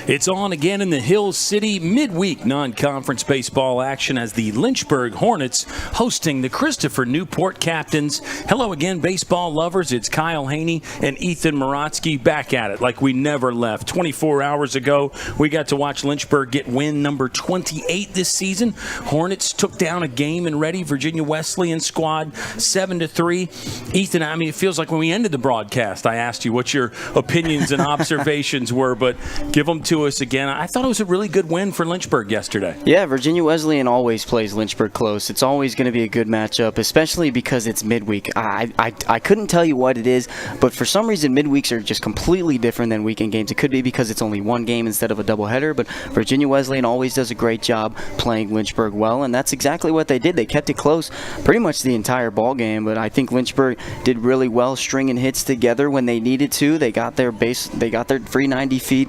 It's on again in the Hill City midweek non-conference baseball action as the Lynchburg Hornets hosting the Christopher Newport Captains. Hello again, baseball lovers. It's Kyle Haney and Ethan Morotsky back at it like we never left. 24 hours ago, we got to watch Lynchburg get win number 28 this season. Hornets took down a game and ready Virginia Wesleyan squad 7-3. Ethan, I mean, it feels like when we ended the broadcast, I asked you what your opinions and observations were, but give them to us again. I thought it was a really good win for Lynchburg yesterday. Yeah, Virginia Wesleyan always plays Lynchburg close. It's always going to be a good matchup, especially because it's midweek. I couldn't tell you what it is, but for some reason midweeks are just completely different than weekend games. It could be because it's only one game instead of a doubleheader, but Virginia Wesleyan always does a great job playing Lynchburg well, and that's exactly what they did. They kept it close pretty much the entire ball game, but I think Lynchburg did really well stringing hits together when they needed to. They got their 390 feet.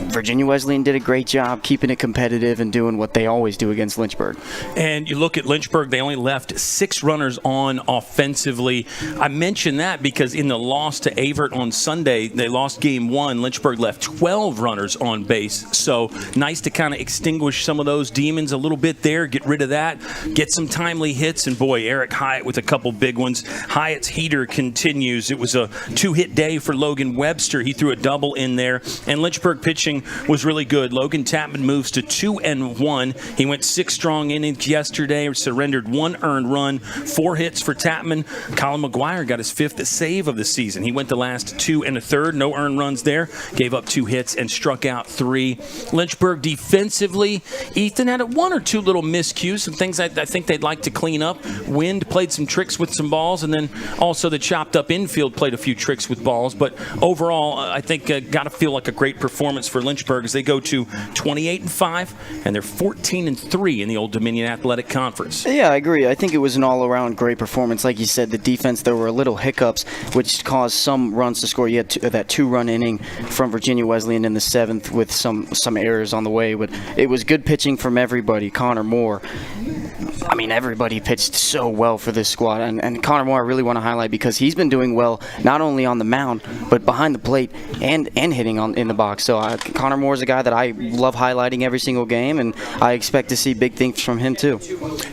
Virginia Wesleyan did a great job keeping it competitive and doing what they always do against Lynchburg. And you look at Lynchburg, they only left 6 runners on offensively. I mention that because in the loss to Avert on Sunday, they lost game 1. Lynchburg left 12 runners on base. So nice to kind of extinguish some of those demons a little bit there, get rid of that, get some timely hits. And boy, Eric Hyatt with a couple big ones. Hyatt's heater continues. It was a 2-hit day for Logan Webster. He threw a double in there. And Lynchburg pitching was really good. Logan Tapman moves to 2-1. He went 6 strong innings yesterday, surrendered 1 earned run, 4 hits for Tapman. Colin McGuire got his 5th save of the season. He went the last 2 1/3, no earned runs there, gave up 2 hits and struck out 3. Lynchburg defensively, Ethan had 1 or 2 little miscues, some things I think they'd like to clean up. Wind played some tricks with some balls, and then also the chopped up infield played a few tricks with balls. But overall, I think got to feel like a great performance for Lynchburg as they go to 28-5, and they're 14-3 in the Old Dominion Athletic Conference. Yeah, I agree. I think it was an all-around great performance. Like you said, the defense, there were little hiccups, which caused some runs to score. You had that 2-run inning from Virginia Wesleyan in the 7th with some errors on the way, but it was good pitching from everybody. Connor Moore, I mean, everybody pitched so well for this squad, and Connor Moore I really want to highlight because he's been doing well not only on the mound but behind the plate and hitting in the box. So Connor Moore is a guy that I love highlighting every single game, and I expect to see big things from him too.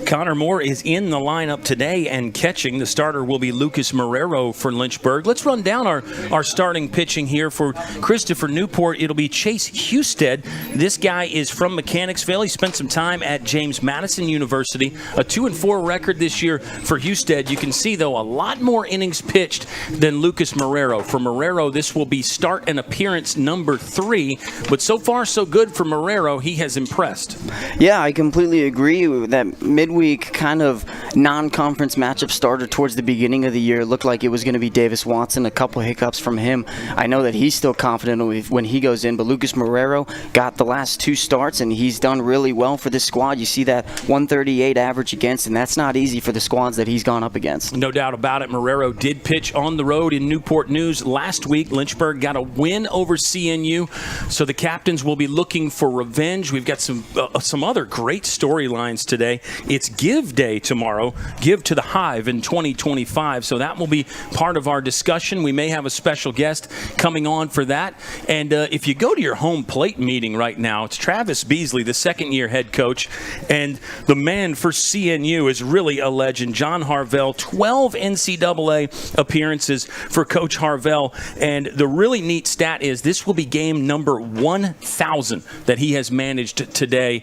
Connor Moore is in the lineup today and catching. The starter will be Lucas Marrero for Lynchburg. Let's run down our starting pitching here for Christopher Newport. It'll be Chase Husted. This guy is from Mechanicsville. He spent some time at James Madison University. A 2-4 record this year for Husted. You can see, though, a lot more innings pitched than Lucas Marrero. For Marrero, this will be start and appearance number 3, but so far so good for Marrero. He has impressed. Yeah, I completely agree. That midweek kind of non-conference matchup started towards the beginning of the year. It looked like it was going to be Davis Watson, a couple hiccups from him. I know that he's still confident when he goes in, but Lucas Marrero got the last 2 starts, and he's done really well for this squad. You see that 138 average against, and that's not easy for the squads that he's gone up against. No doubt about it. Marrero did pitch on the road in Newport News last week. Lynchburg got a win over CNU, so the Captains will be looking for revenge. We've got some other great storylines today. It's Give Day tomorrow. Give to the Hive in 2025, so that will be part of our discussion. We may have a special guest coming on for that. And if you go to your home plate meeting right now, it's Travis Beasley, the second-year head coach, and the man for CNU is really a legend. John Harvell, 12 NCAA appearances for Coach Harvell, and the really neat stat is this will be game number 1,000 that he has managed today.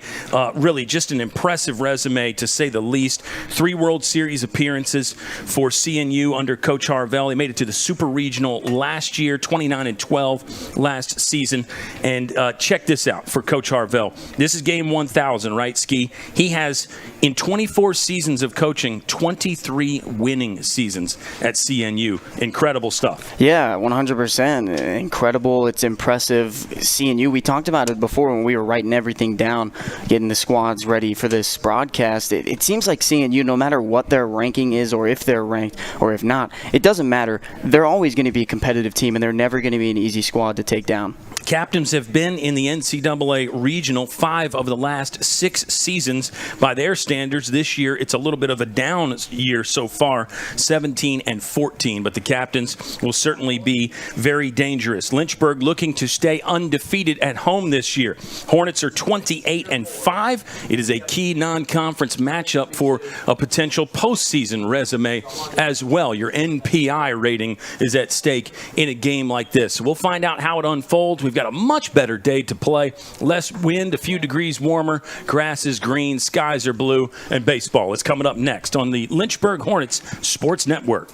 Really just an impressive resume, to say the least. 3 World Series appearances for CNU under Coach Harvell. He made it to the Super Regional last year, 29-12 last season. And check this out for Coach Harvell. This is game 1,000, right, Ski? He has, in 24 seasons of coaching, 23 winning seasons at CNU. Incredible stuff. Yeah, 100%. Incredible. It's impressive. CNU, we talked about it before when we were writing everything down, getting the squads ready for this broadcast. It seems like CNU, no matter what their ranking is or if they're ranked or if not, it doesn't matter. They're always going to be a competitive team, and they're never going to be an easy squad to take down. Captains have been in the NCAA Regional 5 of the last 6 seasons by their standards. contenders. This year, it's a little bit of a down year so far, 17-14, but the Captains will certainly be very dangerous. Lynchburg looking to stay undefeated at home this year. Hornets are 28-5. It is a key non-conference matchup for a potential postseason resume as well. Your NPI rating is at stake in a game like this. We'll find out how it unfolds. We've got a much better day to play. Less wind, a few degrees warmer, grass is green, skies are blue, and baseball is coming up next on the Lynchburg Hornets Sports Network.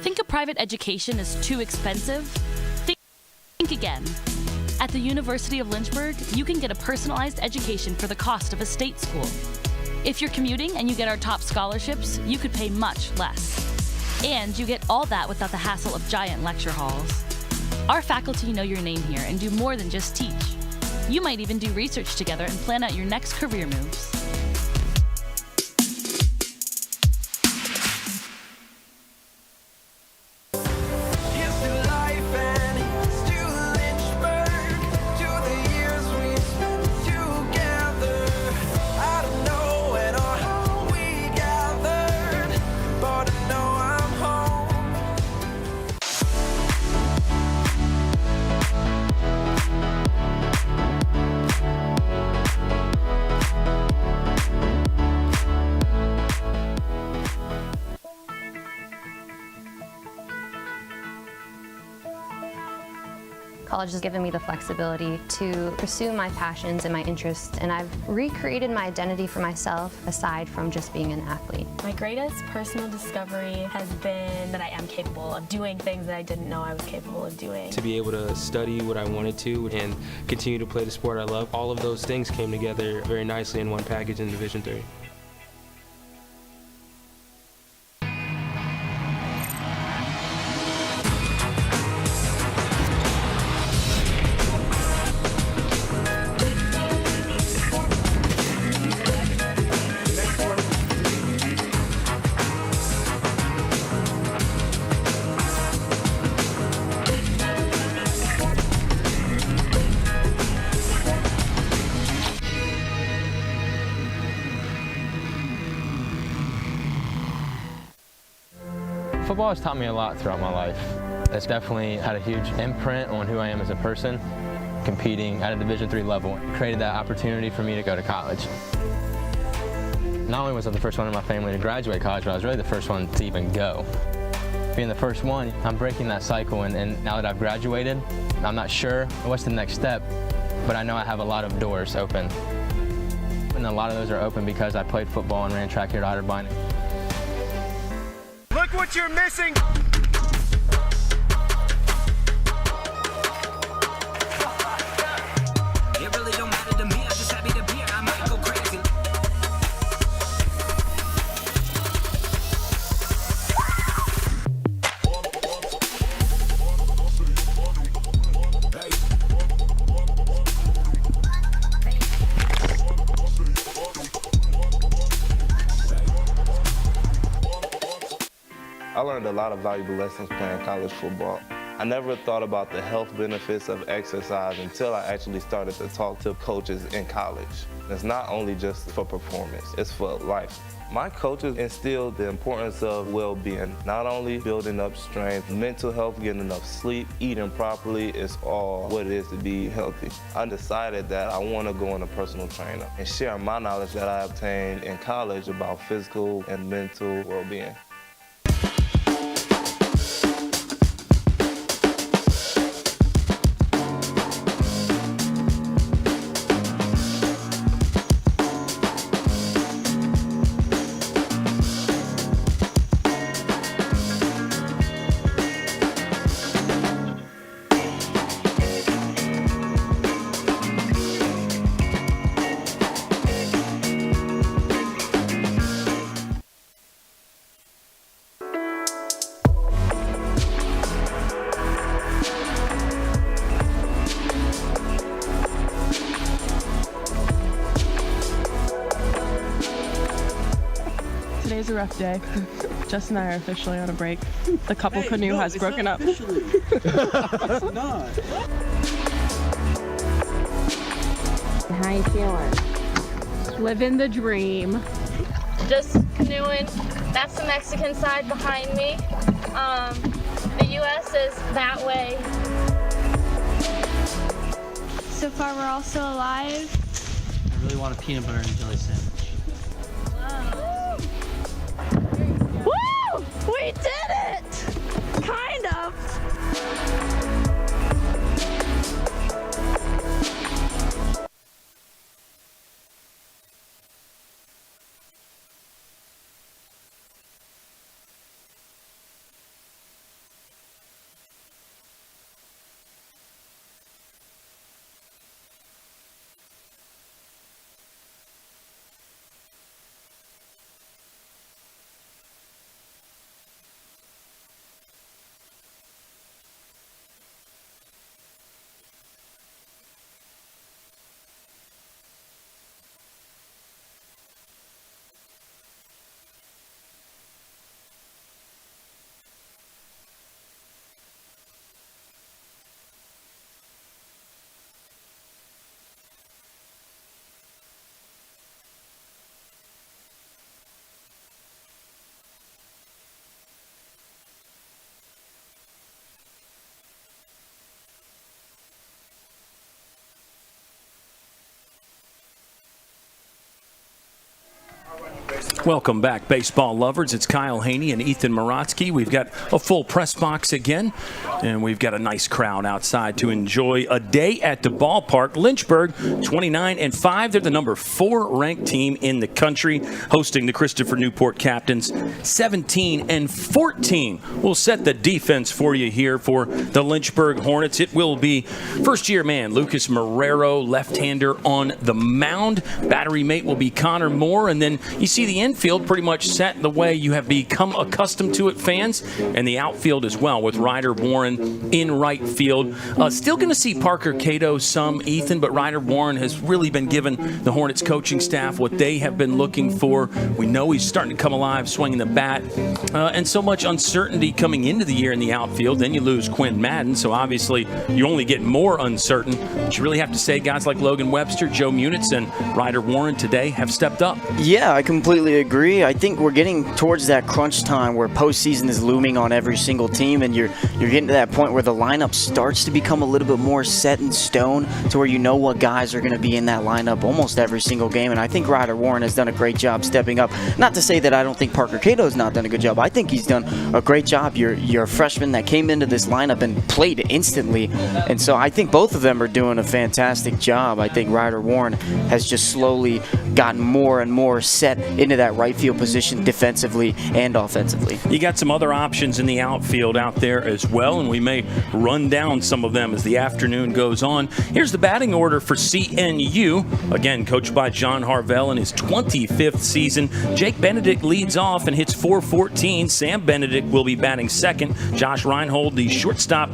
Think a private education is too expensive? Think again. At the University of Lynchburg, you can get a personalized education for the cost of a state school. If you're commuting and you get our top scholarships, you could pay much less. And you get all that without the hassle of giant lecture halls. Our faculty know your name here and do more than just teach. You might even do research together and plan out your next career moves. College has given me the flexibility to pursue my passions and my interests, and I've recreated my identity for myself aside from just being an athlete. My greatest personal discovery has been that I am capable of doing things that I didn't know I was capable of doing. To be able to study what I wanted to and continue to play the sport I love, all of those things came together very nicely in one package in Division III. Football has taught me a lot throughout my life. It's definitely had a huge imprint on who I am as a person. Competing at a Division III level created that opportunity for me to go to college. Not only was I the first one in my family to graduate college, but I was really the first one to even go. Being the first one, I'm breaking that cycle, and now that I've graduated, I'm not sure what's the next step, but I know I have a lot of doors open. And a lot of those are open because I played football and ran track here at Otterbein. Look what you're missing! It really don't matter to me, I'm just happy to be here, I might go crazy. I learned a lot of valuable lessons playing college football. I never thought about the health benefits of exercise until I actually started to talk to coaches in college. It's not only just for performance, it's for life. My coaches instilled the importance of well-being, not only building up strength, mental health, getting enough sleep, eating properly is all what it is to be healthy. I decided that I want to go on a personal trainer and share my knowledge that I obtained in college about physical and mental well-being. Today's a rough day. Jess and I are officially on a break. The couple canoe has broken up. It's not. How you feeling? Living the dream. Just canoeing. That's the Mexican side behind me. The U.S. is that way. So far, we're all still alive. I really want a peanut butter and jelly sandwich. Woo! We did it! Kind of. Welcome back, baseball lovers. It's Kyle Haney and Ethan Morotsky. We've got a full press box again, and we've got a nice crowd outside to enjoy a day at the ballpark. Lynchburg, 29-5. They're the number 4 ranked team in the country, hosting the Christopher Newport Captains. 17-14 will set the defense for you here for the Lynchburg Hornets. It will be first-year man Lucas Marrero, left-hander on the mound. Battery mate will be Connor Moore, and then you see the infield pretty much set the way you have become accustomed to it, fans, and the outfield as well with Ryder Warren in right field. Still going to see Parker Cato some, Ethan, but Ryder Warren has really been giving the Hornets coaching staff what they have been looking for. We know he's starting to come alive, swinging the bat, and so much uncertainty coming into the year in the outfield. Then you lose Quinn Madden, so obviously you only get more uncertain. But you really have to say guys like Logan Webster, Joe Munitz, and Ryder Warren today have stepped up. Yeah, I completely agree. I think we're getting towards that crunch time where postseason is looming on every single team, and you're getting to that point where the lineup starts to become a little bit more set in stone to where you know what guys are going to be in that lineup almost every single game. And I think Ryder Warren has done a great job stepping up. Not to say that I don't think Parker Cato's not done a good job. I think he's done a great job. You're a freshman that came into this lineup and played instantly, and so I think both of them are doing a fantastic job. I think Ryder Warren has just slowly gotten more and more set into that right field position defensively and offensively. You got some other options in the outfield out there as well, and we may run down some of them as the afternoon goes on. Here's the batting order for CNU. Again, coached by John Harvell in his 25th season. Jake Benedict leads off and hits .414. Sam Benedict will be batting second. Josh Reinhold, the shortstop,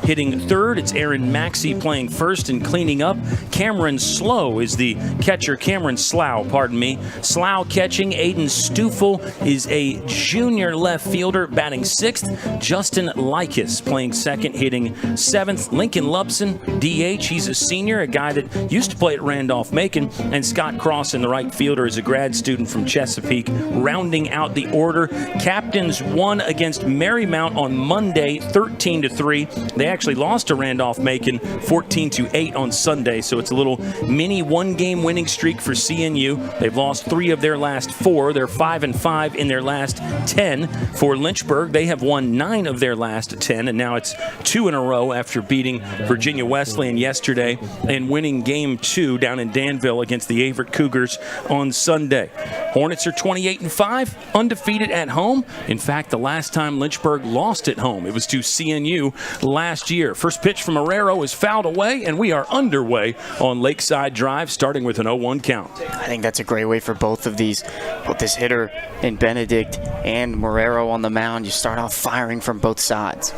hitting third. It's Aaron Maxey playing first and cleaning up. Cameron Slough is the catcher. Slough catching. Aiden Stufel is a junior left fielder batting sixth. Justin Likas playing second, hitting seventh. Lincoln Lupson, DH. He's a senior, a guy that used to play at Randolph-Macon. And Scott Cross in the right fielder is a grad student from Chesapeake, rounding out the order. Captains won against Marymount on Monday, 13-3. They actually lost to Randolph-Macon 14-8 on Sunday, so it's a little mini one-game winning streak for CNU. They've lost 3 of their last 4. They're 5-5 in their last 10. For Lynchburg, they have won 9 of their last 10, and now it's 2 in a row after beating Virginia Wesleyan yesterday and winning Game 2 down in Danville against the Averett Cougars on Sunday. Hornets are 28-5, undefeated at home. In fact, the last time Lynchburg lost at home, it was to CNU last year. First pitch from Marrero is fouled away, and we are underway on Lakeside Drive, starting with an 0-1 count. I think that's a great way for both of these, both this hitter in Benedict and Marrero on the mound. You start off firing from both sides.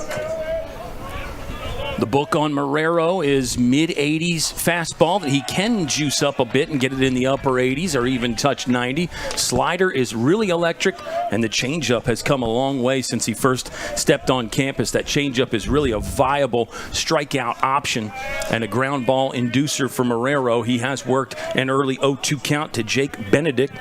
The book on Marrero is mid-80s fastball that he can juice up a bit and get it in the upper 80s or even touch 90. Slider is really electric, and the changeup has come a long way since he first stepped on campus. That changeup is really a viable strikeout option and a ground ball inducer for Marrero. He has worked an early 0-2 count to Jake Benedict.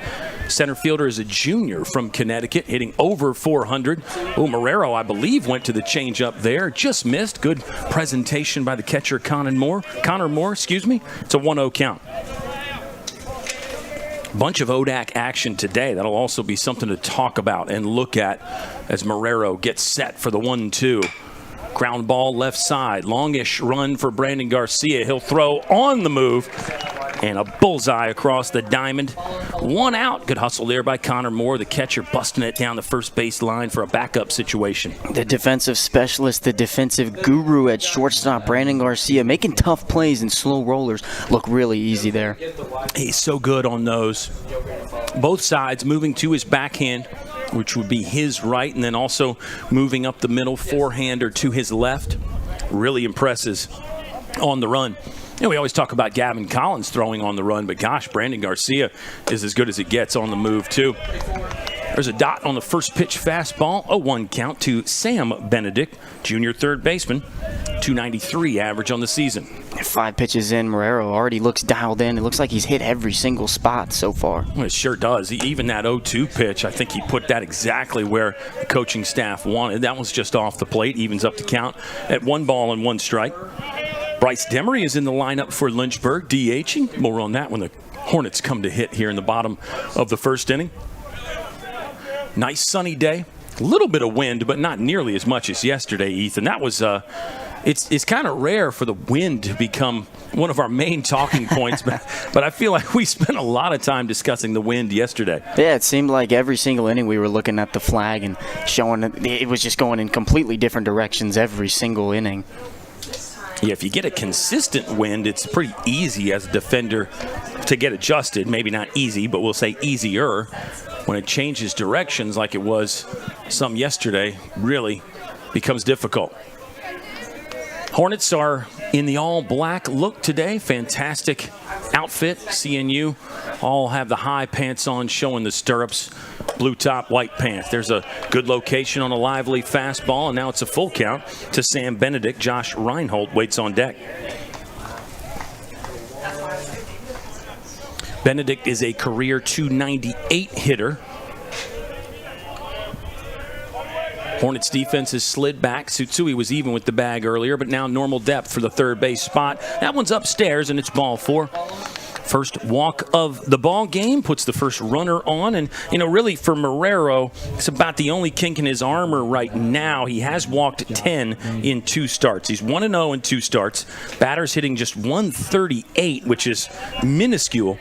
Center fielder is a junior from Connecticut, hitting over 400. Oh, Marrero, I believe, went to the changeup there. Just missed. Good presentation by the catcher, Connor Moore. It's a 1-0 count. Bunch of ODAC action today. That'll also be something to talk about and look at as Marrero gets set for the 1-2. Ground ball left side. Longish run for Brandon Garcia. He'll throw on the move. And a bullseye across the diamond. 1 out. Good hustle there by Connor Moore, the catcher, busting it down the first base line for a backup situation. The defensive specialist, the defensive guru at shortstop, Brandon Garcia, making tough plays and slow rollers look really easy there. He's so good on those. Both sides moving to his backhand, which would be his right, and then also moving up the middle, forehander to his left. Really impresses on the run. You know, we always talk about Gavin Collins throwing on the run, but gosh, Brandon Garcia is as good as it gets on the move, too. There's a dot on the first pitch fastball, a 1 count to Sam Benedict, junior third baseman, 293 average on the season. 5 pitches in, Marrero already looks dialed in. It looks like he's hit every single spot so far. Well, it sure does. Even that 0-2 pitch, I think he put that exactly where the coaching staff wanted. That was just off the plate, evens up the count at 1 ball and 1 strike. Bryce Demery is in the lineup for Lynchburg, DHing. More on that when the Hornets come to hit here in the bottom of the first inning. Nice sunny day. A little bit of wind, but not nearly as much as yesterday, Ethan. That was, it's kind of rare for the wind to become one of our main talking points, but I feel like we spent a lot of time discussing the wind yesterday. Yeah, it seemed like every single inning we were looking at the flag and showing it was just going in completely different directions every single inning. Yeah, if you get a consistent wind, it's pretty easy as a defender to get adjusted. Maybe not easy, but we'll say easier. When it changes directions like it was some yesterday, really becomes difficult. Hornets are in the all-black look today. Fantastic outfit. CNU all have the high pants on, showing the stirrups. Blue top, white pants. There's a good location on a lively fastball, and now it's a full count to Sam Benedict. Josh Reinhold waits on deck. Benedict is a career 298 hitter. Hornets defense has slid back. Tsutsui was even with the bag earlier, but now normal depth for the third base spot. That one's upstairs, and it's ball 4. First walk of the ball game, puts the first runner on, and really for Marrero, it's about the only kink in his armor right now. He has walked 10 in 2 starts. He's 1-0 in 2 starts. Batter's hitting just 138, which is minuscule,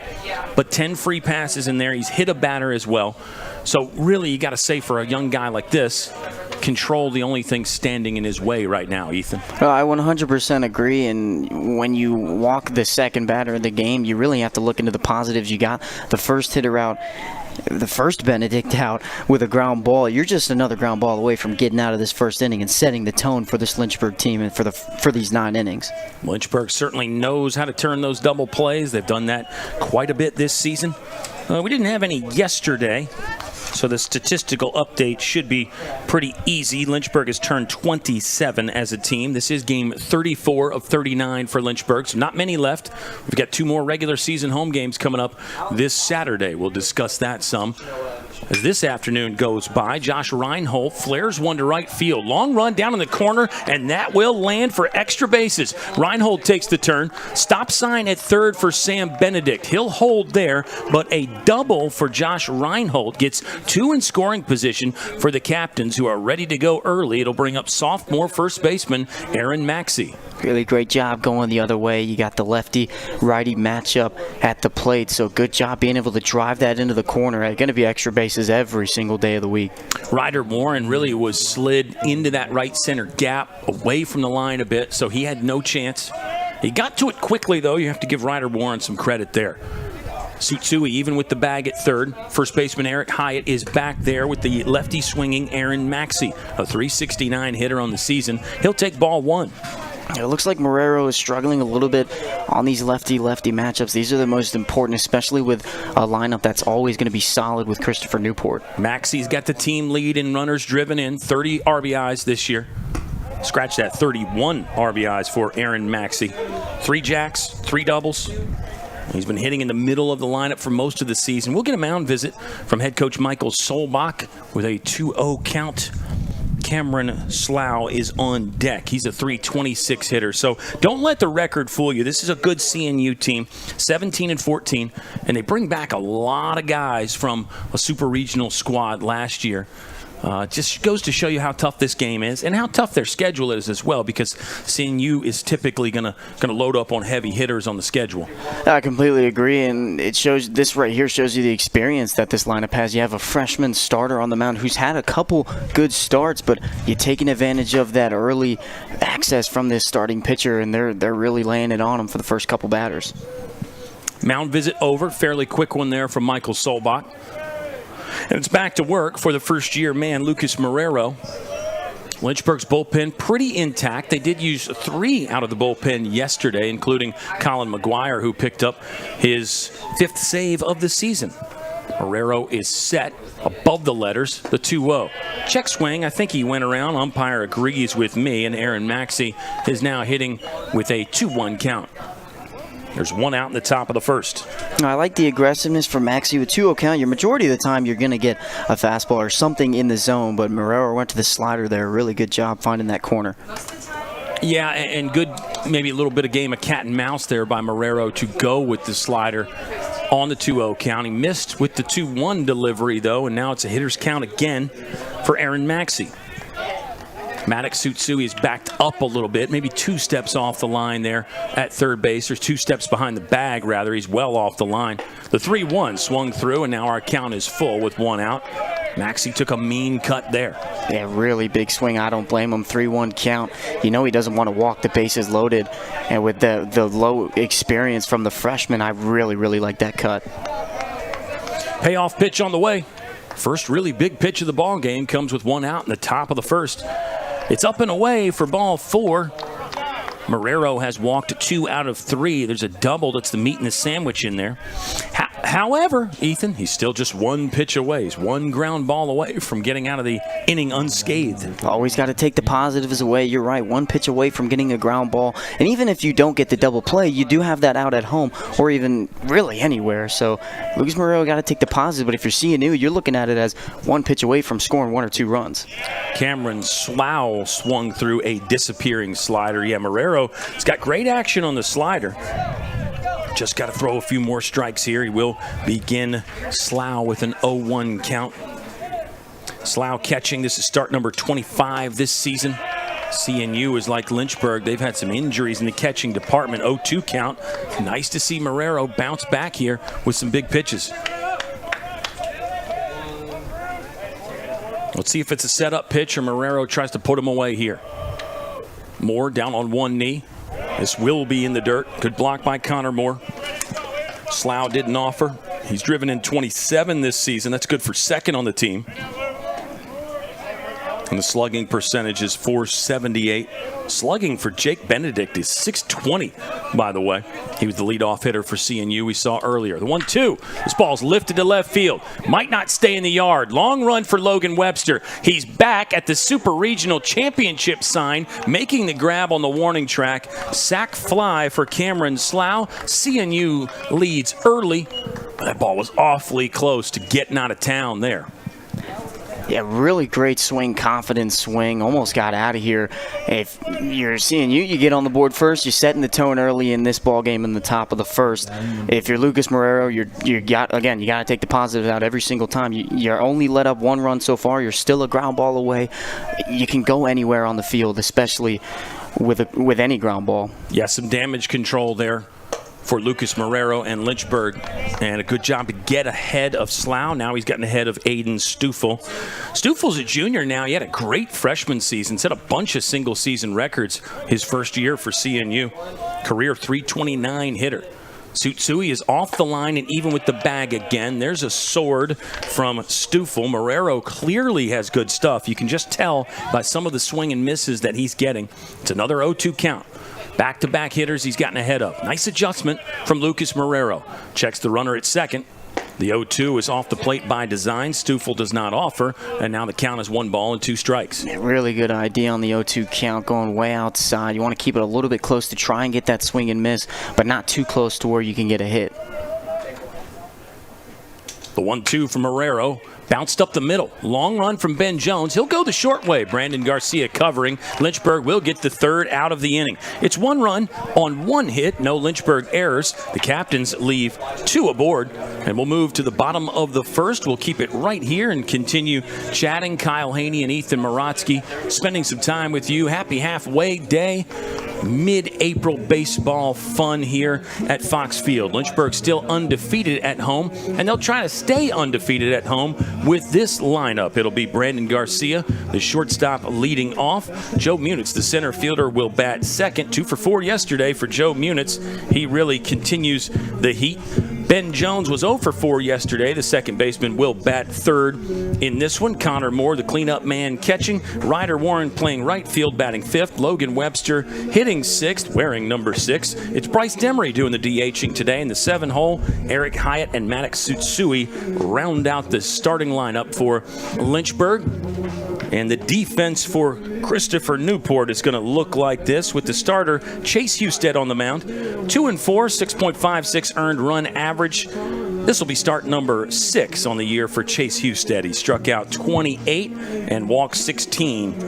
but 10 free passes in there. He's hit a batter as well. So really, you got to say for a young guy like this, control the only thing standing in his way right now, Ethan. Well, I 100% agree, and when you walk the second batter of the game, you really have to look into the positives. You got the first hitter out, the first Benedict out with a ground ball. You're just another ground ball away from getting out of this first inning and setting the tone for this Lynchburg team and for these 9 innings. Lynchburg certainly knows how to turn those double plays. They've done that quite a bit this season. We didn't have any yesterday, so the statistical update should be pretty easy. Lynchburg has turned 27 as a team. This is game 34 of 39 for Lynchburg, so not many left. We've got 2 more regular season home games coming up this Saturday. We'll discuss that some. As this afternoon goes by, Josh Reinhold flares one to right field. Long run down in the corner, and that will land for extra bases. Reinhold takes the turn. Stop sign at third for Sam Benedict. He'll hold there, but a double for Josh Reinhold gets 2 in scoring position for the captains, who are ready to go early. It'll bring up sophomore first baseman Aaron Maxey. Really great job going the other way. You got the lefty-righty matchup at the plate, so good job being able to drive that into the corner. Going to be extra bases every single day of the week. Ryder Warren really was slid into that right center gap, away from the line a bit, so he had no chance. He got to it quickly, though. You have to give Ryder Warren some credit there. Tsutsui even with the bag at third. First baseman Eric Hyatt is back there with the lefty swinging Aaron Maxey, a .369 hitter on the season. He'll take ball 1. It looks like Marrero is struggling a little bit on these lefty-lefty matchups. These are the most important, especially with a lineup that's always going to be solid with Christopher Newport. Maxey's got the team lead in runners driven in, 30 RBIs this year. Scratch that, 31 RBIs for Aaron Maxey. 3 jacks, 3 doubles. He's been hitting in the middle of the lineup for most of the season. We'll get a mound visit from head coach Michael Solbach with a 2-0 count. Cameron Slough is on deck. He's a .326 hitter. So don't let the record fool you. This is a good CNU team, 17-14, and they bring back a lot of guys from a super regional squad last year. Just goes to show you how tough this game is and how tough their schedule is as well, because CNU is typically gonna load up on heavy hitters on the schedule. I completely agree, and it shows, this right here shows you the experience that this lineup has. You have a freshman starter on the mound who's had a couple good starts, but you're taking advantage of that early access from this starting pitcher, and they're really laying it on him for the first couple batters. Mound visit over, fairly quick one there from Michael Solbach. And it's back to work for the first-year man, Lucas Marrero. Lynchburg's bullpen pretty intact. They did use 3 out of the bullpen yesterday, including Colin McGuire, who picked up his 5th save of the season. Marrero is set above the letters, the 2-0. Check swing, I think he went around. Umpire agrees with me, and Aaron Maxey is now hitting with a 2-1 count. There's 1 out in the top of the first. I like the aggressiveness from Maxey with 2-0 count. Your majority of the time you're going to get a fastball or something in the zone, but Marrero went to the slider there. Really good job finding that corner. Yeah, and good, maybe a little bit of game of cat and mouse there by Marrero to go with the slider on the 2-0 count. He missed with the 2-1 delivery, though, and now it's a hitter's count again for Aaron Maxey. Maddox Sutsui is backed up a little bit, maybe 2 steps off the line there at third base, or 2 steps behind the bag, rather. He's well off the line. The 3-1 swung through, and now our count is full with 1 out. Maxey took a mean cut there. Yeah, really big swing. I don't blame him. 3-1 count. You know he doesn't want to walk the bases loaded, and with the low experience from the freshman, I really like that cut. Payoff pitch on the way. First really big pitch of the ball game comes with 1 out in the top of the first. It's up and away for ball 4. Marrero has walked 2 out of 3. There's a double. That's the meat and the sandwich in there. However, Ethan, he's still just 1 pitch away. He's 1 ground ball away from getting out of the inning unscathed. Always got to take the positives away. You're right, 1 pitch away from getting a ground ball. And even if you don't get the double play, you do have that out at home or even really anywhere. So Lucas Marrero got to take the positive. But if you're CNU, you're looking at it as 1 pitch away from scoring 1 or 2 runs. Cameron Slough swung through a disappearing slider. Yeah, Marrero has got great action on the slider. Just got to throw a few more strikes here. He will begin Slough with an 0-1 count. Slough catching. This is start number 25 this season. CNU is like Lynchburg. They've had some injuries in the catching department. 0-2 count. Nice to see Marrero bounce back here with some big pitches. Let's see if it's a setup pitch or Marrero tries to put him away here. Moore down on 1 knee. This will be in the dirt. Good block by Connor Moore. Slough didn't offer. He's driven in 27 this season. That's good for 2nd on the team. And the slugging percentage is .478. Slugging for Jake Benedict is .620, by the way. He was the leadoff hitter for CNU we saw earlier. The 1-2. This ball's lifted to left field. Might not stay in the yard. Long run for Logan Webster. He's back at the Super Regional Championship sign, making the grab on the warning track. Sack fly for Cameron Slough. CNU leads early. That ball was awfully close to getting out of town there. Yeah, really great swing, confident swing. Almost got out of here. If you're CNU, you get on the board first. You're setting the tone early in this ball game in the top of the first. If you're Lucas Marrero, you got to take the positives out every single time. You're only let up 1 run so far. You're still a ground ball away. You can go anywhere on the field, especially with any ground ball. Yeah, some damage control there for Lucas Marrero and Lynchburg, and a good job to get ahead of Slough. Now he's gotten ahead of Aiden Stufel. Stufel's a junior now. He had a great freshman season, set a bunch of single-season records his first year for CNU. Career .329 hitter. Tsutsui is off the line and even with the bag again. There's a sword from Stoffel. Marrero clearly has good stuff. You can just tell by some of the swing and misses that he's getting. It's another 0-2 count. Back-to-back hitters he's gotten ahead of. Nice adjustment from Lucas Marrero. Checks the runner at second. The 0-2 is off the plate by design. Stoffel does not offer, and now the count is 1 ball and 2 strikes. Yeah, really good idea on the 0-2 count, going way outside. You want to keep it a little bit close to try and get that swing and miss, but not too close to where you can get a hit. The 1-2 from Marrero. Bounced up the middle. Long run from Ben Jones. He'll go the short way. Brandon Garcia covering. Lynchburg will get the third out of the inning. It's 1 run on 1 hit. No Lynchburg errors. The captains leave 2 aboard. And we'll move to the bottom of the first. We'll keep it right here and continue chatting. Kyle Haney and Ethan Morotsky spending some time with you. Happy halfway day. Mid-April baseball fun here at Fox Field. Lynchburg still undefeated at home, and they'll try to stay undefeated at home with this lineup. It'll be Brandon Garcia, the shortstop, leading off. Joe Munitz, the center fielder, will bat second. 2 for 4 yesterday for Joe Munitz. He really continues the heat. Ben Jones was 0 for 4 yesterday. The second baseman will bat third in this one. Connor Moore, the cleanup man, catching. Ryder Warren playing right field, batting 5th. Logan Webster hitting 6th, wearing number 6. It's Bryce Demery doing the DHing today in the 7-hole. Eric Hyatt and Maddox Tsutsui round out the starting lineup for Lynchburg. And the defense for Christopher Newport is going to look like this with the starter Chase Husted on the mound. 2 and 4, 6.56 earned run average. This will be start number 6 on the year for Chase Husted. He struck out 28 and walked 16.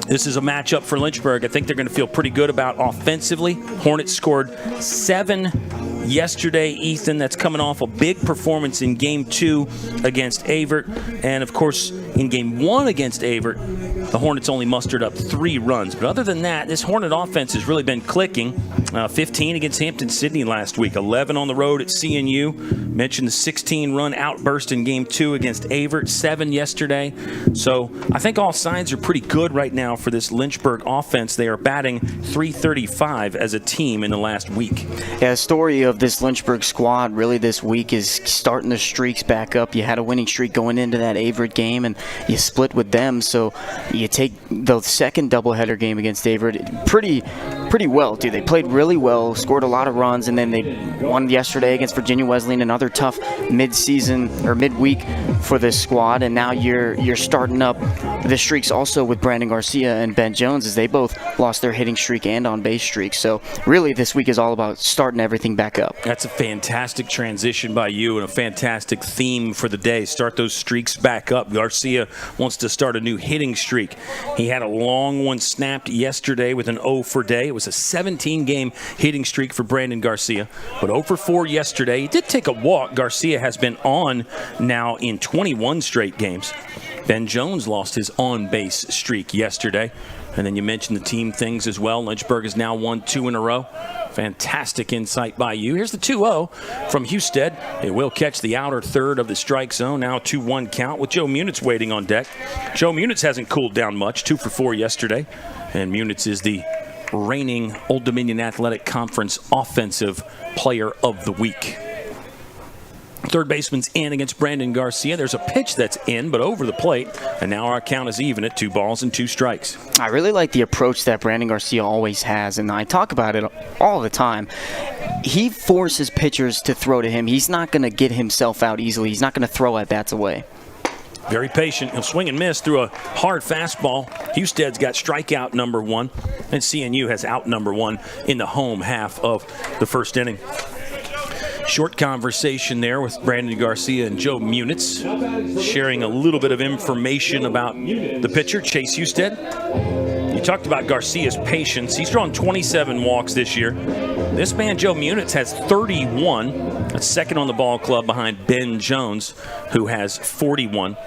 This is a matchup for Lynchburg I think they're going to feel pretty good about offensively. Hornets scored 7 yesterday, Ethan. That's coming off a big performance in Game 2 against Avert. And, of course, in Game 1 against Avert, the Hornets only mustered up 3 runs. But other than that, this Hornet offense has really been clicking. 15 against Hampton-Sydney last week, 11 on the road at CNU. Mentioned the 16-run outburst in Game 2 against Avert, 7 yesterday. So I think all signs are pretty good right now for this Lynchburg offense. They are batting .335 as a team in the last week. Yeah, the story of this Lynchburg squad really this week is starting the streaks back up. You had a winning streak going into that Avert game, and you split with them. So you take the second doubleheader game against Avert pretty well, too. They played really well, scored a lot of runs, and then they won yesterday against Virginia Wesleyan, another tough mid-season or midweek for this squad. And now you're starting up the streaks also with Brandon Garcia and Ben Jones, as they both lost their hitting streak and on-base streak. So really this week is all about starting everything back up. That's a fantastic transition by you and a fantastic theme for the day. Start those streaks back up. Garcia wants to start a new hitting streak. He had a long one snapped yesterday with an 0 for day. It was a 17-game hitting streak for Brandon Garcia, but 0 for 4 yesterday. He did take a walk. Garcia has been on now in 21 straight games. Ben Jones lost his on-base streak yesterday. And then you mentioned the team things as well. Lynchburg has now won 2 in a row. Fantastic insight by you. Here's the 2-0 from Husted. It will catch the outer third of the strike zone. Now 2-1 count with Joe Munitz waiting on deck. Joe Munitz hasn't cooled down much. 2 for 4 yesterday. And Munitz is the reigning Old Dominion Athletic Conference Offensive Player of the Week. Third baseman's in against Brandon Garcia. There's a pitch that's in, but over the plate. And now our count is even at 2 balls and 2 strikes. I really like the approach that Brandon Garcia always has, and I talk about it all the time. He forces pitchers to throw to him. He's not going to get himself out easily. He's not going to throw at-bats away. Very patient. He'll swing and miss through a hard fastball. Husted's got strikeout number 1, and CNU has out number 1 in the home half of the first inning. Short conversation there with Brandon Garcia and Joe Munitz, sharing a little bit of information about the pitcher, Chase Husted. You talked about Garcia's patience. He's drawn 27 walks this year. This man, Joe Munitz, has 31. That's second on the ball club behind Ben Jones, who has 41.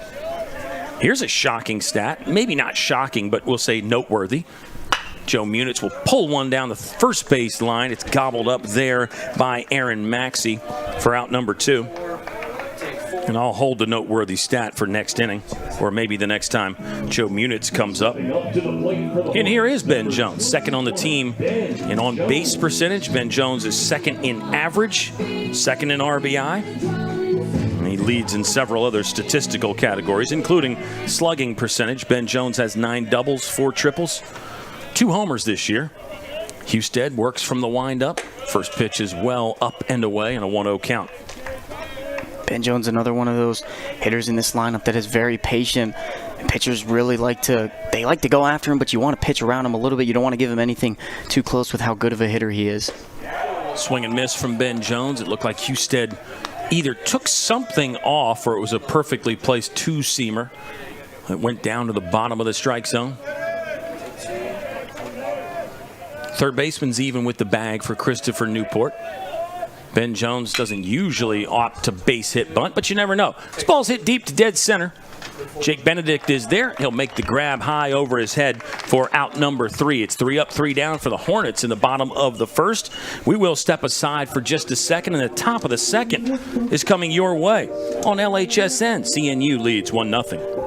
Here's a shocking stat. Maybe not shocking, but we'll say noteworthy. Joe Munitz will pull one down the first base line. It's gobbled up there by Aaron Maxey for out number 2. And I'll hold the noteworthy stat for next inning, or maybe the next time Joe Munitz comes up. And here is Ben Jones, second on the team in on-base percentage. Ben Jones is second in average, second in RBI. And he leads in several other statistical categories, including slugging percentage. Ben Jones has 9 doubles, 4 triples, 2 homers this year. Husted works from the windup. First pitch is well up and away and a 1-0 count. Ben Jones, another one of those hitters in this lineup that is very patient. Pitchers really like to go after him, but you want to pitch around him a little bit. You don't want to give him anything too close with how good of a hitter he is. Swing and miss from Ben Jones. It looked like Husted either took something off or it was a perfectly placed 2-seamer. It went down to the bottom of the strike zone. Third baseman's even with the bag for Christopher Newport. Ben Jones doesn't usually opt to base hit bunt, but you never know. This ball's hit deep to dead center. Jake Benedict is there. He'll make the grab high over his head for out number 3. It's 3 up, 3 down for the Hornets in the bottom of the first. We will step aside for just a second, and the top of the second is coming your way on LHSN. CNU leads 1-0.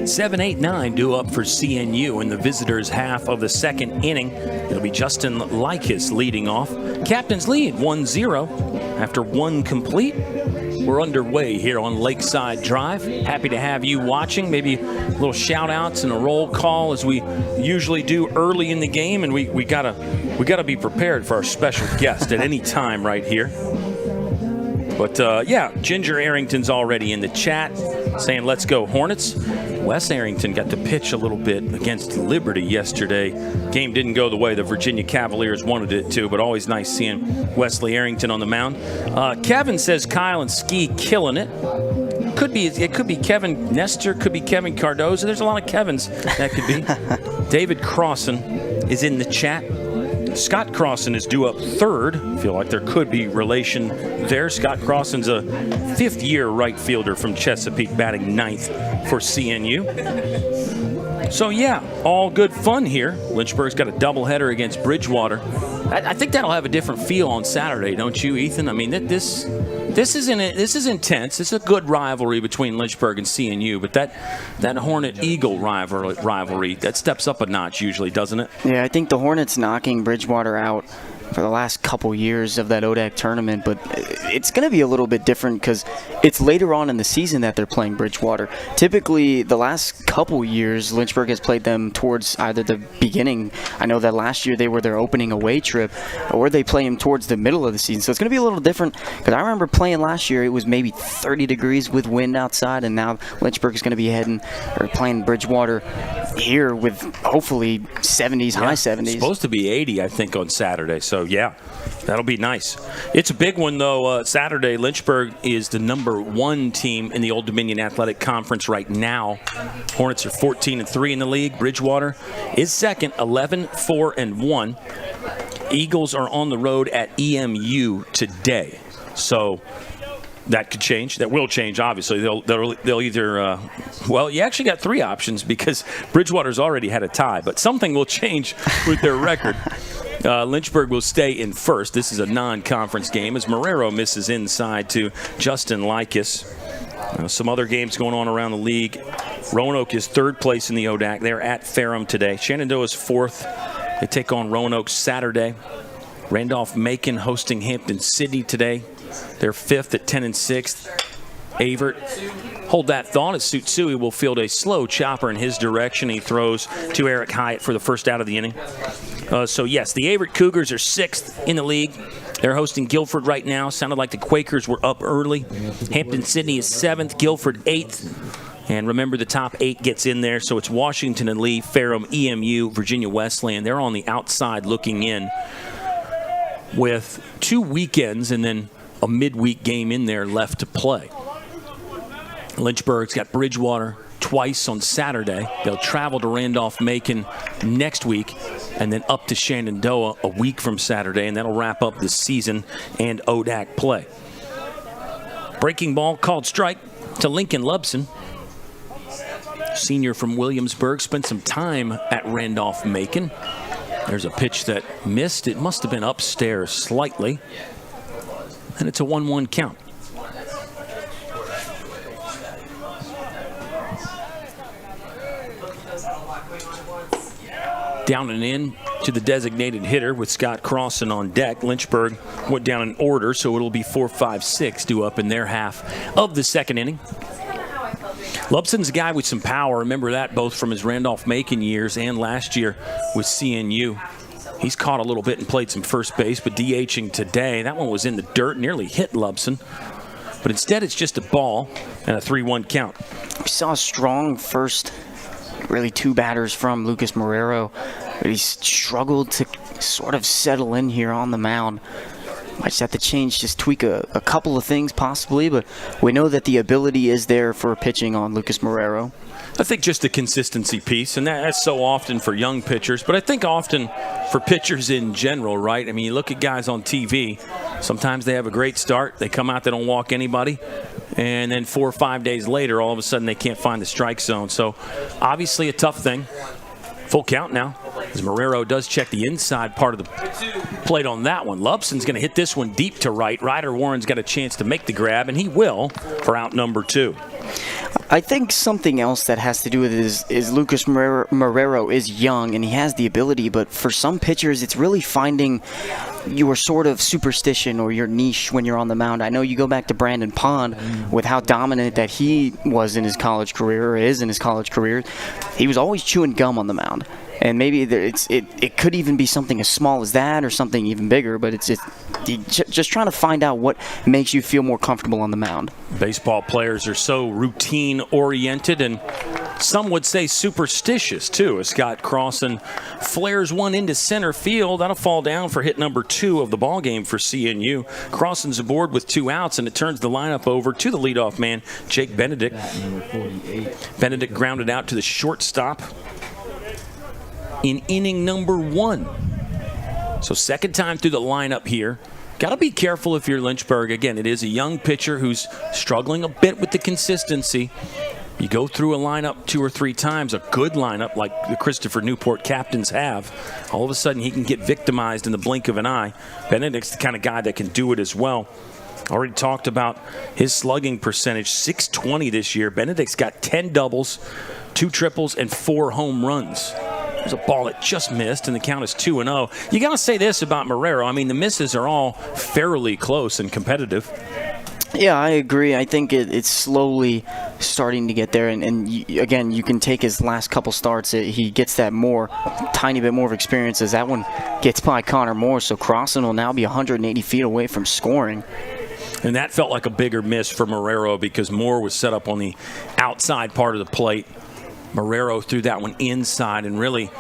Seven, 8, 9 due up for CNU in the visitors' half of the second inning. It'll be Justin Likas leading off. Captains lead 1-0 after 1 complete. We're underway here on Lakeside Drive. Happy to have you watching. Maybe little shout-outs and a roll call as we usually do early in the game, and we gotta be prepared for our special guest at any time right here. But yeah, Ginger Arrington's already in the chat saying let's go Hornets. Wes Arrington got to pitch a little bit against Liberty yesterday. Game didn't go the way the Virginia Cavaliers wanted it to, but always nice seeing Wesley Arrington on the mound. Kevin says Kyle and Ski killing it. It could be Kevin Nestor, could be Kevin Cardozo. There's a lot of Kevins that could be. David Crossan is in the chat. Scott Crossan is due up third. Feel like there could be relation there. Scott Crossan's a 5th-year right fielder from Chesapeake, batting 9th for CNU. So yeah, all good fun here. Lynchburg's got a doubleheader against Bridgewater. I think that'll have a different feel on Saturday, don't you, Ethan? I mean, this is intense. This is a good rivalry between Lynchburg and CNU, but that Hornet-Eagle rivalry, that steps up a notch usually, doesn't it? Yeah, I think the Hornets knocking Bridgewater out for the last couple years of that ODAC tournament, but it's going to be a little bit different because it's later on in the season that they're playing Bridgewater. Typically, the last couple years, Lynchburg has played them towards either the beginning. I know that last year they were their opening away trip, or they play them towards the middle of the season. So it's going to be a little different because I remember playing last year, it was maybe 30 degrees with wind outside, and now Lynchburg is going to be playing Bridgewater here with hopefully 70s, high 70s. It's supposed to be 80, I think, on Saturday. So yeah, that'll be nice. It's a big one, though. Saturday, Lynchburg is the number 1 team in the Old Dominion Athletic Conference right now. Hornets are 14-3 in the league. Bridgewater is second, 11-4-1. Eagles are on the road at EMU today. So that could change. That will change, obviously. They'll either, well, you actually got 3 options because Bridgewater's already had a tie, but something will change with their record. Lynchburg will stay in first. This is a non-conference game as Marrero misses inside to Justin Likas. Some other games going on around the league. Roanoke is 3rd place in the ODAC. They're at Ferrum today. Shenandoah is 4th. They take on Roanoke Saturday. Randolph-Macon hosting Hampton-Sydney today. They're 5th at 10-6. Avert, hold that thought as Sutsui will field a slow chopper in his direction. He throws to Eric Hyatt for the first out of the inning. So yes, the Avert Cougars are 6th in the league. They're hosting Guilford right now. Sounded like the Quakers were up early. Hampton-Sydney is 7th, Guilford 8th. And remember, the top 8 gets in there, so it's Washington and Lee, Ferrum, EMU, Virginia Wesleyan. They're on the outside looking in with 2 weekends and then a midweek game in there left to play. Lynchburg's got Bridgewater twice on Saturday. They'll travel to Randolph-Macon next week and then up to Shenandoah a week from Saturday, and that'll wrap up the season and ODAC play. Breaking ball called strike to Lincoln Lubson. Senior from Williamsburg, spent some time at Randolph-Macon. There's a pitch that missed. It must have been upstairs slightly. And it's a 1-1 count. Down and in to the designated hitter with Scott Crossan on deck. Lynchburg went down in order, so it'll be 4-5-6 due up in their half of the second inning. Lubson's a guy with some power. Remember that both from his Randolph-Macon years and last year with CNU. He's caught a little bit and played some first base, but DHing today. That one was in the dirt, nearly hit Lubson. But instead, it's just a ball and a 3-1 count. We saw a strong first, really two batters from Lucas Marrero. But he's struggled to sort of settle in here on the mound. Might just have to tweak a couple of things possibly, but we know that the ability is there for pitching on Lucas Marrero. I think just the consistency piece, and that's so often for young pitchers, but I think often for pitchers in general, right? I mean, you look at guys on TV, sometimes they have a great start, they come out, they don't walk anybody, and then 4 or 5 days later, all of a sudden they can't find the strike zone. So obviously a tough thing. Full count now, as Marrero does check the inside part of the plate on that one. Lubson's going to hit this one deep to right. Ryder Warren's got a chance to make the grab, and he will for out number 2. I think something else that has to do with it is Lucas Marrero is young, and he has the ability, but for some pitchers, it's really finding your sort of superstition or your niche when you're on the mound. I know you go back to Brandon Pond with how dominant that he was in his college career, or is in his college career. He was always chewing gum on the mound. And maybe it could even be something as small as that or something even bigger, but it's just trying to find out what makes you feel more comfortable on the mound. Baseball players are so routine-oriented and some would say superstitious, too, as Scott Crossan flares one into center field. That'll fall down for hit number 2 of the ballgame for CNU. Crossan's aboard with 2 outs, and it turns the lineup over to the leadoff man, Jake Benedict. Benedict grounded out to the shortstop in inning number 1. So second time through the lineup here. Got to be careful if you're Lynchburg. Again, it is a young pitcher who's struggling a bit with the consistency. You go through a lineup 2 or 3 times, a good lineup like the Christopher Newport captains have, all of a sudden he can get victimized in the blink of an eye. Benedict's the kind of guy that can do it as well. Already talked about his slugging percentage, .620 this year. Benedict's got 10 doubles, 2 triples, and 4 home runs. There's a ball that just missed, and the count is 2-0. You got to say this about Marrero. I mean, the misses are all fairly close and competitive. Yeah, I agree. I think it's slowly starting to get there. And again, you can take his last couple starts. He gets that tiny bit more of experience as that one gets by Connor Moore. So Crossan will now be 180 feet away from scoring. And that felt like a bigger miss for Marrero because Moore was set up on the outside part of the plate. Marrero threw that one inside and really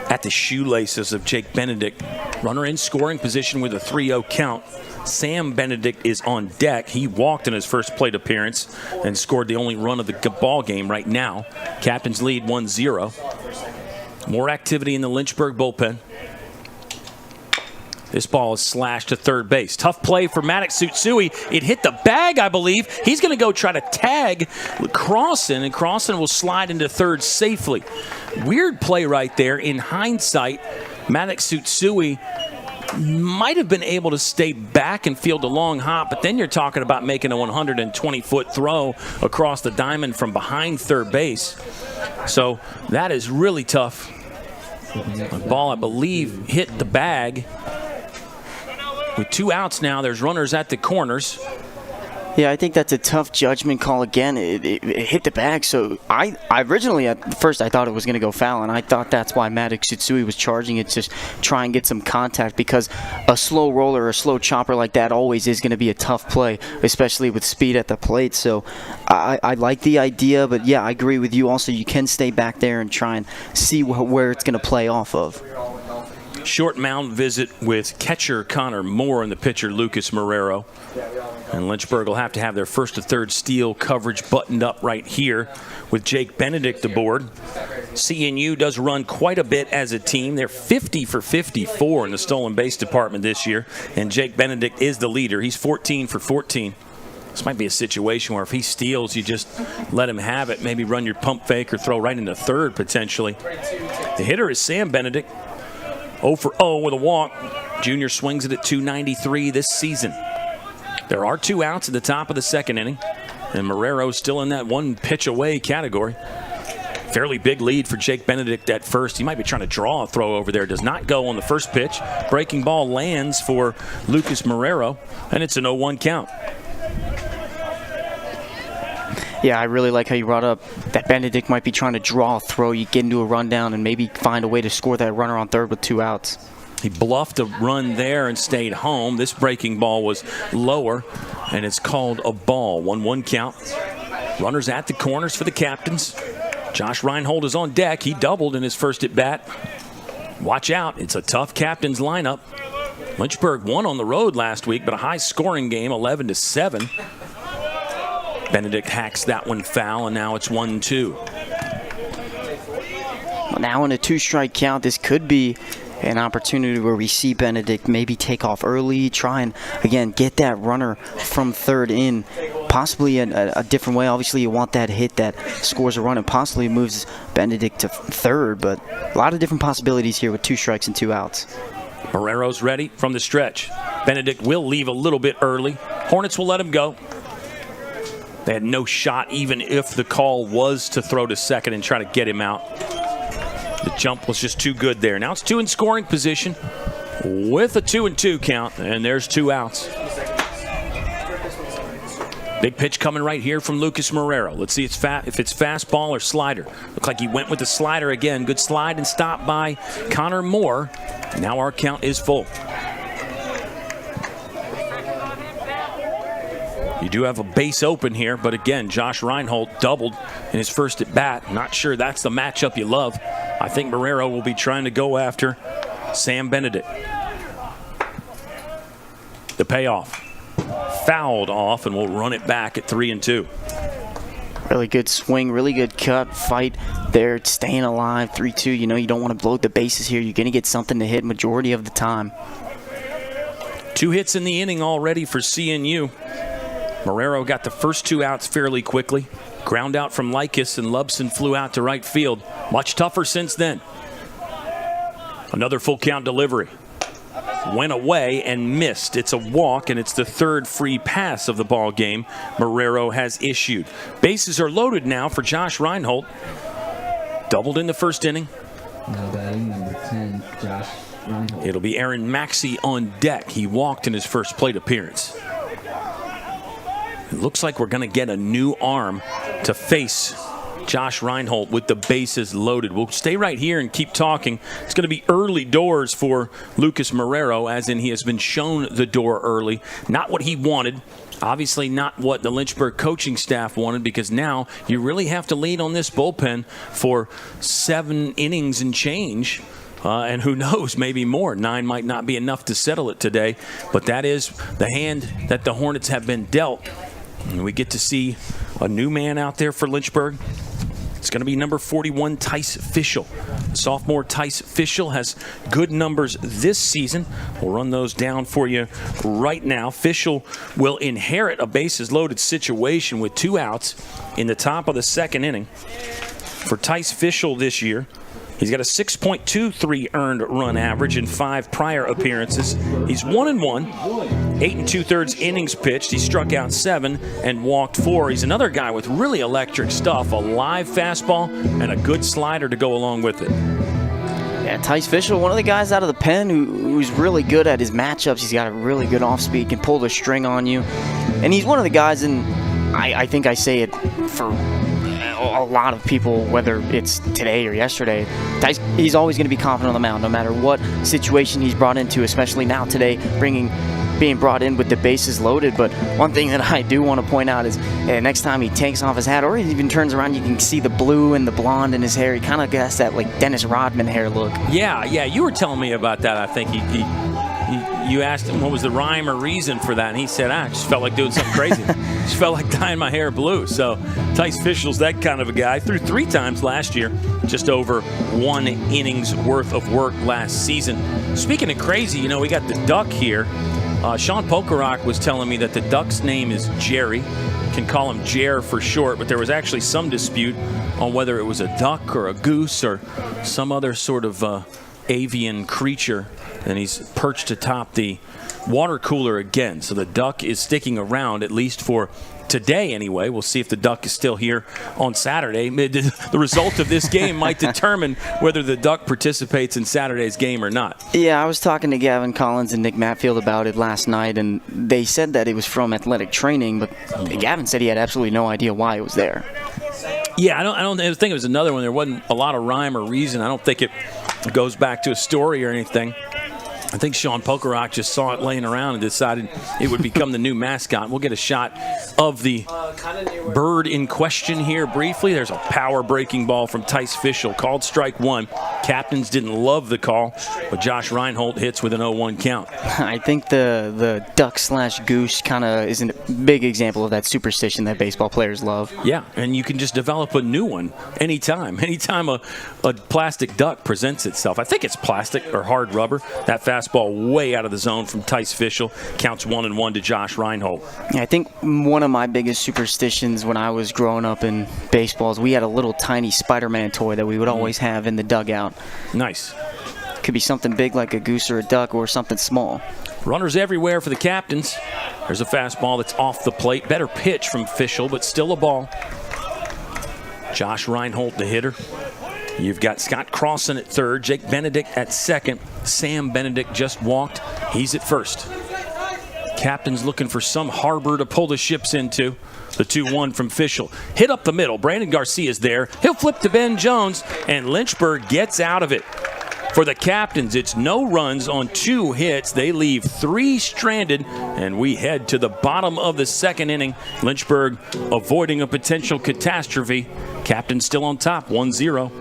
at the shoelaces of Jake Benedict. Runner in scoring position with a 3-0 count. Sam Benedict is on deck. He walked in his first plate appearance and scored the only run of the ball game right now. Captains lead 1-0. More activity in the Lynchburg bullpen. This ball is slashed to third base. Tough play for Maddox Tsutsui. It hit the bag, I believe. He's going to go try to tag Crossan, and Crossan will slide into third safely. Weird play right there. In hindsight, Maddox Tsutsui might have been able to stay back and field a long hop, but then you're talking about making a 120-foot throw across the diamond from behind third base. So that is really tough. The ball, I believe, hit the bag. With 2 outs now, there's runners at the corners. Yeah, I think that's a tough judgment call again. It hit the bag, so I originally at first I thought it was going to go foul, and I thought that's why Maddox Tsutsui was charging it to try and get some contact, because a slow roller, a slow chopper like that always is going to be a tough play, especially with speed at the plate. So I like the idea, but yeah, I agree with you. Also, you can stay back there and try and see where it's going to play off of. Short mound visit with catcher Connor Moore and the pitcher Lucas Marrero. And Lynchburg will have to have their first to third steal coverage buttoned up right here with Jake Benedict aboard. CNU does run quite a bit as a team. They're 50 for 54 in the stolen base department this year, and Jake Benedict is the leader. He's 14 for 14. This might be a situation where if he steals, you just let him have it, maybe run your pump fake or throw right into third potentially. The hitter is Sam Benedict, 0 for 0 with a walk. Junior swings it at .293 this season. There are 2 outs at the top of the second inning, and Marrero's still in that one pitch away category. Fairly big lead for Jake Benedict at first. He might be trying to draw a throw over there. Does not go on the first pitch. Breaking ball lands for Lucas Marrero, and it's an 0-1 count. Yeah, I really like how you brought up that Benedict might be trying to draw a throw. You get into a rundown and maybe find a way to score that runner on third with 2 outs. He bluffed a run there and stayed home. This breaking ball was lower, and it's called a ball. 1-1 count. Runners at the corners for the captains. Josh Reinhold is on deck. He doubled in his first at bat. Watch out. It's a tough captain's lineup. Lynchburg won on the road last week, but a high-scoring game, 11-7. Benedict hacks that one foul, and now it's 1-2. Well, now in a 2-strike count, this could be an opportunity where we see Benedict maybe take off early, try and, again, get that runner from third in, possibly a different way. Obviously, you want that hit that scores a run and possibly moves Benedict to third, but a lot of different possibilities here with 2 strikes and 2 outs. Marrero's ready from the stretch. Benedict will leave a little bit early. Hornets will let him go. They had no shot even if the call was to throw to second and try to get him out. The jump was just too good there. Now it's 2 in scoring position with a 2-2 count, and there's 2 outs. Big pitch coming right here from Lucas Marrero. Let's see if it's fastball or slider. Looks like he went with the slider again. Good slide and stop by Connor Moore. Now our count is full. You do have a base open here, but again, Josh Reinhold doubled in his first at bat. Not sure that's the matchup you love. I think Marrero will be trying to go after Sam Benedict. The payoff. Fouled off, and we'll run it back at 3-2. Really good swing, really good cut, fight there, staying alive, 3-2. You know, you don't want to blow the bases here. You're going to get something to hit majority of the time. 2 hits in the inning already for CNU. Marrero got the first 2 outs fairly quickly. Ground out from Likas, and Lubson flew out to right field. Much tougher since then. Another full count delivery. Went away and missed. It's a walk, and it's the 3rd free pass of the ball game Marrero has issued. Bases are loaded now for Josh Reinhold. Doubled in the first inning. Now batting number 10, Josh Reinhold. It'll be Aaron Maxey on deck. He walked in his first plate appearance. It looks like we're going to get a new arm to face Josh Reinhold with the bases loaded. We'll stay right here and keep talking. It's going to be early doors for Lucas Marrero, as in he has been shown the door early. Not what he wanted. Obviously not what the Lynchburg coaching staff wanted, because now you really have to lean on this bullpen for 7 innings and change. And who knows, maybe more. 9 might not be enough to settle it today. But that is the hand that the Hornets have been dealt. And we get to see a new man out there for Lynchburg. It's going to be number 41, Tice Fischel. Sophomore Tice Fischel has good numbers this season. We'll run those down for you right now. Fischel will inherit a bases-loaded situation with 2 outs in the top of the second inning. For Tice Fischel this year, he's got a 6.23 earned run average in 5 prior appearances. He's 1-1, 8 2/3 innings pitched. He struck out 7 and walked 4. He's another guy with really electric stuff, a live fastball and a good slider to go along with it. Yeah, Tice Fischel, one of the guys out of the pen who's really good at his matchups. He's got a really good off-speed, can pull the string on you. And he's one of the guys, and I think I say it for a lot of people, whether it's today or yesterday, he's always going to be confident on the mound, no matter what situation he's brought into, especially now today, being brought in with the bases loaded. But one thing that I do want to point out is next time he takes off his hat, or he even turns around, you can see the blue and the blonde in his hair. He kind of has that like Dennis Rodman hair look. Yeah, you were telling me about that. I think you asked him what was the rhyme or reason for that, and he said, I just felt like doing something crazy. Just felt like dyeing my hair blue. So Tice Fischel's that kind of a guy. Threw 3 times last year, just over 1 innings worth of work last season. Speaking of crazy, you know, we got the Duck here. Sean Pokerock was telling me that the Duck's name is Jerry. Can call him Jer for short, but there was actually some dispute on whether it was a duck or a goose or some other sort of avian creature. And he's perched atop the water cooler again. So the Duck is sticking around, at least for today anyway. We'll see if the Duck is still here on Saturday. The result of this game might determine whether the Duck participates in Saturday's game or not. Yeah, I was talking to Gavin Collins and Nick Matfield about it last night, and they said that it was from athletic training, but Gavin said he had absolutely no idea why it was there. Yeah, I don't think it was another one. There wasn't a lot of rhyme or reason. I don't think it goes back to a story or anything. I think Sean Pokerock just saw it laying around and decided it would become the new mascot. We'll get a shot of the bird in question here briefly. There's a power breaking ball from Tice Fischel, called strike 1. Captains didn't love the call, but Josh Reinhold hits with an 0-1 count. I think the duck/goose kind of is a big example of that superstition that baseball players love. Yeah, and you can just develop a new one anytime. Anytime a plastic duck presents itself. I think it's plastic or hard rubber. That fastball way out of the zone from Tice Fischel. Counts 1-1 to Josh Reinhold. Yeah, I think one of my biggest superstitions when I was growing up in baseball is we had a little tiny Spider-Man toy that we would always have in the dugout. Nice. Could be something big like a goose or a duck, or something small. Runners everywhere for the Captains. There's a fastball that's off the plate. Better pitch from Fischel, but still a ball. Josh Reinhold, the hitter. You've got Scott Crossan at third, Jake Benedict at second. Sam Benedict just walked. He's at first. Captain's looking for some harbor to pull the ships into. The 2-1 from Fischel. Hit up the middle. Brandon Garcia's there. He'll flip to Ben Jones, and Lynchburg gets out of it. For the Captains, it's no runs on 2 hits. They leave 3 stranded, and we head to the bottom of the second inning. Lynchburg avoiding a potential catastrophe. Captains still on top, 1-0.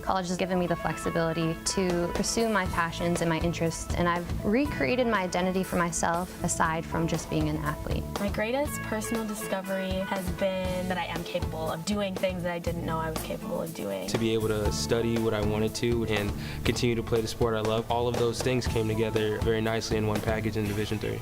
College has given me the flexibility to pursue my passions and my interests, and I've recreated my identity for myself aside from just being an athlete. My greatest personal discovery has been that I am capable of doing things that I didn't know I was capable of doing. To be able to study what I wanted to and continue to play the sport I love, all of those things came together very nicely in one package in Division III.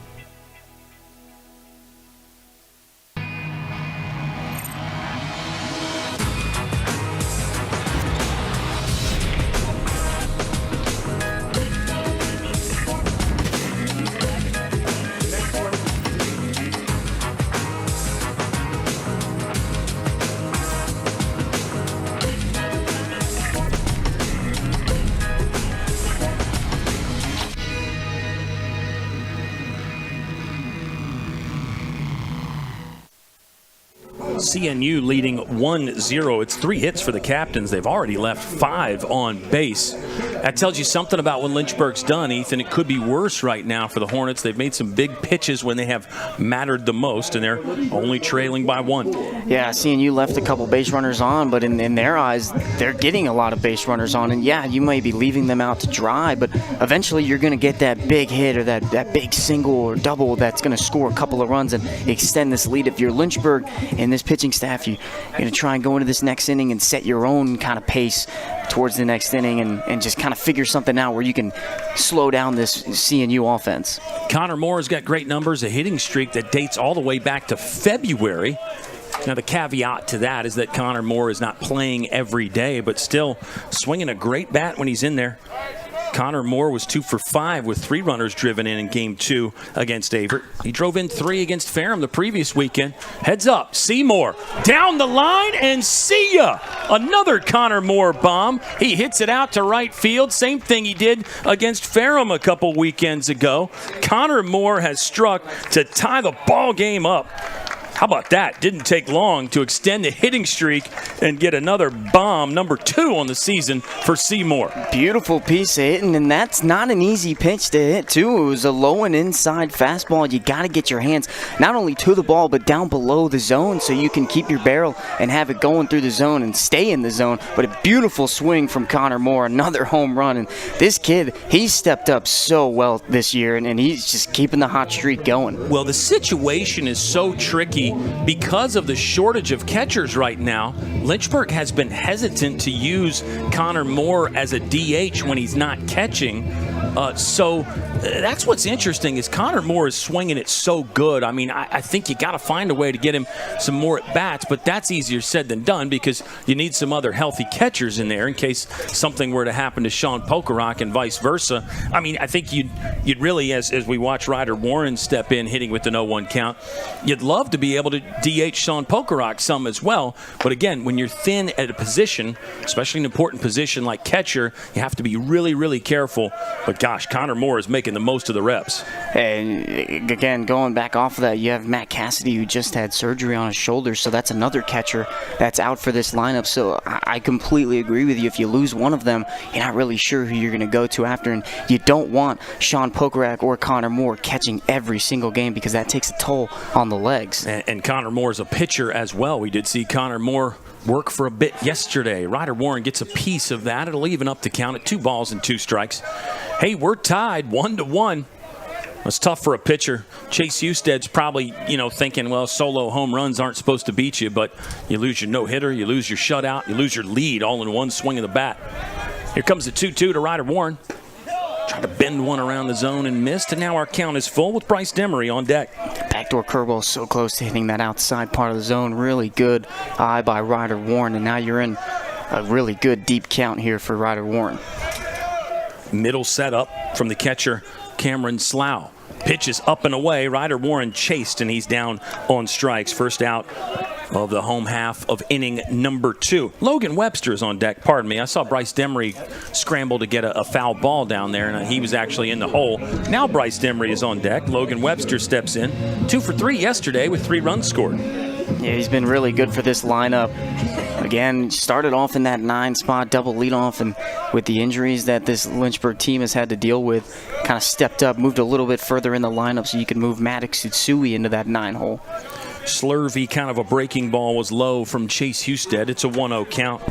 CNU leading 1-0. It's 3 hits for the Captains. They've already left 5 on base. That tells you something about what Lynchburg's done, Ethan. It could be worse right now for the Hornets. They've made some big pitches when they have mattered the most, and they're only trailing by 1. Yeah, CNU left a couple base runners on, but in their eyes, they're getting a lot of base runners on. And yeah, you may be leaving them out to dry, but eventually you're going to get that big hit or that big single or double that's going to score a couple of runs and extend this lead. If you're Lynchburg and this pitching staff, you're going to try and go into this next inning and set your own kind of pace towards the next inning and just kind of figure something out where you can slow down this CNU offense. Connor Moore's got great numbers, a hitting streak that dates all the way back to February. Now, the caveat to that is that Connor Moore is not playing every day, but still swinging a great bat when he's in there. Connor Moore was 2 for 5 with 3 runners driven in Game 2 against Avert. He drove in 3 against Ferrum the previous weekend. Heads up, Seymour down the line, and see ya! Another Connor Moore bomb. He hits it out to right field. Same thing he did against Ferrum a couple weekends ago. Connor Moore has struck to tie the ball game up. How about that? Didn't take long to extend the hitting streak and get another bomb, number 2 on the season for Seymour. Beautiful piece of hitting, and that's not an easy pitch to hit, too. It was a low and inside fastball. You got to get your hands not only to the ball, but down below the zone so you can keep your barrel and have it going through the zone and stay in the zone. But a beautiful swing from Connor Moore, another home run. And this kid, he's stepped up so well this year, and he's just keeping the hot streak going. Well, the situation is so tricky because of the shortage of catchers right now. Lynchburg has been hesitant to use Connor Moore as a DH when he's not catching. So that's what's interesting is Connor Moore is swinging it so good. I mean, I think you got to find a way to get him some more at-bats, but that's easier said than done because you need some other healthy catchers in there in case something were to happen to Sean Pokerock and vice versa. I mean, I think you'd really, as we watch Ryder Warren step in hitting with the 0-1 count, you'd love to be able to DH Sean Pokerock some as well. But again, when you're thin at a position, especially an important position like catcher, you have to be really, really careful. But gosh, Connor Moore is making the most of the reps. And again, going back off of that, you have Matt Cassidy who just had surgery on his shoulder, so that's another catcher that's out for this lineup. So I completely agree with you. If you lose one of them, you're not really sure who you're going to go to after, and you don't want Sean Pokerock or Connor Moore catching every single game because that takes a toll on the legs. And Connor Moore is a pitcher as well. We did see Connor Moore work for a bit yesterday. Ryder Warren gets a piece of that. It'll even up the count at 2 balls and 2 strikes. Hey, we're tied 1-1. It's tough for a pitcher. Chase Husted's probably, thinking, well, solo home runs aren't supposed to beat you, but you lose your no-hitter, you lose your shutout, you lose your lead all in one swing of the bat. Here comes the 2-2 to Ryder Warren. Tried to bend one around the zone and missed, and now our count is full with Bryce Demery on deck. Backdoor curveball so close to hitting that outside part of the zone. Really good eye by Ryder Warren, and now you're in a really good deep count here for Ryder Warren. Middle setup from the catcher, Cameron Slough. Pitch is up and away. Ryder Warren chased, and he's down on strikes. First out of the home half of inning number 2. Logan Webster is on deck. Pardon me. I saw Bryce Demery scramble to get a foul ball down there, and he was actually in the hole. Now Bryce Demery is on deck. Logan Webster steps in. 2 for 3 yesterday with 3 runs scored. Yeah, he's been really good for this lineup. Again, started off in that 9 spot, double leadoff, and with the injuries that this Lynchburg team has had to deal with, kind of stepped up, moved a little bit further in the lineup so you can move Maddox Utsui into that 9 hole. Slurvy, kind of a breaking ball, was low from Chase Husted. It's a 1-0 count.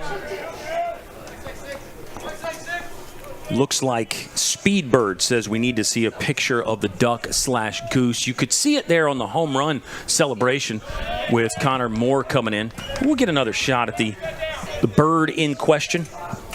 Looks like Speedbird says we need to see a picture of the duck/goose. You could see it there on the home run celebration with Connor Moore coming in. We'll get another shot at the bird in question.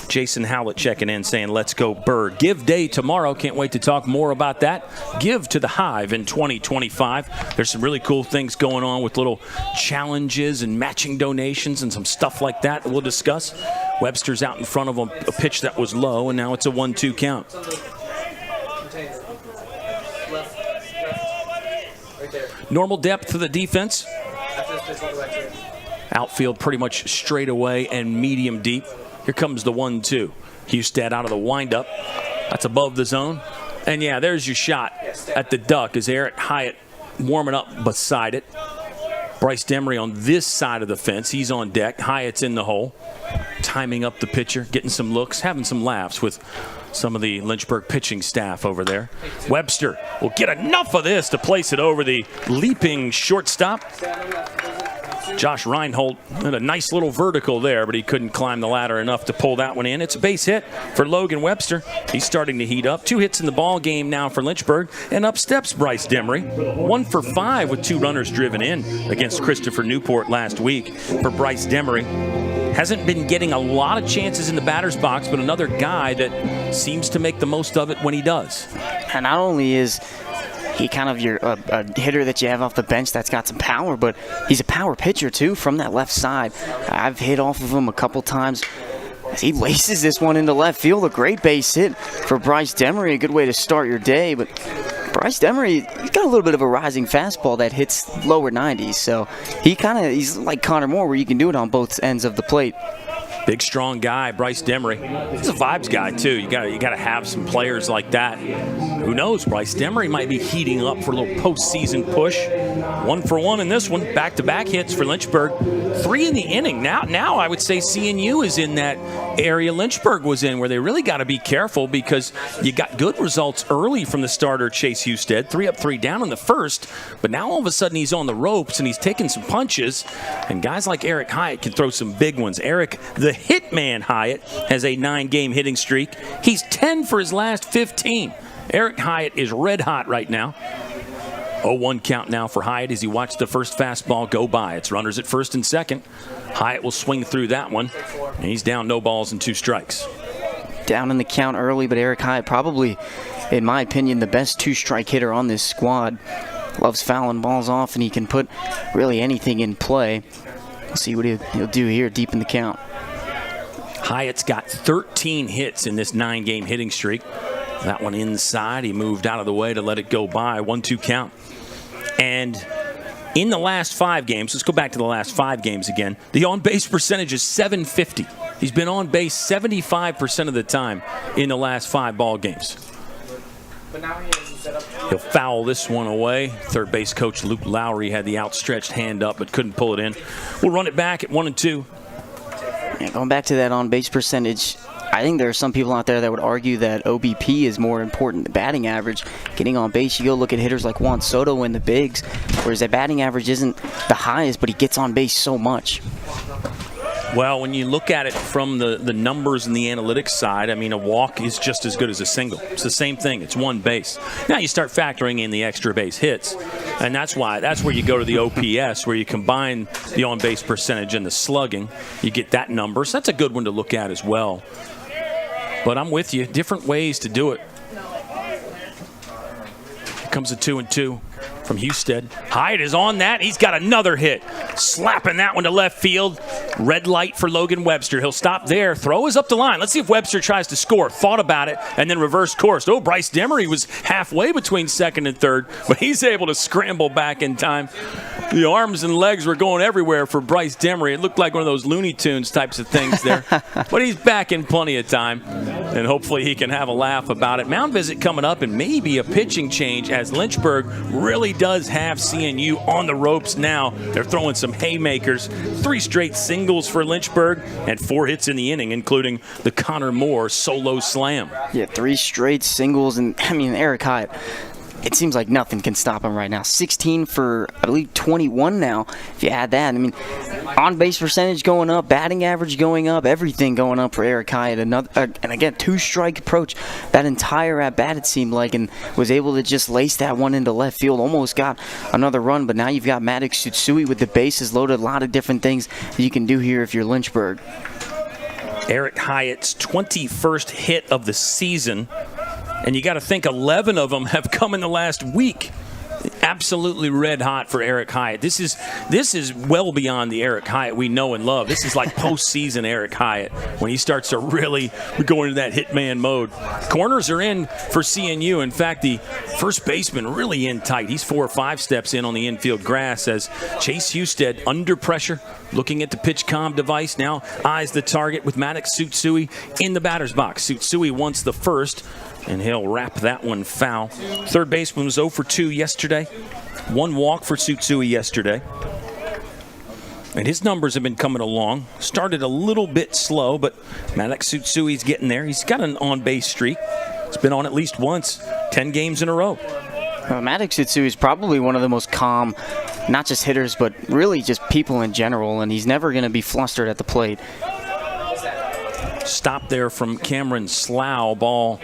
Jason Howlett checking in saying, let's go Bird. Give Day tomorrow. Can't wait to talk more about that. Give to the Hive in 2025. There's some really cool things going on with little challenges and matching donations and some stuff like that we'll discuss. Webster's out in front of a pitch that was low, and now it's a 1-2 count. Normal depth for the defense. Outfield pretty much straight away and medium deep. Here comes the 1-2. Husted out of the windup. That's above the zone. And yeah, there's your shot at the duck as Eric Hyatt warming up beside it. Bryce Demery on this side of the fence. He's on deck. Hyatt's in the hole. Timing up the pitcher, getting some looks, having some laughs with some of the Lynchburg pitching staff over there. Webster will get enough of this to place it over the leaping shortstop. Josh Reinhold had a nice little vertical there, but he couldn't climb the ladder enough to pull that one in. It's a base hit for Logan Webster. He's starting to heat up. 2 hits in the ball game now for Lynchburg, and up steps Bryce Demery. 1 for 5 with 2 runners driven in against Christopher Newport last week for Bryce Demery. Hasn't been getting a lot of chances in the batter's box, but another guy that seems to make the most of it when he does. And not only is he kind of a hitter that you have off the bench that's got some power, but he's a power pitcher too from that left side. I've hit off of him a couple times. He laces this one into left field. A great base hit for Bryce Demery. A good way to start your day, but Bryce Demery, he's got a little bit of a rising fastball that hits lower 90s, so he's like Connor Moore where you can do it on both ends of the plate. Big, strong guy, Bryce Demery. He's a vibes guy, too. You gotta have some players like that. Who knows? Bryce Demery might be heating up for a little postseason push. 1-for-1 in this one. Back-to-back hits for Lynchburg. 3 in the inning. Now I would say CNU is in that area Lynchburg was in, where they really got to be careful because you got good results early from the starter, Chase Husted. 3 up, 3 down in the first. But now all of a sudden he's on the ropes and he's taking some punches. And guys like Eric Hyatt can throw some big ones. Eric, the Hitman Hyatt, has a 9-game hitting streak. He's 10 for his last 15. Eric Hyatt is red hot right now. 0-1 count now for Hyatt as he watched the first fastball go by. It's runners at first and second. Hyatt will swing through that one, and he's down, no balls and 2 strikes. Down in the count early, but Eric Hyatt probably, in my opinion, the best 2-strike hitter on this squad. Loves fouling balls off, and he can put really anything in play. We'll see what he'll do here deep in the count. Hyatt's got 13 hits in this 9-game hitting streak. That one inside. He moved out of the way to let it go by. 1-2 count. And in the last 5 games, let's go back to the last 5 games again, the on-base percentage is .750. He's been on base 75% of the time in the last 5 ball games. He'll foul this one away. Third base coach Luke Lowry had the outstretched hand up but couldn't pull it in. We'll run it back at 1-2. Yeah, going back to that on-base percentage, I think there are some people out there that would argue that OBP is more important than batting average. Getting on base, you go look at hitters like Juan Soto in the bigs, whereas that batting average isn't the highest, but he gets on base so much. Well, when you look at it from the numbers and the analytics side, I mean, a walk is just as good as a single. It's the same thing. It's one base. Now you start factoring in the extra base hits, and that's where you go to the OPS, where you combine the on-base percentage and the slugging. You get that number. So that's a good one to look at as well. But I'm with you. Different ways to do it. Here comes a 2-2 from Husted. Hyatt is on that. He's got another hit. Slapping that one to left field. Red light for Logan Webster. He'll stop there. Throw is up the line. Let's see if Webster tries to score. Thought about it and then reverse course. Oh, Bryce Demery was halfway between second and third, but he's able to scramble back in time. The arms and legs were going everywhere for Bryce Demery. It looked like one of those Looney Tunes types of things there. But he's back in plenty of time, and hopefully he can have a laugh about it. Mound visit coming up and maybe a pitching change as Lynchburg really does have CNU on the ropes now. They're throwing some haymakers. 3 straight singles for Lynchburg and 4 hits in the inning, including the Connor Moore solo slam. Yeah, 3 straight singles, and I mean, Eric Hyatt, it seems like nothing can stop him right now. 16 for, I believe, 21 now, if you add that. I mean, on-base percentage going up, batting average going up, everything going up for Eric Hyatt. And again, 2-strike approach that entire at-bat, it seemed like, and was able to just lace that one into left field. Almost got another run, but now you've got Maddox Tsutsui with the bases loaded. A lot of different things you can do here if you're Lynchburg. Eric Hyatt's 21st hit of the season. And you got to think 11 of them have come in the last week. Absolutely red hot for Eric Hyatt. This is well beyond the Eric Hyatt we know and love. This is like postseason Eric Hyatt when he starts to really go into that hitman mode. Corners are in for CNU. In fact, the first baseman really in tight. He's 4 or 5 steps in on the infield grass as Chase Husted under pressure, looking at the pitch comm device. Now eyes the target with Maddox Tsutsui in the batter's box. Tsutsui wants the first, and he'll wrap that one foul. Third baseman was 0 for 2 yesterday. 1 walk for Tsutsui yesterday. And his numbers have been coming along. Started a little bit slow, but Maddox Tsutsui's getting there. He's got an on-base streak. It's been on at least once, 10 games in a row. Maddox Tsutsui is probably one of the most calm, not just hitters, but really just people in general, and he's never going to be flustered at the plate. Stop there from Cameron Slough. Ball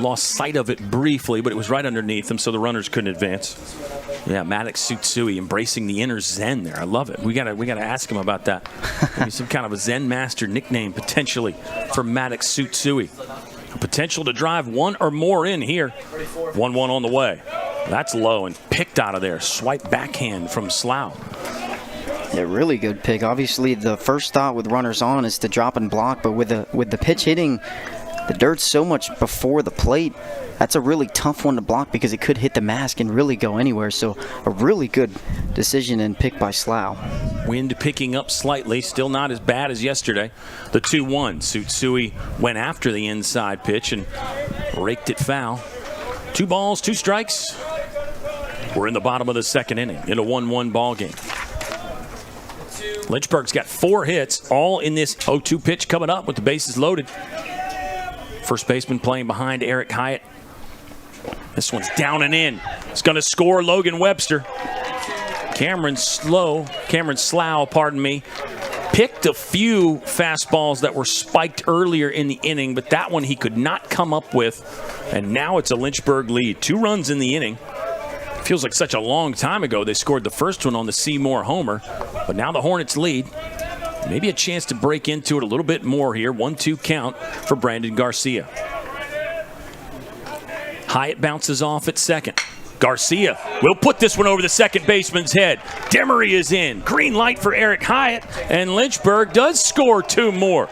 lost sight of it briefly, but it was right underneath him, so the runners couldn't advance. Yeah, Maddox Tsutsui embracing the inner Zen there. I love it. We gotta ask him about that. Maybe some kind of a Zen master nickname potentially for Maddox Tsutsui. Potential to drive 1 or more in here. 1-1 on the way. That's low and picked out of there. Swipe backhand from Slough. Yeah, really good pick. Obviously, the first thought with runners on is to drop and block, but with the pitch hitting the dirt so much before the plate, that's a really tough one to block because it could hit the mask and really go anywhere. So a really good decision and pick by Slough. Wind picking up slightly, still not as bad as yesterday. The 2-1. Tsutsui went after the inside pitch and raked it foul. 2 balls, 2 strikes. We're in the bottom of the second inning in a 1-1 ball game. Lynchburg's got 4 hits, all in this 0-2 pitch coming up with the bases loaded. First baseman playing behind Eric Hyatt. This one's down and in. It's going to score Logan Webster. Cameron Slough, picked a few fastballs that were spiked earlier in the inning, but that one he could not come up with, and now it's a Lynchburg lead. 2 runs in the inning. Feels like such a long time ago they scored the first one on the Seymour homer, but now the Hornets lead. Maybe a chance to break into it a little bit more here. 1-2 count for Brandon Garcia. Hyatt bounces off at second. Garcia will put this one over the second baseman's head. Demery is in. Green light for Eric Hyatt, and Lynchburg does score 2 more.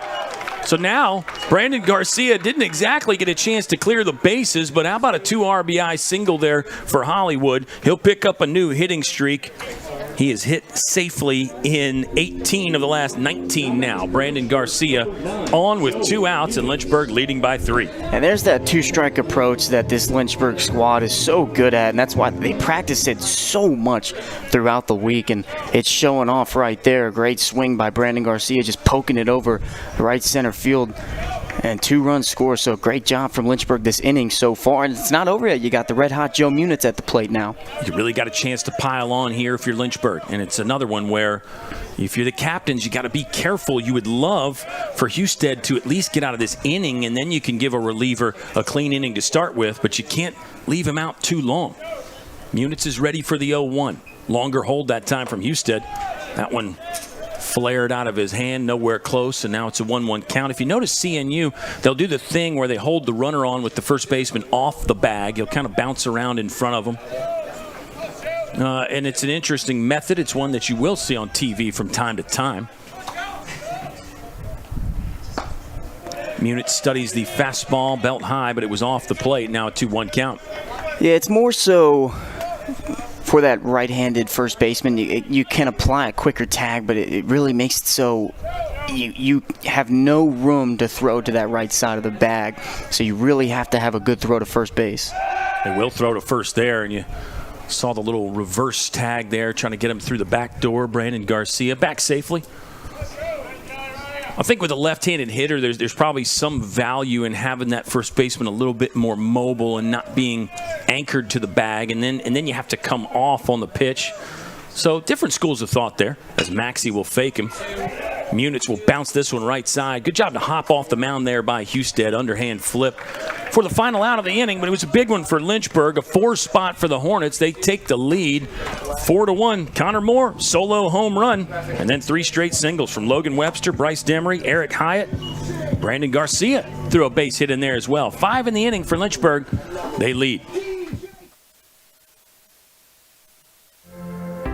So now, Brandon Garcia didn't exactly get a chance to clear the bases, but how about a 2 RBI single there for Hollywood? He'll pick up a new hitting streak. He has hit safely in 18 of the last 19 now. Brandon Garcia on with 2 outs and Lynchburg leading by 3. And there's that 2-strike approach that this Lynchburg squad is so good at, and that's why they practice it so much throughout the week, and it's showing off right there. A great swing by Brandon Garcia, just poking it over right center field. And 2 runs scored, so great job from Lynchburg this inning so far. And it's not over yet. You got the red-hot Joe Munitz at the plate now. You really got a chance to pile on here if you're Lynchburg. And it's another one where if you're the captains, you got to be careful. You would love for Husted to at least get out of this inning, and then you can give a reliever a clean inning to start with, but you can't leave him out too long. Munitz is ready for the 0-1. Longer hold that time from Husted. That one flared out of his hand, nowhere close, and now it's a 1-1 count. If you notice CNU, they'll do the thing where they hold the runner on with the first baseman off the bag. He'll kind of bounce around in front of him. And it's an interesting method. It's one that you will see on TV from time to time. Munitz studies the fastball, belt high, but it was off the plate. Now a 2-1 count. Yeah, it's more so for that right-handed first baseman. You can apply a quicker tag, but it really makes it so you have no room to throw to that right side of the bag. So you really have to have a good throw to first base. They will throw to first there, and you saw the little reverse tag there, trying to get him through the back door. Brandon Garcia back safely. I think with a left-handed hitter, there's probably some value in having that first baseman a little bit more mobile and not being anchored to the bag, and then you have to come off on the pitch. So different schools of thought there, as Maxey will fake him. Munitz will bounce this one right side. Good job to hop off the mound there by Husted. Underhand flip for the final out of the inning, but it was a big one for Lynchburg. A 4 spot for the Hornets. They take the lead 4-1. Connor Moore, solo home run, and then 3 straight singles from Logan Webster, Bryce Demery, Eric Hyatt. Brandon Garcia threw a base hit in there as well. 5 in the inning for Lynchburg. They lead.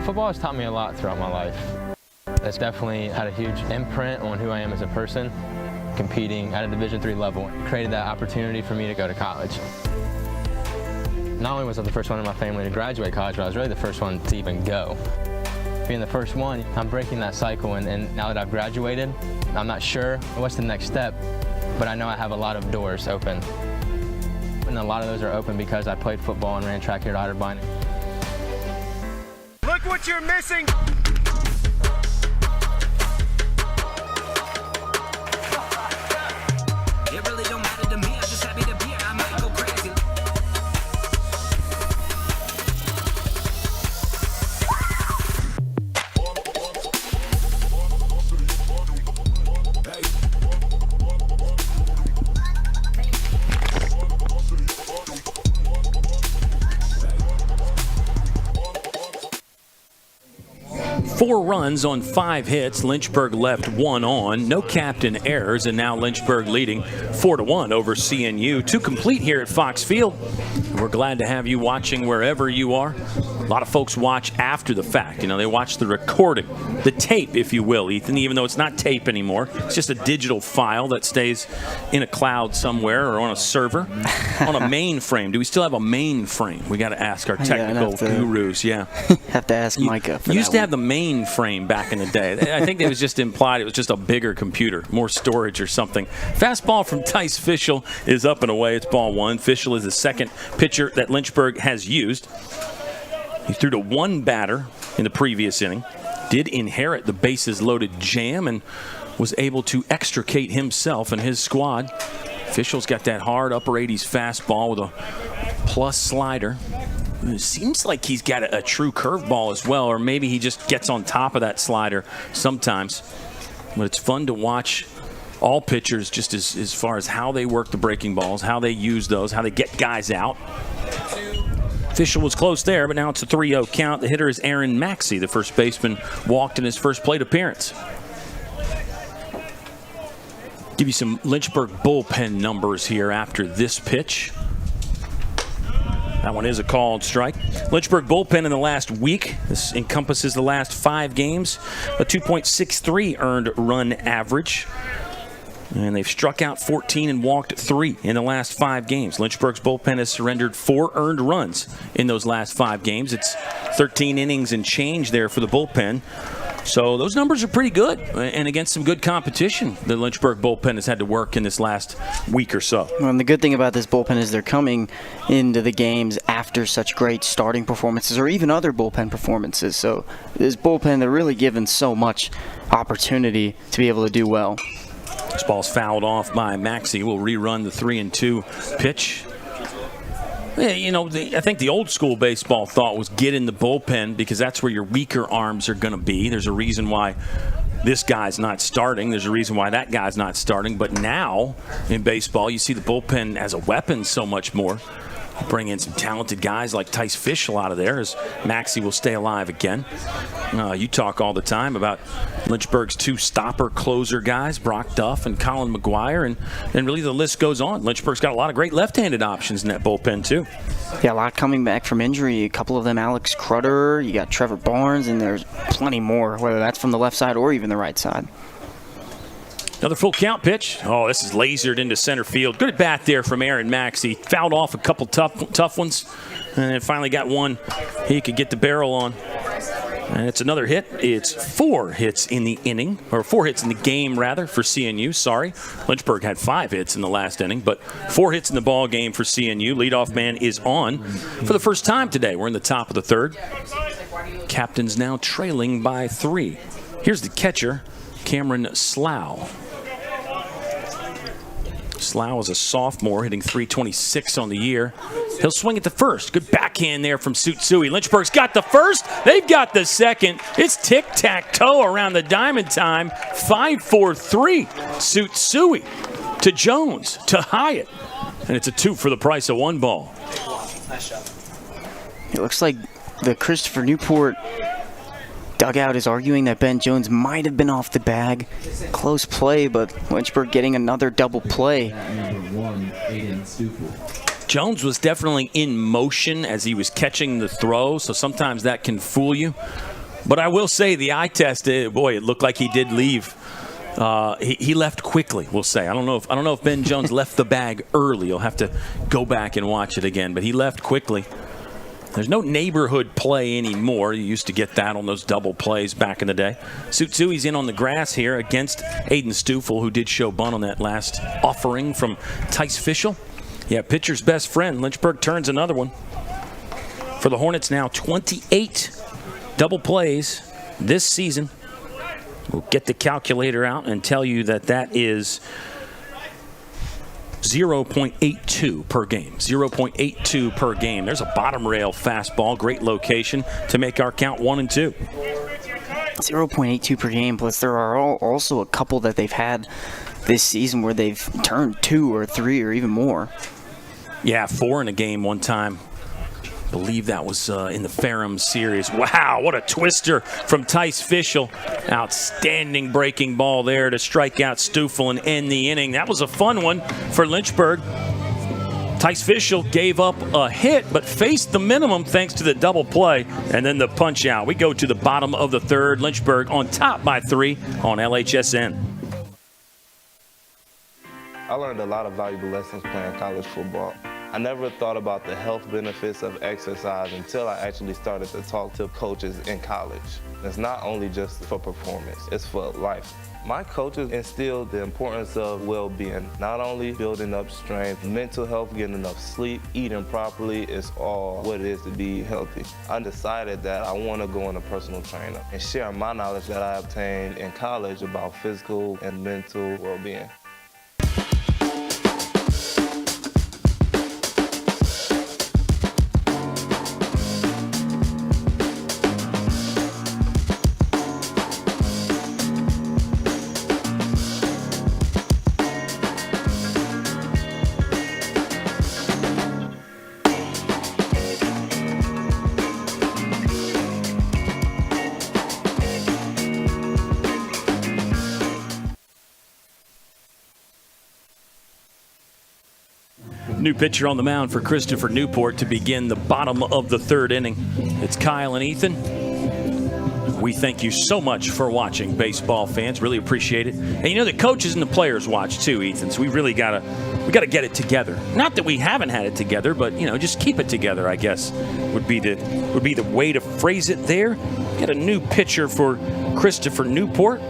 Football has taught me a lot throughout my life. It's definitely had a huge imprint on who I am as a person, competing at a Division III level. It created that opportunity for me to go to college. Not only was I the first one in my family to graduate college, but I was really the first one to even go. Being the first one, I'm breaking that cycle, and now that I've graduated, I'm not sure what's the next step, but I know I have a lot of doors open. And a lot of those are open because I played football and ran track here at Otterbein. Look what you're missing! It really don't matter to me, I'm just happy to be here, I might go crazy. Four runs on 5 hits. Lynchburg left 1 on. No captain errors, and now Lynchburg leading 4-1 over CNU. 2 complete here at Fox Field. We're glad to have you watching wherever you are. lot of folks watch after the fact. They watch the recording, the tape, if you will, Ethan, even though it's not tape anymore. It's just a digital file that stays in a cloud somewhere or on a server, on a mainframe. Do we still have a mainframe? We got to ask our technical gurus. Yeah. Have to ask Micah for You used that to have the mainframe back in the day. I think it was just implied it was just a bigger computer, more storage or something. Fastball from Tice Fischel is up and away. It's ball one. Fischel is the second pitcher that Lynchburg has used. He threw to one batter in the previous inning, did inherit the bases-loaded jam, and was able to extricate himself and his squad. Fischel's got that hard upper 80s fastball with a plus slider. It seems like he's got a true curveball as well, or maybe he just gets on top of that slider sometimes. But it's fun to watch all pitchers just as far as how they work the breaking balls, how they use those, how they get guys out. Fischel was close there, but now it's a 3-0 count. The hitter is Aaron Maxey. The first baseman walked in his first plate appearance. Give you some Lynchburg bullpen numbers here after this pitch. That one is a called strike. Lynchburg bullpen in the last week. This encompasses the last 5 games. A 2.63 earned run average. And they've struck out 14 and walked 3 in the last 5 games. Lynchburg's bullpen has surrendered 4 earned runs in those last 5 games. It's 13 innings and change there for the bullpen. So those numbers are pretty good, and against some good competition the Lynchburg bullpen has had to work in this last week or so. Well, and the good thing about this bullpen is they're coming into the games after such great starting performances or even other bullpen performances. So this bullpen, they're really given so much opportunity to be able to do well. This ball's fouled off by Maxey. We'll rerun the 3-2 pitch. I think the old school baseball thought was get in the bullpen because that's where your weaker arms are going to be. There's a reason why this guy's not starting. There's a reason why that guy's not starting. But now in baseball, you see the bullpen as a weapon so much more. Bring in some talented guys like Tice Fischel out of there as Maxey will stay alive again. You talk all the time about Lynchburg's 2 stopper closer guys, Brock Duff and Colin McGuire, and really the list goes on. Lynchburg's got a lot of great left-handed options in that bullpen too. Yeah, a lot coming back from injury. A couple of them, Alex Crutter, you got Trevor Barnes, and there's plenty more, whether that's from the left side or even the right side. Another full count pitch. Oh, this is lasered into center field. Good at bat there from Aaron Maxey. Fouled off a couple tough ones, and then finally got one he could get the barrel on. And it's another hit. It's 4 hits in the inning, or 4 hits in the game, rather, for CNU. Sorry. Lynchburg had 5 hits in the last inning, but 4 hits in the ball game for CNU. Leadoff man is on for the first time today. We're in the top of the 3rd. Captains now trailing by 3. Here's the catcher, Cameron Slough. Slough is a sophomore, hitting .326 on the year. He'll swing at the first. Good backhand there from Sutsui. Lynchburg's got the first. They've got the second. It's tic-tac-toe around the diamond time. 5-4-3. Sutsui to Jones to Hyatt. And it's a 2 for the price of 1 ball. It looks like the Christopher Newport dugout is arguing that Ben Jones might have been off the bag. Close play, but Lynchburg getting another double play. Jones was definitely in motion as he was catching the throw, so sometimes that can fool you. But I will say the eye test, boy, it looked like he did leave. He left quickly, we'll say. I don't know if Ben Jones left the bag early. You'll have to go back and watch it again, but he left quickly. There's no neighborhood play anymore. You used to get that on those double plays back in the day. Sutsui's in on the grass here against Aiden Stufel, who did show bunt on that last offering from Tice Fischel. Yeah, pitcher's best friend. Lynchburg turns another one. For the Hornets now, 28 double plays this season. We'll get the calculator out and tell you that is 0.82 per game. 0.82 per game. There's a bottom rail fastball. Great location to make our count 1 and 2. 0.82 per game. Plus, there are also a couple that they've had this season where they've turned 2 or 3 or even more. Yeah, 4 in a game one time. I believe that was in the Ferrum series. Wow, what a twister from Tice Fischel. Outstanding breaking ball there to strike out Stufel and end the inning. That was a fun one for Lynchburg. Tice Fischel gave up a hit, but faced the minimum thanks to the double play and then the punch out. We go to the bottom of the third. Lynchburg on top by 3 on LHSN. I learned a lot of valuable lessons playing college football. I never thought about the health benefits of exercise until I actually started to talk to coaches in college. It's not only just for performance, it's for life. My coaches instilled the importance of well-being, not only building up strength, mental health, getting enough sleep, eating properly is all what it is to be healthy. I decided that I want to go on a personal trainer and share my knowledge that I obtained in college about physical and mental well-being. New pitcher on the mound for Christopher Newport to begin the bottom of the third inning. It's Kyle and Ethan. We thank you so much for watching, baseball fans. Really appreciate it. And you know the coaches and the players watch too, Ethan. So we really gotta get it together. Not that we haven't had it together, but you know, just keep it together, I guess, would be the way to phrase it there. Got a new pitcher for Christopher Newport.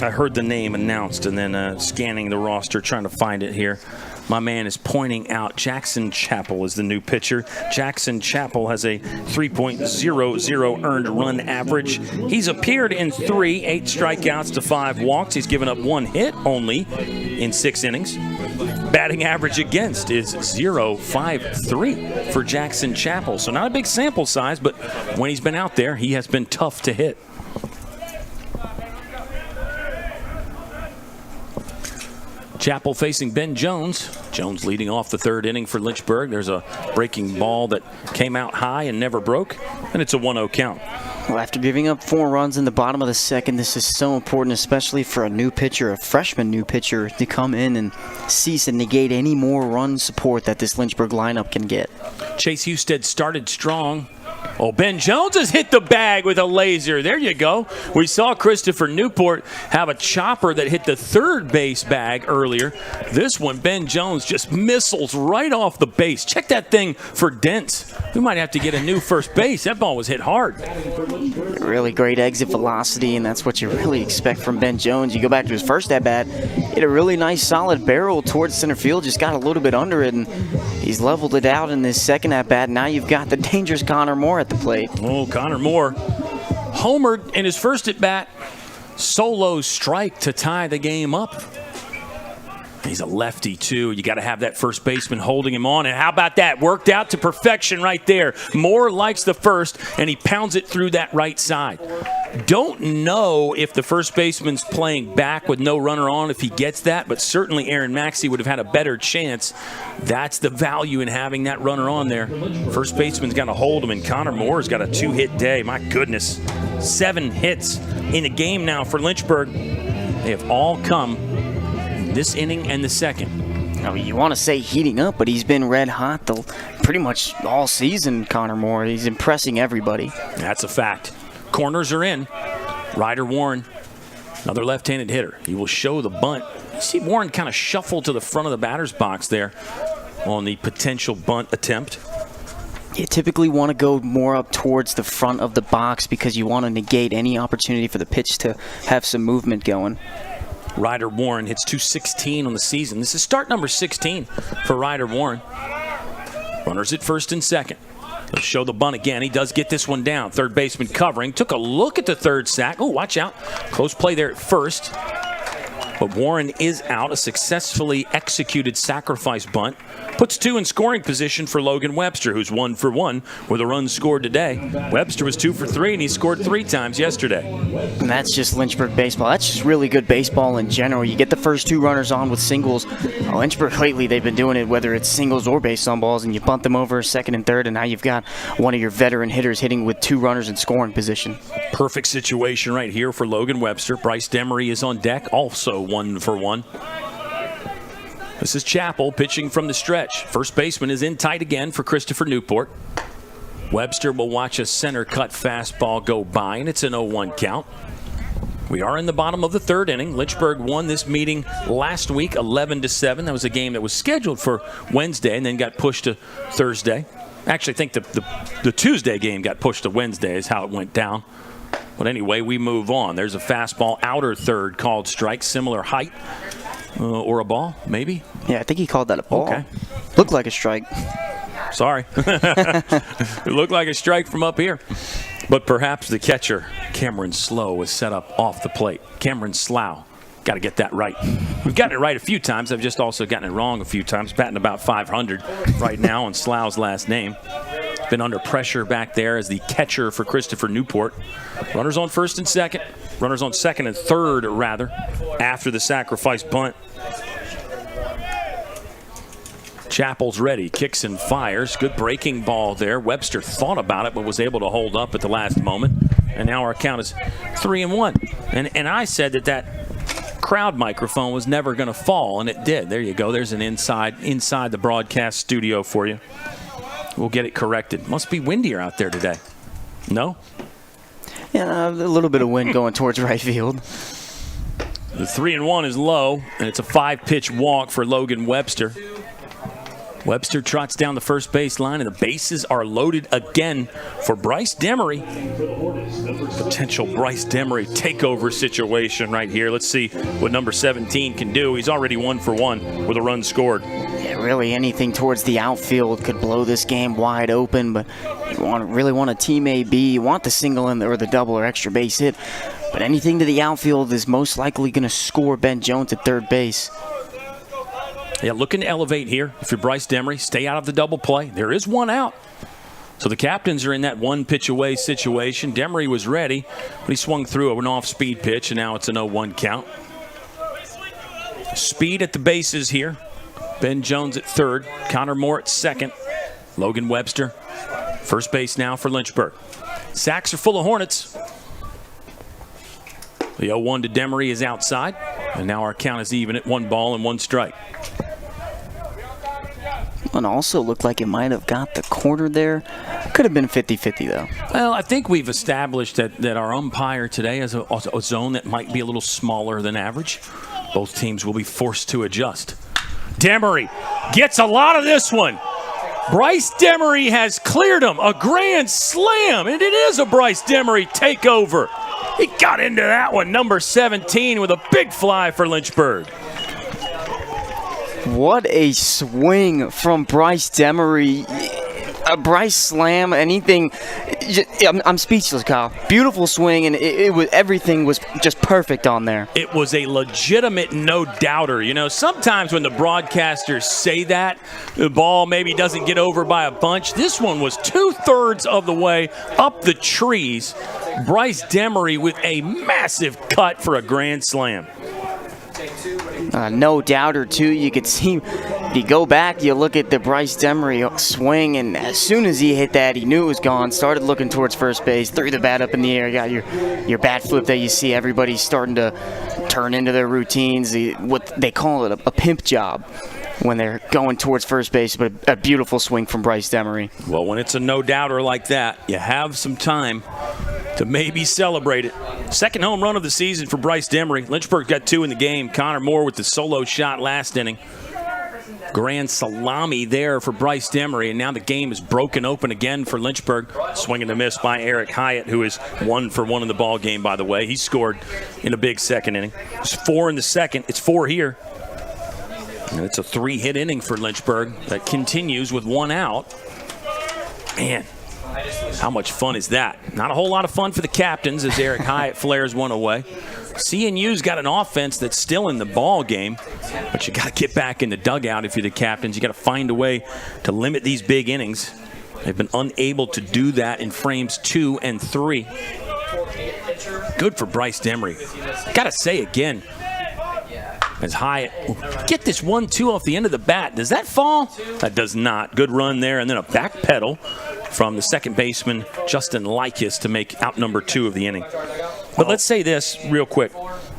I heard the name announced and then scanning the roster, trying to find it here. My man is pointing out Jackson Chappell is the new pitcher. Jackson Chappell has a 3.00 earned run average. He's appeared in 3, 8 strikeouts to 5 walks. He's given up 1 hit only in 6 innings. Batting average against is .053 for Jackson Chappell. So not a big sample size, but when he's been out there, he has been tough to hit. Chappell facing Ben Jones. Jones leading off the third inning for Lynchburg. There's a breaking ball that came out high and never broke, and it's a 1-0 count. Well, after giving up 4 runs in the bottom of the second, this is so important, especially for a new pitcher, a freshman new pitcher, to come in and cease and negate any more run support that this Lynchburg lineup can get. Chase Husted started strong. Oh, Ben Jones has hit the bag with a laser. There you go. We saw Christopher Newport have a chopper that hit the third base bag earlier. This one, Ben Jones just missiles right off the base. Check that thing for dents. We might have to get a new first base. That ball was hit hard. Really great exit velocity, and that's what you really expect from Ben Jones. You go back to his first at-bat, hit a really nice solid barrel towards center field, just got a little bit under it, and he's leveled it out in this second at-bat. Now you've got the dangerous Connor Moore at the plate. Oh, Connor Moore homered in his first at-bat. Solo strike to tie the game up. He's a lefty, too. You got to have that first baseman holding him on. And how about that? Worked out to perfection right there. Moore likes the first, and he pounds it through that right side. Don't know if the first baseman's playing back with no runner on, if he gets that, but certainly Aaron Maxey would have had a better chance. That's the value in having that runner on there. First baseman's got to hold him, and Connor Moore's got a 2-hit day. My goodness. 7 hits in a game now for Lynchburg. They have all come this inning and the second. Now, you want to say heating up, but he's been red hot pretty much all season, Connor Moore. He's impressing everybody. That's a fact. Corners are in. Ryder Warren, another left-handed hitter. He will show the bunt. You see Warren kind of shuffle to the front of the batter's box there on the potential bunt attempt. You typically want to go more up towards the front of the box because you want to negate any opportunity for the pitch to have some movement going. Ryder Warren hits .216 on the season. This is start number 16 for Ryder Warren. Runners at first and second. He'll show the bunt again. He does get this one down. Third baseman covering. Took a look at the third sack. Oh, watch out. Close play there at first. But Warren is out. A successfully executed sacrifice bunt. Puts 2 in scoring position for Logan Webster, who's 1 for 1 with a run scored today. Webster was 2 for 3, and he scored 3 times yesterday. And that's just Lynchburg baseball. That's just really good baseball in general. You get the first 2 runners on with singles. Lynchburg lately, they've been doing it whether it's singles or base on balls, and you bunt them over second and third, and now you've got one of your veteran hitters hitting with 2 runners in scoring position. Perfect situation right here for Logan Webster. Bryce Demery is on deck, also 1 for 1. This is Chappell pitching from the stretch. First baseman is in tight again for Christopher Newport. Webster will watch a center cut fastball go by, and it's an 0-1 count. We are in the bottom of the third inning. Lynchburg won this meeting last week 11-7. That was a game that was scheduled for Wednesday and then got pushed to Thursday. Actually, I think the Tuesday game got pushed to Wednesday is how it went down. But anyway, we move on. There's a fastball outer third called strike, similar height. Or a ball, maybe? Yeah, I think he called that a ball. Okay. Looked like a strike. Sorry. It looked like a strike from up here. But perhaps the catcher, Cameron Slough, was set up off the plate. Cameron Slough. Got to get that right. We've gotten it right a few times. I've just also gotten it wrong a few times. Batting about 500 right now on Slough's last name. Been under pressure back there as the catcher for Christopher Newport. Runners on first and second. Runners on second and third, rather, after the sacrifice bunt. Chappell's ready, kicks and fires. Good breaking ball there. Webster thought about it, but was able to hold up at the last moment. And now our count is 3-1. And I said that crowd microphone was never going to fall, and it did. There you go. There's an inside the broadcast studio for you. We'll get it corrected. Must be windier out there today. No? Yeah, a little bit of wind going towards right field. The 3-1 is low, and it's a 5-pitch walk for Logan Webster. Webster trots down the first base line, and the bases are loaded again for Bryce Demery. Potential Bryce Demery takeover situation right here. Let's see what number 17 can do. He's already 1 for 1 with a run scored. Yeah, really anything towards the outfield could blow this game wide open, but you really want a team AB. You want the single or the double or extra base hit, but anything to the outfield is most likely going to score Ben Jones at third base. Yeah, looking to elevate here. If you're Bryce Demery, stay out of the double play. There is one out. So the captains are in that one pitch away situation. Demery was ready, but he swung through an off-speed pitch, and now it's an 0-1 count. Speed at the bases here. Ben Jones at third. Connor Moore at second. Logan Webster, first base now for Lynchburg. Sacks are full of Hornets. The 0-1 to Demery is outside, and now our count is even at 1 ball and 1 strike. And also looked like it might have got the corner there. Could have been 50-50 though. Well, I think we've established that our umpire today has a zone that might be a little smaller than average. Both teams will be forced to adjust. Demery gets a lot of this one. Bryce Demery has cleared him. A grand slam, and it is a Bryce Demery takeover. He got into that one, number 17, with a big fly for Lynchburg. What a swing from Bryce Demery. A Bryce slam, anything. I'm speechless, Kyle. Beautiful swing, and everything was just perfect on there. It was a legitimate no-doubter. You know, sometimes when the broadcasters say that, the ball maybe doesn't get over by a bunch. This one was 2/3 of the way up the trees. Bryce Demery with a massive cut for a grand slam. No doubter, too. You could see, if you go back, you look at the Bryce Demery swing, and as soon as he hit that, he knew it was gone, started looking towards first base, threw the bat up in the air, got your bat flip that you see everybody's starting to turn into their routines, what they call it, a pimp job when they're going towards first base, but a beautiful swing from Bryce Demery. Well, when it's a no-doubter like that, you have some time to maybe celebrate it. Second home run of the season for Bryce Demery. Lynchburg got 2 in the game. Connor Moore with the solo shot last inning. Grand salami there for Bryce Demery, and now the game is broken open again for Lynchburg. Swing and a miss by Eric Hyatt, who is 1 for 1 in the ball game, by the way. He scored in a big second inning. It's 4 in the second. It's 4 here. And it's a 3-hit inning for Lynchburg that continues with 1 out. Man, how much fun is that? Not a whole lot of fun for the captains as Eric Hyatt flares one away. CNU's got an offense that's still in the ball game, but you got to get back in the dugout if you're the captains. You got to find a way to limit these big innings. They've been unable to do that in frames 2 and 3. Good for Bryce Demery. Got to say again, as Hyatt get this 1-2 off the end of the bat. Does that fall? That does not. Good run there, and then a back pedal from the second baseman, Justin Likas, to make out number 2 of the inning. But let's say this real quick.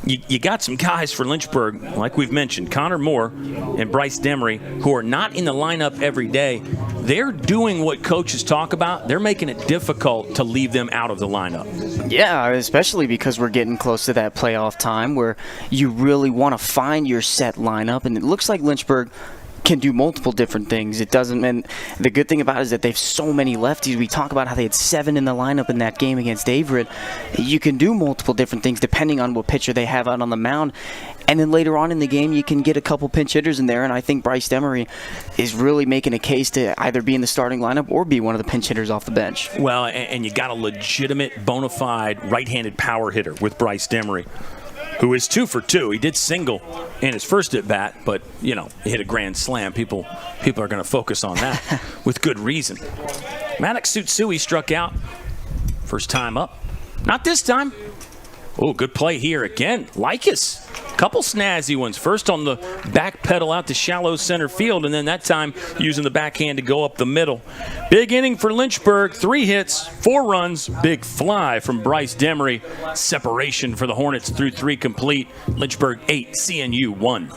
you got some guys for Lynchburg, like we've mentioned, Connor Moore and Bryce Demery, who are not in the lineup every day. They're doing what coaches talk about. They're making it difficult to leave them out of the lineup. Yeah, especially because we're getting close to that playoff time where you really want to find your set lineup, and it looks like Lynchburg can do multiple different things. It doesn't, and the good thing about it is that they have so many lefties. We talk about how they had 7 in the lineup in that game against Averett. You can do multiple different things depending on what pitcher they have out on the mound. And then later on in the game, you can get a couple pinch hitters in there, and I think Bryce Demery is really making a case to either be in the starting lineup or be one of the pinch hitters off the bench. Well, and you got a legitimate, bona fide right-handed power hitter with Bryce Demery, who is 2 for 2. He did single in his first at-bat, but, you know, he hit a grand slam. People are going to focus on that with good reason. Maddox Sutsui struck out. First time up. Not this time. Oh, good play here again. Likas. Couple snazzy ones. First on the back pedal out to shallow center field, and then that time using the backhand to go up the middle. Big inning for Lynchburg. 3 hits, 4 runs. Big fly from Bryce Demery. Separation for the Hornets through 3 complete. Lynchburg 8, CNU 1.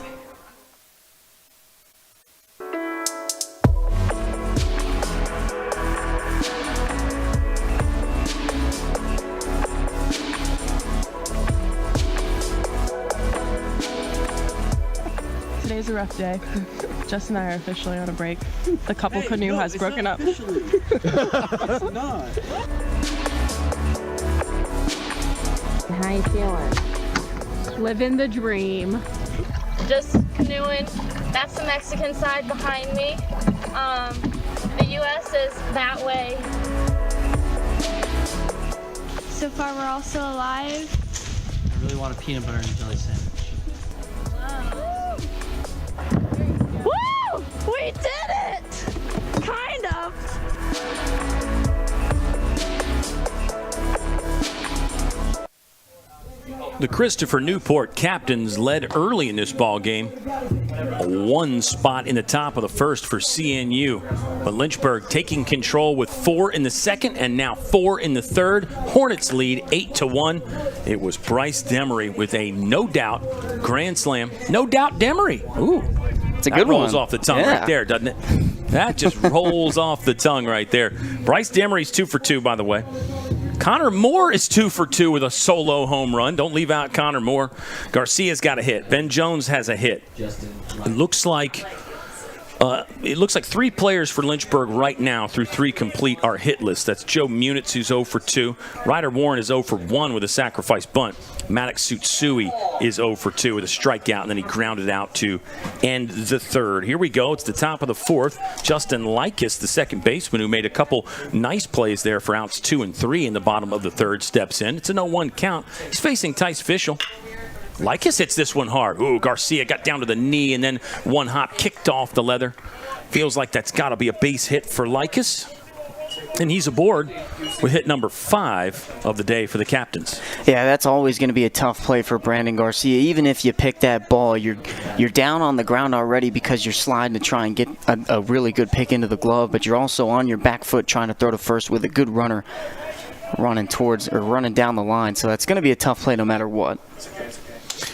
Today's a rough day. Jess and I are officially on a break. The couple canoe has broken up. It's not. How you feeling? Living the dream. Just canoeing. That's the Mexican side behind me. The U.S. is that way. So far, we're all still alive. I really want a peanut butter and jelly sandwich. Woo! We did it! Kind of. The Christopher Newport captains led early in this ball game. A 1 spot in the top of the first for CNU. But Lynchburg taking control with 4 in the second and now 4 in the third. Hornets lead 8-1. It was Bryce Demery with a no doubt grand slam. No doubt Demery. Ooh. It's a good one. That rolls off the tongue right there, doesn't it? That just rolls off the tongue right there. Bryce Demery's 2 for 2, by the way. Connor Moore is 2 for 2 with a solo home run. Don't leave out Connor Moore. Garcia's got a hit. Ben Jones has a hit. It looks like 3 players for Lynchburg right now through 3 complete are hitless. That's Joe Munitz, who's 0 for 2. Ryder Warren is 0 for 1 with a sacrifice bunt. Maddox Sutsui is 0 for 2 with a strikeout, and then he grounded out to end the third. Here we go. It's the top of the fourth. Justin Likas, the second baseman, who made a couple nice plays there for outs 2 and 3 in the bottom of the third, steps in. It's an 0-1 count. He's facing Tice Fischel. Likas hits this one hard. Ooh, Garcia got down to the knee and then one hop kicked off the leather. Feels like that's got to be a base hit for Likas. And he's aboard with hit number 5 of the day for the captains. Yeah, that's always going to be a tough play for Brandon Garcia. Even if you pick that ball, you're down on the ground already because you're sliding to try and get a really good pick into the glove, but you're also on your back foot trying to throw to first with a good runner running down the line. So that's going to be a tough play no matter what.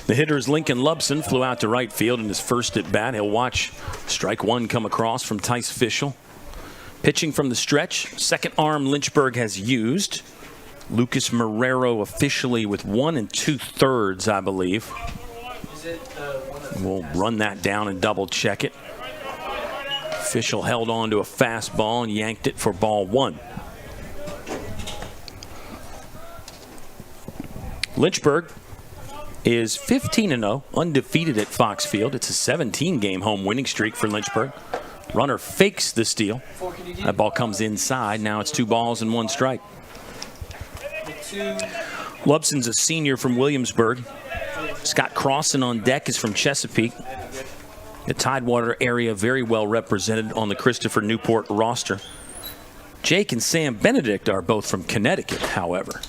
The hitter is Lincoln Lubson, flew out to right field in his first at bat. He'll watch strike 1 come across from Tice Fischel. Pitching from the stretch, second arm Lynchburg has used. Lucas Marrero officially with 1 2/3, I believe. We'll run that down and double check it. Fischel held on to a fastball and yanked it for ball 1. Lynchburg is 15-0, undefeated at Fox Field. It's a 17-game home winning streak for Lynchburg. Runner fakes the steal. That ball comes inside. Now it's 2 balls and 1 strike. Lubson's a senior from Williamsburg. Scott Crossan on deck is from Chesapeake. The Tidewater area very well represented on the Christopher Newport roster. Jake and Sam Benedict are both from Connecticut, however.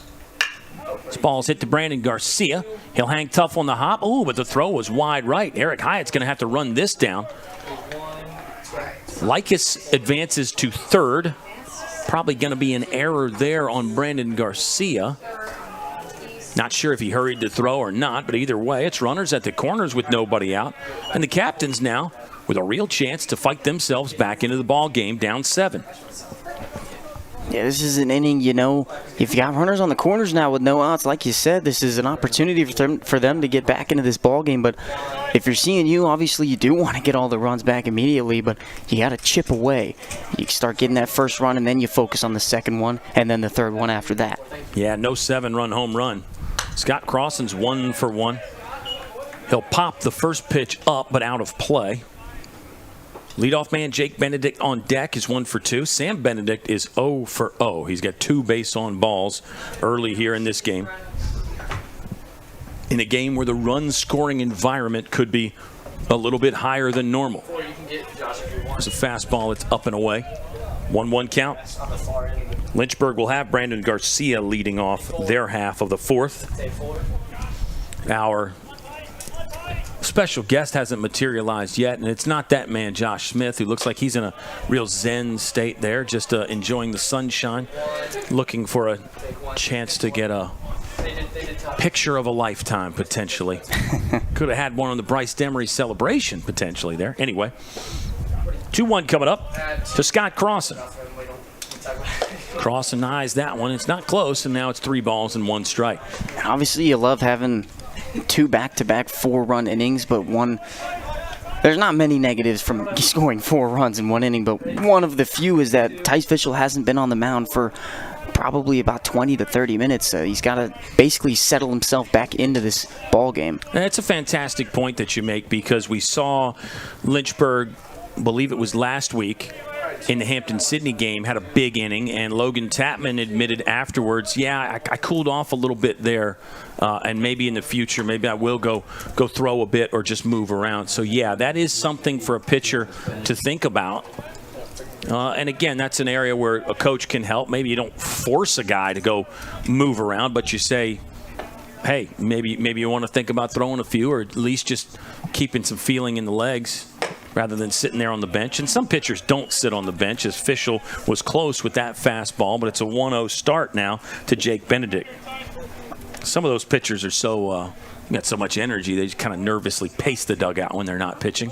This ball's hit to Brandon Garcia. He'll hang tough on the hop. Ooh, but the throw was wide right. Eric Hyatt's going to have to run this down. Likas advances to third. Probably going to be an error there on Brandon Garcia. Not sure if he hurried to throw or not, but either way, it's runners at the corners with nobody out. And the Captains now with a real chance to fight themselves back into the ball game, down 7. Yeah, this is an inning, you know, if you got runners on the corners now with no outs, like you said, this is an opportunity for them to get back into this ball game. But if you're CNU, obviously you do want to get all the runs back immediately, but you got to chip away. You start getting that first run, and then you focus on the second one, and then the third one after that. Yeah, no 7-run home run. Scott Crossan's 1 for 1. He'll pop the first pitch up, but out of play. Leadoff man Jake Benedict on deck is 1 for 2. Sam Benedict is 0 for 0. He's got 2 base on balls early here in this game. In a game where the run scoring environment could be a little bit higher than normal. There's a fastball that's up and away. 1-1 count. Lynchburg will have Brandon Garcia leading off their half of the 4th. Our special guest hasn't materialized yet, and it's not that man, Josh Smith, who looks like he's in a real zen state there, just enjoying the sunshine, looking for a chance to get a picture of a lifetime, potentially. Could have had one on the Bryce Demery celebration, potentially, there. Anyway, 2-1 coming up to Scott Crossan. Crossan eyes that one. It's not close, and now it's 3 balls and 1 strike. Obviously, you love having 2 back-to-back 4-run innings, but there's not many negatives from scoring 4 runs in 1 inning, but one of the few is that Tice Fischel hasn't been on the mound for probably about 20 to 30 minutes. So he's got to basically settle himself back into this ball game. And it's a fantastic point that you make, because we saw Lynchburg, believe it was last week, in the Hampton-Sydney game, had a big inning, and Logan Tapman admitted afterwards, yeah, I cooled off a little bit there, and maybe in the future, maybe I will go throw a bit or just move around. So, yeah, that is something for a pitcher to think about. And, again, that's an area where a coach can help. Maybe you don't force a guy to go move around, but you say, hey, maybe you want to think about throwing a few, or at least just keeping some feeling in the legs, rather than sitting there on the bench. And some pitchers don't sit on the bench, as Fischel was close with that fastball, but it's a 1-0 start now to Jake Benedict. Some of those pitchers are so got so much energy, they just kind of nervously pace the dugout when they're not pitching.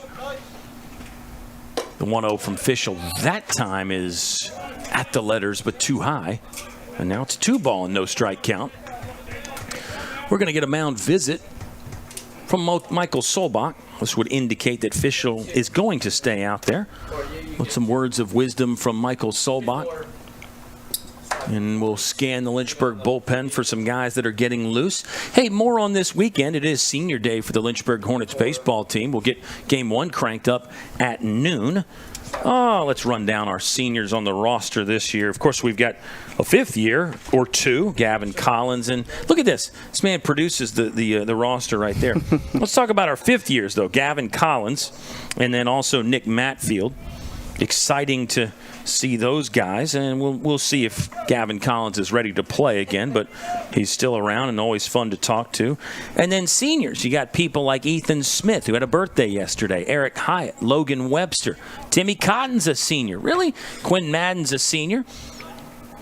The 1-0 from Fischel that time is at the letters, but too high. And now it's 2-ball and no strike count. We're going to get a mound visit from Michael Solbach. This would indicate that Fischel is going to stay out there. With some words of wisdom from Michael Solbach. And we'll scan the Lynchburg bullpen for some guys that are getting loose. Hey, more on this weekend. It is senior day for the Lynchburg Hornets baseball team. We'll get game 1 cranked up at noon. Let's run down our seniors on the roster this year. Of course, we've got a 5th year or 2, Gavin Collins. And look at this. This man produces the roster right there. Let's talk about our 5th years, though. Gavin Collins, and then also Nick Matfield. Exciting to see those guys, and we'll see if Gavin Collins is ready to play again, but he's still around and always fun to talk to. And then seniors, you got people like Ethan Smith, who had a birthday yesterday, Eric Hyatt, Logan Webster, Timmy Cotton's a senior. Really? Quinn Madden's a senior.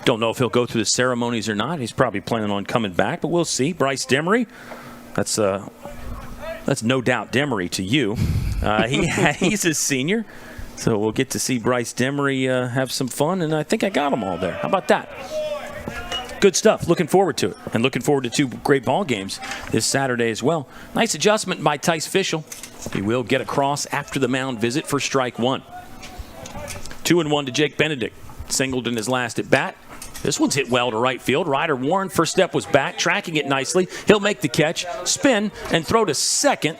Don't know if he'll go through the ceremonies or not. He's probably planning on coming back, but we'll see. Bryce Demery, that's no doubt Demery to you. He's a senior. So we'll get to see Bryce Demery have some fun, and I think I got them all there. How about that? Good stuff. Looking forward to it, and looking forward to 2 great ball games this Saturday as well. Nice adjustment by Tice Fischel. He will get across after the mound visit for strike 1. 2-1 to Jake Benedict. Singled in his last at bat. This one's hit well to right field. Ryder Warren, first step was back, tracking it nicely. He'll make the catch, spin, and throw to second.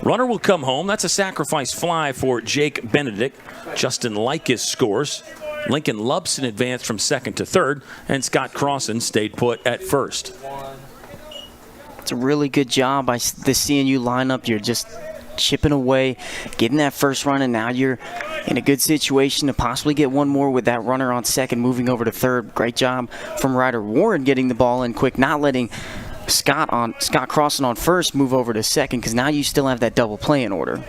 Runner will come home. That's a sacrifice fly for Jake Benedict. Justin Likas scores. Lincoln Lubson advanced from second to third, and Scott Crossan stayed put at first. It's a really good job by the CNU lineup. You're just chipping away, getting that first run, and now you're in a good situation to possibly get one more with that runner on second, moving over to third. Great job from Ryder Warren getting the ball in quick, not letting Scott Crossan on first move over to second, because now you still have that double play in order.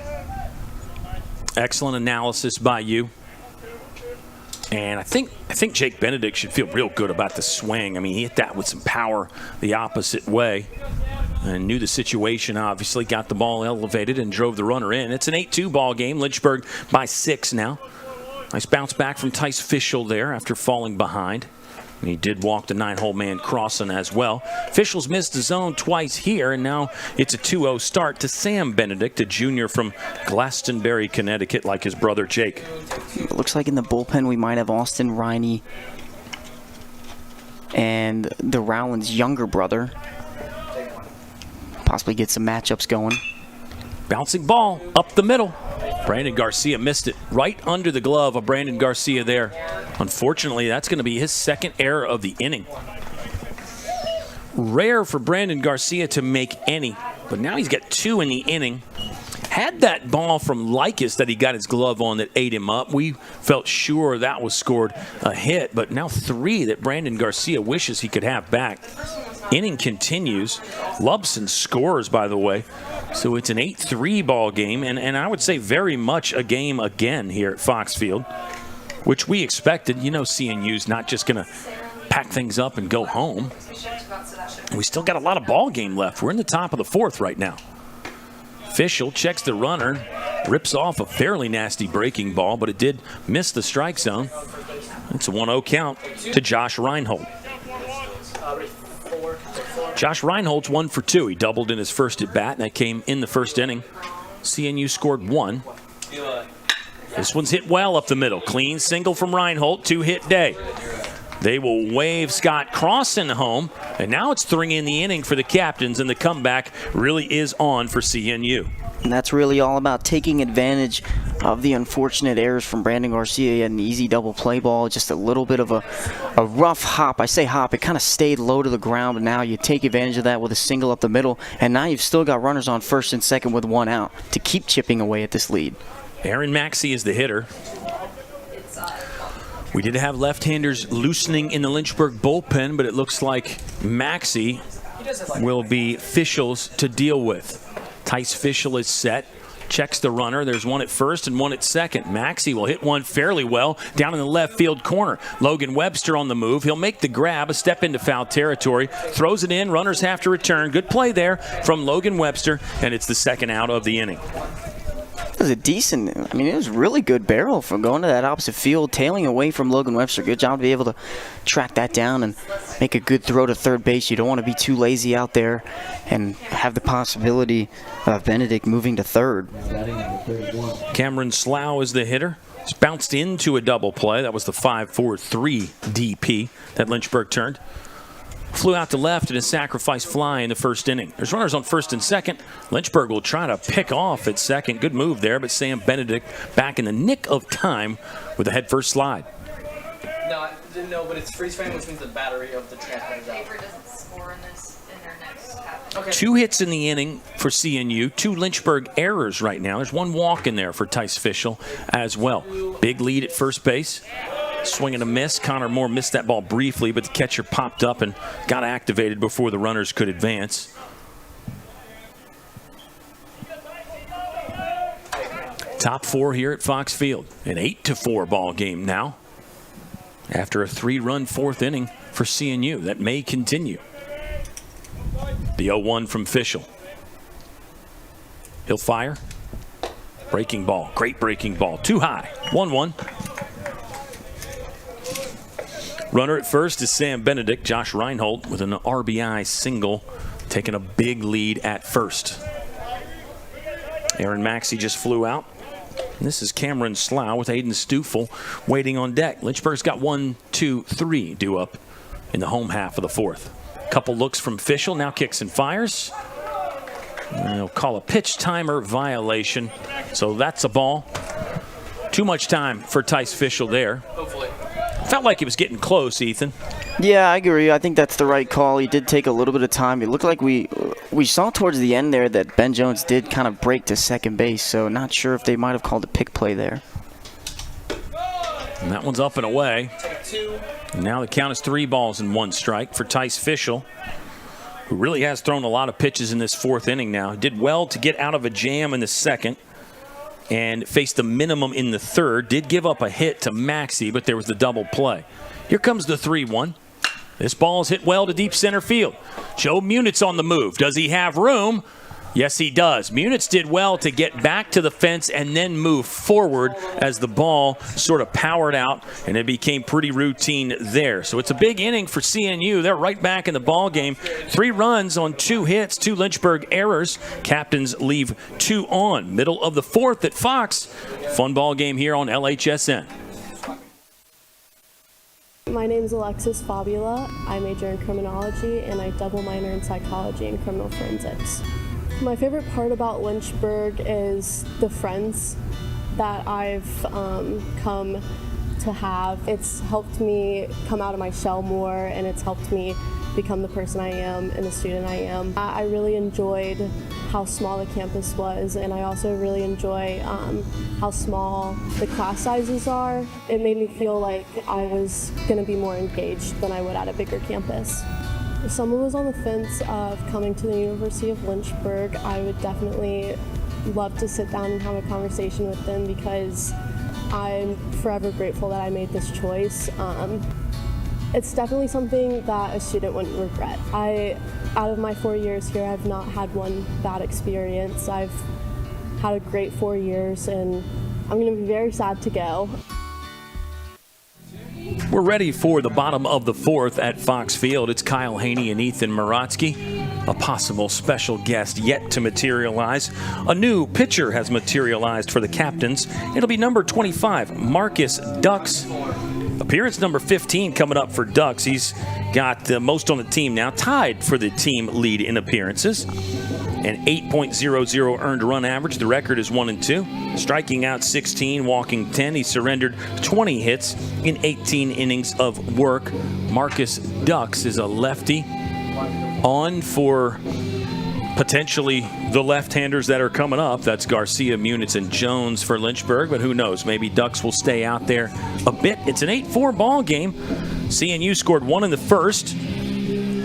Excellent analysis by you. And I think Jake Benedict should feel real good about the swing. I mean, he hit that with some power the opposite way and knew the situation, obviously, got the ball elevated and drove the runner in. It's an 8-2 ball game. Lynchburg by 6 now. Nice bounce back from Tice Fischel there after falling behind. And he did walk the 9-hole man Crossan as well. Fischel's missed the zone twice here, and now it's a 2-0 start to Sam Benedict, a junior from Glastonbury, Connecticut, like his brother Jake. It looks like in the bullpen we might have Austin Riney and the Rowlands' younger brother. Possibly get some matchups going. Bouncing ball up the middle. Brandon Garcia missed it right under the glove of Brandon Garcia there. Unfortunately, that's going to be his second error of the inning. Rare for Brandon Garcia to make any, but now he's got 2 in the inning. Had that ball from Likas that he got his glove on that ate him up, we felt sure that was scored a hit, but now 3 that Brandon Garcia wishes he could have back. Inning continues. Lubson scores, by the way. So it's an 8-3 ball game, and I would say very much a game again here at Fox Field, which we expected. You know, CNU's not just going to pack things up and go home. We still got a lot of ball game left. We're in the top of the 4th right now. Fischel checks the runner, rips off a fairly nasty breaking ball, but it did miss the strike zone. It's a 1-0 count to Josh Reinhold. Josh Reinhold's 1 for 2. He doubled in his first at bat, and that came in the first inning. CNU scored 1. This one's hit well up the middle. Clean single from Reinhold, 2-hit day. They will wave Scott Crossan home, and now it's 3 in the inning for the Captains, and the comeback really is on for CNU. And that's really all about taking advantage of the unfortunate errors from Brandon Garcia. An easy double play ball, just a little bit of a rough hop. I say hop, it kind of stayed low to the ground, but now you take advantage of that with a single up the middle, and now you've still got runners on first and second with 1 out to keep chipping away at this lead. Aaron Maxey is the hitter. We did have left-handers loosening in the Lynchburg bullpen, but it looks like Maxey will be Fischel's to deal with. Tice Fischel is set, checks the runner. There's 1 at first and 1 at second. Maxey will hit one fairly well down in the left field corner. Logan Webster on the move. He'll make the grab, a step into foul territory, throws it in. Runners have to return. Good play there from Logan Webster, and it's the second out of the inning. It was a decent, I mean, it was really good barrel from going to that opposite field, tailing away from Logan Webster. Good job to be able to track that down and make a good throw to third base. You don't want to be too lazy out there and have the possibility of Benedict moving to third. Cameron Slough is the hitter. He's bounced into a double play. That was the 5-4-3 DP that Lynchburg turned. Flew out to left in a sacrifice fly in the first inning. There's runners on first and second. Lynchburg will try to pick off at second. Good move there, but Sam Benedict back in the nick of time with a head-first slide. No, I didn't know, but it's freeze frame, which means the battery of the transmitter's out. Doesn't score in their next half. Okay. 2 hits in the inning for CNU. 2 Lynchburg errors right now. There's 1 walk in there for Tice Fischel as well. Big lead at first base. Swing and a miss. Connor Moore missed that ball briefly, but the catcher popped up and got activated before the runners could advance. Top 4 here at Fox Field. An 8-4 ball game now after a 3-run 4th inning for CNU. That may continue. The 0-1 from Fischel. He'll fire. Breaking ball. Great breaking ball. Too high. 1-1. Runner at first is Sam Benedict. Josh Reinhold with an RBI single, taking a big lead at first. Aaron Maxey just flew out. And this is Cameron Slough with Aiden Stufel waiting on deck. Lynchburg's got 1, 2, 3 due up in the home half of the 4th. Couple looks from Fischel, now kicks and fires. And they'll call a pitch timer violation. So that's a ball. Too much time for Tice Fischel there. Hopefully. Felt like he was getting close, Ethan. Yeah, I agree. I think that's the right call. He did take a little bit of time. It looked like we saw towards the end there that Ben Jones did kind of break to second base, so not sure if they might have called a pick play there. And that one's up and away. And now the count is 3 balls and 1 strike for Tice Fischel, who really has thrown a lot of pitches in this 4th inning now. He did well to get out of a jam in the second. and faced the minimum in the third. Did give up a hit to Maxey, but there was the double play. Here comes the 3-1. This ball's hit well to deep center field. Joe Munitz on the move. Does he have room? Yes, he does. Munitz did well to get back to the fence and then move forward as the ball sort of powered out, and it became pretty routine there. So it's a big inning for CNU. They're right back in the ball game. 3 runs on 2 hits, 2 Lynchburg errors. Captains leave 2 on. Middle of the 4th at Fox. Fun ball game here on LHSN. My name is Alexis Fabula. I major in criminology and I double minor in psychology and criminal forensics. My favorite part about Lynchburg is the friends that I've come to have. It's helped me come out of my shell more, and it's helped me become the person I am and the student I am. I really enjoyed how small the campus was, and I also really enjoy how small the class sizes are. It made me feel like I was going to be more engaged than I would at a bigger campus. If someone was on the fence of coming to the University of Lynchburg, I would definitely love to sit down and have a conversation with them because I'm forever grateful that I made this choice. It's definitely something that a student wouldn't regret. Out of my 4 years here, I've not had one bad experience. I've had a great 4 years, and I'm going to be very sad to go. We're ready for the bottom of the 4th at Fox Field. It's Kyle Haney and Ethan Morotsky. A possible special guest yet to materialize. A new pitcher has materialized for the Captains. It'll be number 25, Marcus Dux. Appearance number 15 coming up for Dux. He's got the most on the team now, tied for the team lead in appearances. An 8.00 earned run average. The record is 1-2. Striking out 16, walking 10. He surrendered 20 hits in 18 innings of work. Marcus Dux is a lefty on for potentially the left-handers that are coming up. That's Garcia, Munitz, and Jones for Lynchburg, but who knows? Maybe Dux will stay out there a bit. It's an 8-4 ball game. CNU scored 1 in the first.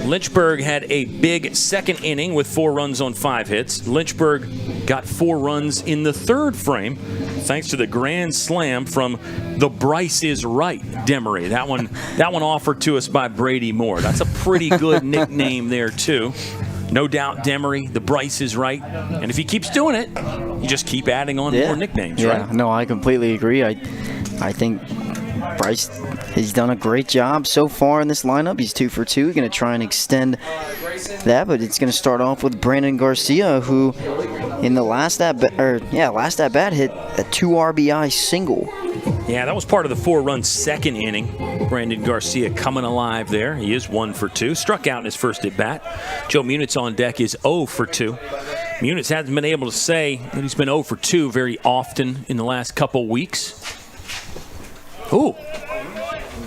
Lynchburg had a big second inning with 4 runs on 5 hits. Lynchburg got 4 runs in the third frame thanks to the grand slam from the Bryce is Right Demery. That one offered to us by Brady Moore. That's a pretty good nickname there too. No doubt Demery, the Bryce is Right. And if he keeps doing it, you just keep adding on more nicknames, right? No, I completely agree. I think Bryce has done a great job so far in this lineup. He's 2 for 2. Going to try and extend that, but it's going to start off with Brandon Garcia, who in the last at bat hit a 2 RBI single. Yeah, that was part of the 4-run second inning. Brandon Garcia coming alive there. He is 1 for 2. Struck out in his first at bat. Joe Munitz on deck is 0 for 2. Munitz hasn't been able to say that he's been 0 for 2 very often in the last couple weeks. Ooh,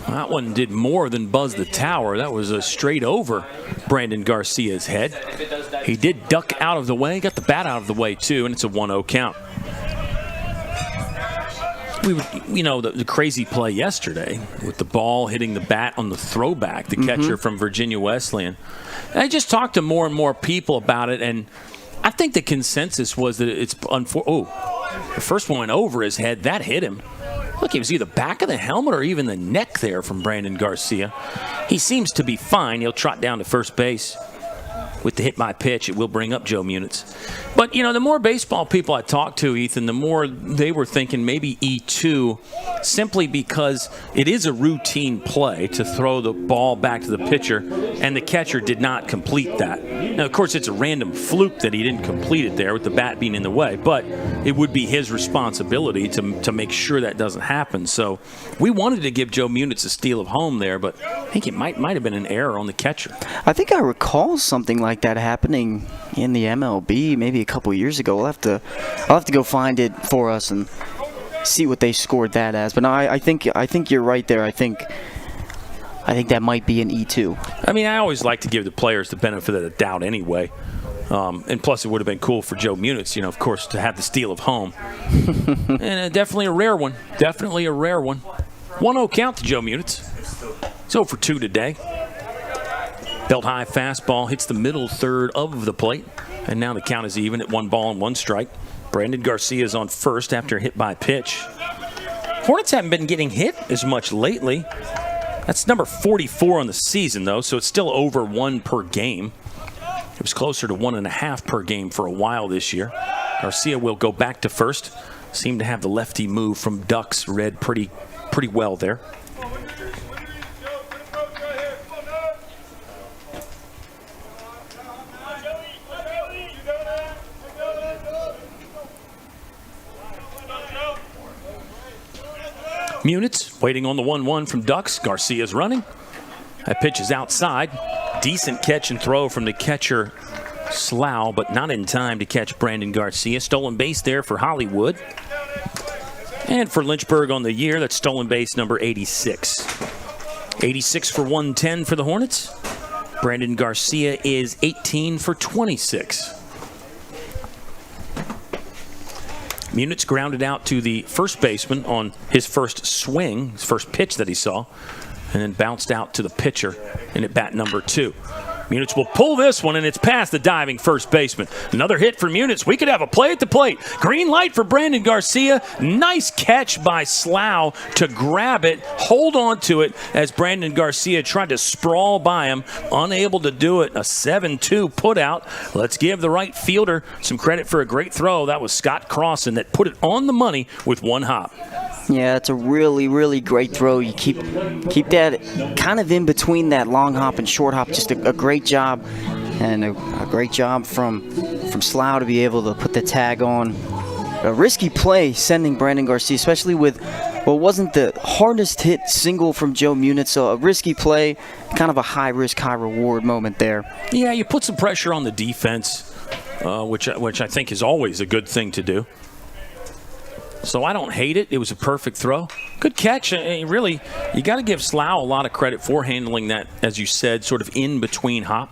that one did more than buzz the tower. That was a straight over Brandon Garcia's head. He did duck out of the way, got the bat out of the way too, and it's a 1-0 count. The crazy play yesterday with the ball hitting the bat on the throwback, the catcher from Virginia Wesleyan. I just talked to more and more people about it, and I think the consensus was that it's the first one went over his head. That hit him. Look, it was either back of the helmet or even the neck there from Brandon Garcia. He seems to be fine. He'll trot down to first base. With the hit by pitch, it will bring up Joe Munitz. But, the more baseball people I talked to, Ethan, the more they were thinking maybe E2, simply because it is a routine play to throw the ball back to the pitcher, and the catcher did not complete that. Now, of course, it's a random fluke that he didn't complete it there with the bat being in the way, but it would be his responsibility to make sure that doesn't happen. So we wanted to give Joe Munitz a steal of home there, but I think it might have been an error on the catcher. I think I recall something like that happening in the MLB maybe a couple years ago. I'll have to go find it for us and see what they scored that as. But no, I think you're right there. I think that might be an E2. I mean, I always like to give the players the benefit of the doubt anyway. And plus, it would have been cool for Joe Munitz, of course, to have the steal of home. And definitely a rare one. Definitely a rare one. 1-0 count to Joe Munitz. He's 0 for 2 today. Belt high fastball hits the middle third of the plate, and now the count is even at 1 ball and 1 strike. Brandon Garcia is on first after a hit by pitch. Hornets haven't been getting hit as much lately. That's number 44 on the season, though, so it's still over 1 per game. It was closer to 1.5 per game for a while this year. Garcia will go back to first. Seemed to have the lefty move from Ducks read pretty well there. Munitz waiting on the 1-1 from Ducks. Garcia's running. That pitch is outside. Decent catch and throw from the catcher, Slough, but not in time to catch Brandon Garcia. Stolen base there for Hollywood. And for Lynchburg on the year, that's stolen base number 86. 86 for 110 for the Hornets. Brandon Garcia is 18 for 26. Munitz grounded out to the first baseman on his first swing, his first pitch that he saw, and then bounced out to the pitcher in at bat number 2. Munitz will pull this one, and it's past the diving first baseman. Another hit for Munitz. We could have a play at the plate. Green light for Brandon Garcia. Nice catch by Slough to grab it, hold on to it as Brandon Garcia tried to sprawl by him, unable to do it. A 7-2 putout. Let's give the right fielder some credit for a great throw. That was Scott Crossan that put it on the money with 1 hop. Yeah, it's a really, really great throw. You keep that kind of in between that long hop and short hop. Just a great job, and a great job from Slough to be able to put the tag on. A risky play sending Brandon Garcia, especially with what wasn't the hardest hit single from Joe Munitz. So a risky play, kind of a high risk, high reward moment there. Yeah, you put some pressure on the defense, which I think is always a good thing to do. So I don't hate it. It was a perfect throw. Good catch. Really, you got to give Slough a lot of credit for handling that, as you said, sort of in between hop.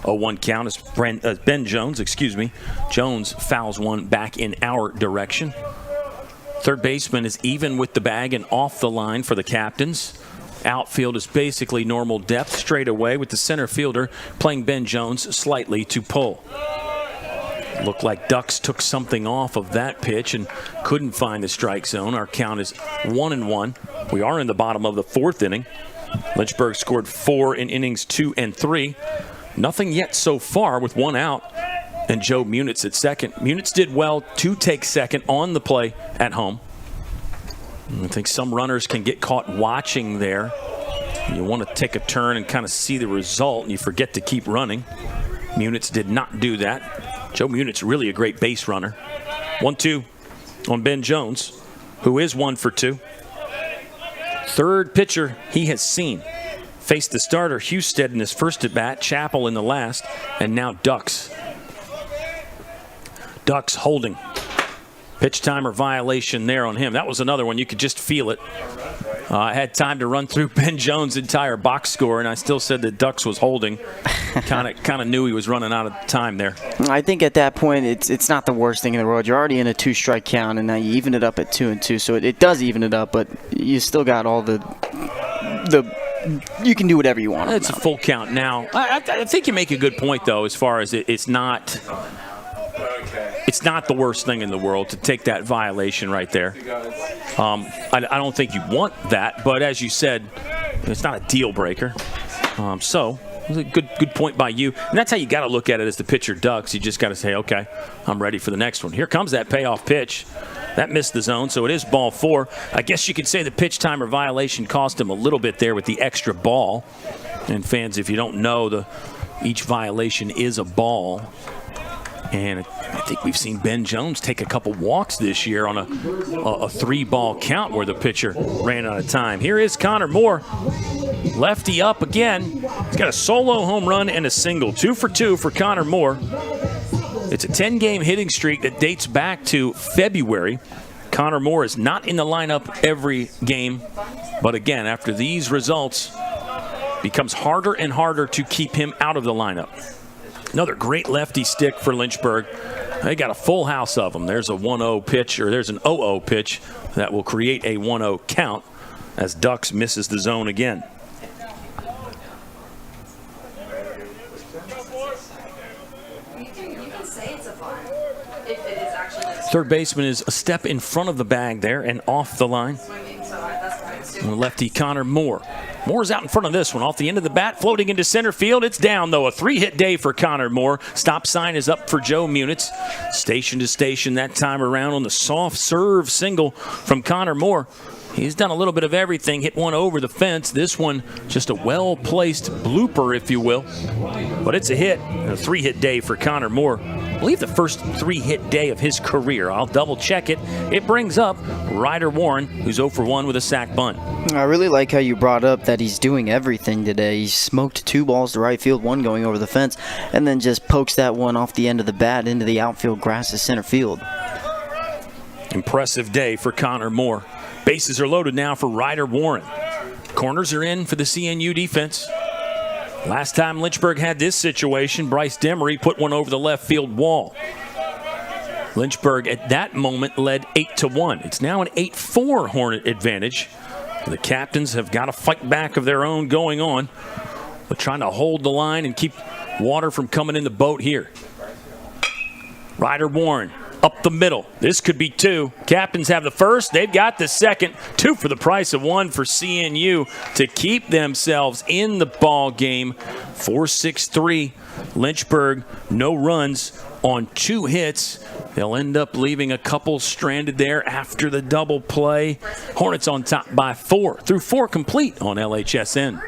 A 1 count as Ben Jones, Jones fouls one back in our direction. Third baseman is even with the bag and off the line for the Captains. Outfield is basically normal depth straight away with the center fielder playing Ben Jones slightly to pull. Looked like Ducks took something off of that pitch and couldn't find the strike zone. Our count is 1-1. We are in the bottom of the 4th inning. Lynchburg scored 4 in innings 2 and 3. Nothing yet so far with 1 out. And Joe Munitz at second. Munitz did well to take second on the play at home. I think some runners can get caught watching there. You want to take a turn and kind of see the result, and you forget to keep running. Munitz did not do that. Joe Munitz, really a great base runner. 1-2 on Ben Jones, who is 1 for 2. Third pitcher he has seen. Faced the starter Husted in his first at bat, Chappell in the last, and now Ducks. Ducks holding. Pitch timer violation there on him. That was another one. You could just feel it. I had time to run through Ben Jones' entire box score, and I still said that Ducks was holding. Kind of knew he was running out of time there. I think at that point, it's not the worst thing in the world. You're already in a 2-strike count, and now you even it up at 2-2. So it does even it up, but you still got all the you can do whatever you want. It's a full count now. I think you make a good point, though, as far as it's not the worst thing in the world to take that violation right there. I don't think you want that, but as you said, it's not a deal breaker. So it was a good point by you. And that's how you got to look at it as the pitcher Ducks. You just got to say, okay, I'm ready for the next one. Here comes that payoff pitch. That missed the zone, so it is ball 4. I guess you could say the pitch timer violation cost him a little bit there with the extra ball. And fans, if you don't know, each violation is a ball. And I think we've seen Ben Jones take a couple walks this year on a 3-ball count where the pitcher ran out of time. Here is Connor Moore. Lefty up again. He's got a solo home run and a single. 2 for 2 for Connor Moore. It's a 10-game hitting streak that dates back to February. Connor Moore is not in the lineup every game. But again, after these results, it becomes harder and harder to keep him out of the lineup. Another great lefty stick for Lynchburg. They got a full house of them. There's a 1-0 pitch, or there's an 0-0 pitch that will create a 1-0 count as Ducks misses the zone again. You can say it's a bunt if it is actually like Third baseman is a step in front of the bag there and off the line. swinging, so that's what I'm assuming. Lefty Connor Moore. Moore's out in front of this one. Off the end of the bat, floating into center field. It's down, though. A 3-hit day for Connor Moore. Stop sign is up for Joe Munitz. Station to station that time around on the soft serve single from Connor Moore. He's done a little bit of everything. Hit one over the fence. This one just a well-placed blooper, if you will. But it's a hit. A 3-hit day for Connor Moore. I believe the first 3-hit day of his career. I'll double-check it. It brings up Ryder Warren, who's 0 for 1 with a sac bunt. I really like how you brought up that he's doing everything today. He smoked 2 balls to right field, 1 going over the fence, and then just pokes that one off the end of the bat into the outfield grass to center field. Impressive day for Connor Moore. Bases are loaded now for Ryder Warren. Corners are in for the CNU defense. Last time Lynchburg had this situation, Bryce Demery put one over the left field wall. Lynchburg at that moment led 8-1. It's now an 8-4 Hornet advantage. The captains have got a fight back of their own going on. But trying to hold the line and keep water from coming in the boat here. Ryder Warren up the middle. This could be 2. Captains have the first. They've got the second. 2 for the price of 1 for CNU to keep themselves in the ball game. 4-6-3. Lynchburg, no runs on 2 hits. They'll end up leaving a couple stranded there after the double play. Hornets on top by 4 through 4 complete on LHSN.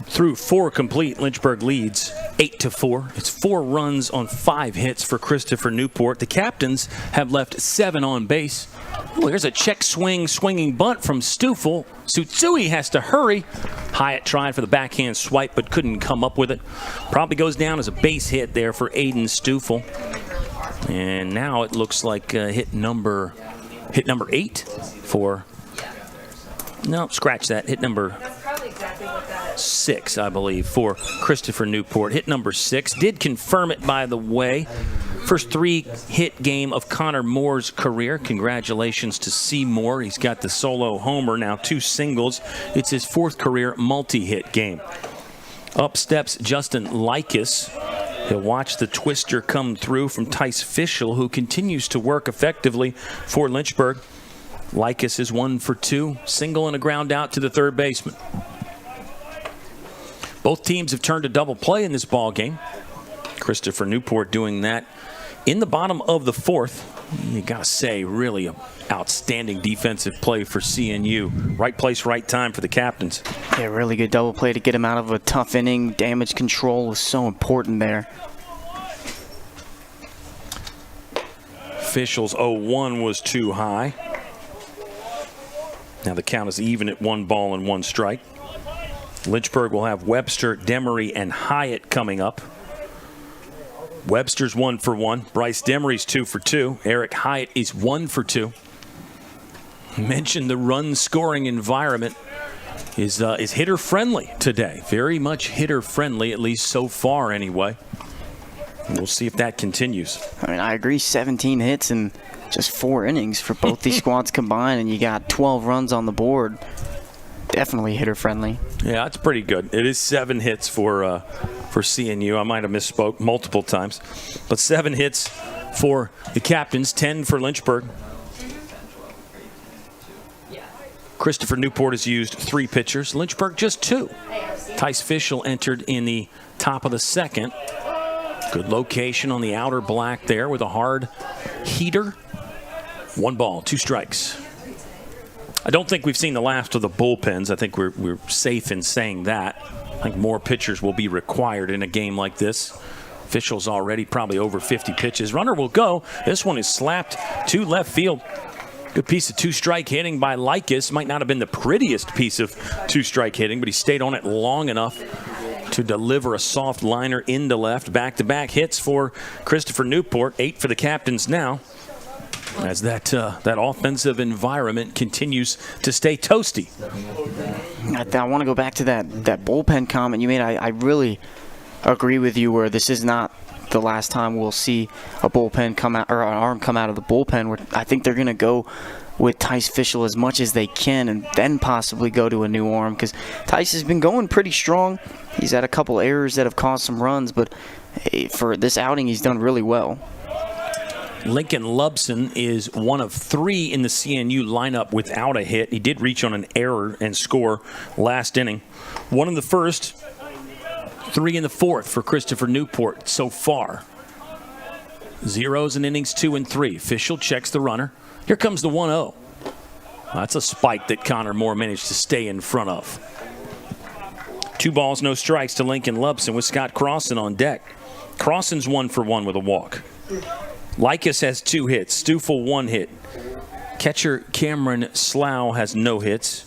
Through 4 complete, Lynchburg leads 8-4. It's 4 runs on 5 hits for Christopher Newport. The captains have left 7 on base. Oh, here's a check swinging bunt from Stufel. Tsutsui has to hurry. Hyatt tried for the backhand swipe but couldn't come up with it. Probably goes down as a base hit there for Aiden Stufel. And now it looks like hit number 8 for... No, scratch that. Hit number 6, I believe, for Christopher Newport. Hit number 6. Did confirm it, by the way. First 3-hit game of Connor Moore's career. Congratulations to Seymour. He's got the solo homer, now 2 singles. It's his 4th career multi-hit game. Up steps Justin Likas. He'll watch the twister come through from Tice Fischel, who continues to work effectively for Lynchburg. Likas is 1 for 2, single and a ground out to the third baseman. Both teams have turned a double play in this ball game. Christopher Newport doing that in the bottom of the 4th. You gotta say, really an outstanding defensive play for CNU. Right place, right time for the captains. Yeah, really good double play to get him out of a tough inning. Damage control was so important there. Fischel's 0-1 was too high. Now the count is even at 1 ball and 1 strike. Lynchburg will have Webster, Demery, and Hyatt coming up. Webster's 1 for 1. Bryce Demery's 2 for 2. Eric Hyatt is 1 for 2. Mentioned the run-scoring environment is hitter friendly today. Very much hitter friendly, at least so far anyway. And we'll see if that continues. I mean, I agree. 17 hits in just 4 innings for both these squads combined, and you got 12 runs on the board. Definitely hitter friendly. Yeah, it's pretty good. It is 7 hits for CNU. I might have misspoke multiple times, but 7 hits for the Captains, 10 for Lynchburg. Christopher Newport has used 3 pitchers. Lynchburg just 2. Tice Fischel entered in the top of the 2nd. Good location on the outer black there with a hard heater. 1 ball, 2 strikes. I don't think we've seen the last of the bullpens. I think we're safe in saying that. I think more pitchers will be required in a game like this. Fischel's already probably over 50 pitches. Runner will go. This one is slapped to left field. Good piece of 2-strike hitting by Lycus. Might not have been the prettiest piece of 2-strike hitting, but he stayed on it long enough to deliver a soft liner into left. Back-to-back hits for Christopher Newport. 8 for the Captains now, as that offensive environment continues to stay toasty. I want to go back to that bullpen comment you made. I really agree with you where this is not the last time we'll see a bullpen come out, or an arm come out of the bullpen. Where I think they're going to go with Tice Fischel as much as they can and then possibly go to a new arm, because Tice has been going pretty strong. He's had a couple errors that have caused some runs, but for this outing he's done really well. Lincoln Lubson is one of 3 in the CNU lineup without a hit. He did reach on an error and score last inning. 1 in the first, 3 in the 4th for Christopher Newport so far. 0s in innings 2 and 3. Fischel checks the runner. Here comes the 1-0. That's a spike that Connor Moore managed to stay in front of. 2 balls, no strikes to Lincoln Lubson with Scott Crossan on deck. Crossan's 1 for 1 with a walk. Lycus has 2 hits. Stufel 1 hit. Catcher Cameron Slough has no hits.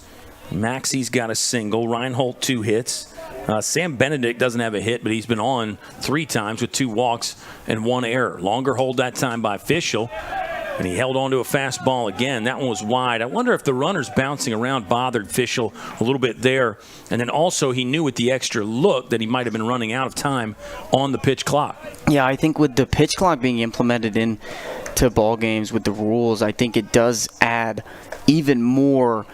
Maxey's got a single. Reinhold 2 hits. Sam Benedict doesn't have a hit, but he's been on 3 times with 2 walks and 1 error. Longer hold that time by Fischel, and he held on to a fastball again. That one was wide. I wonder if the runners bouncing around bothered Fischel a little bit there. And then also he knew with the extra look that he might have been running out of time on the pitch clock. Yeah, I think with the pitch clock being implemented into ball games with the rules, I think it does add even more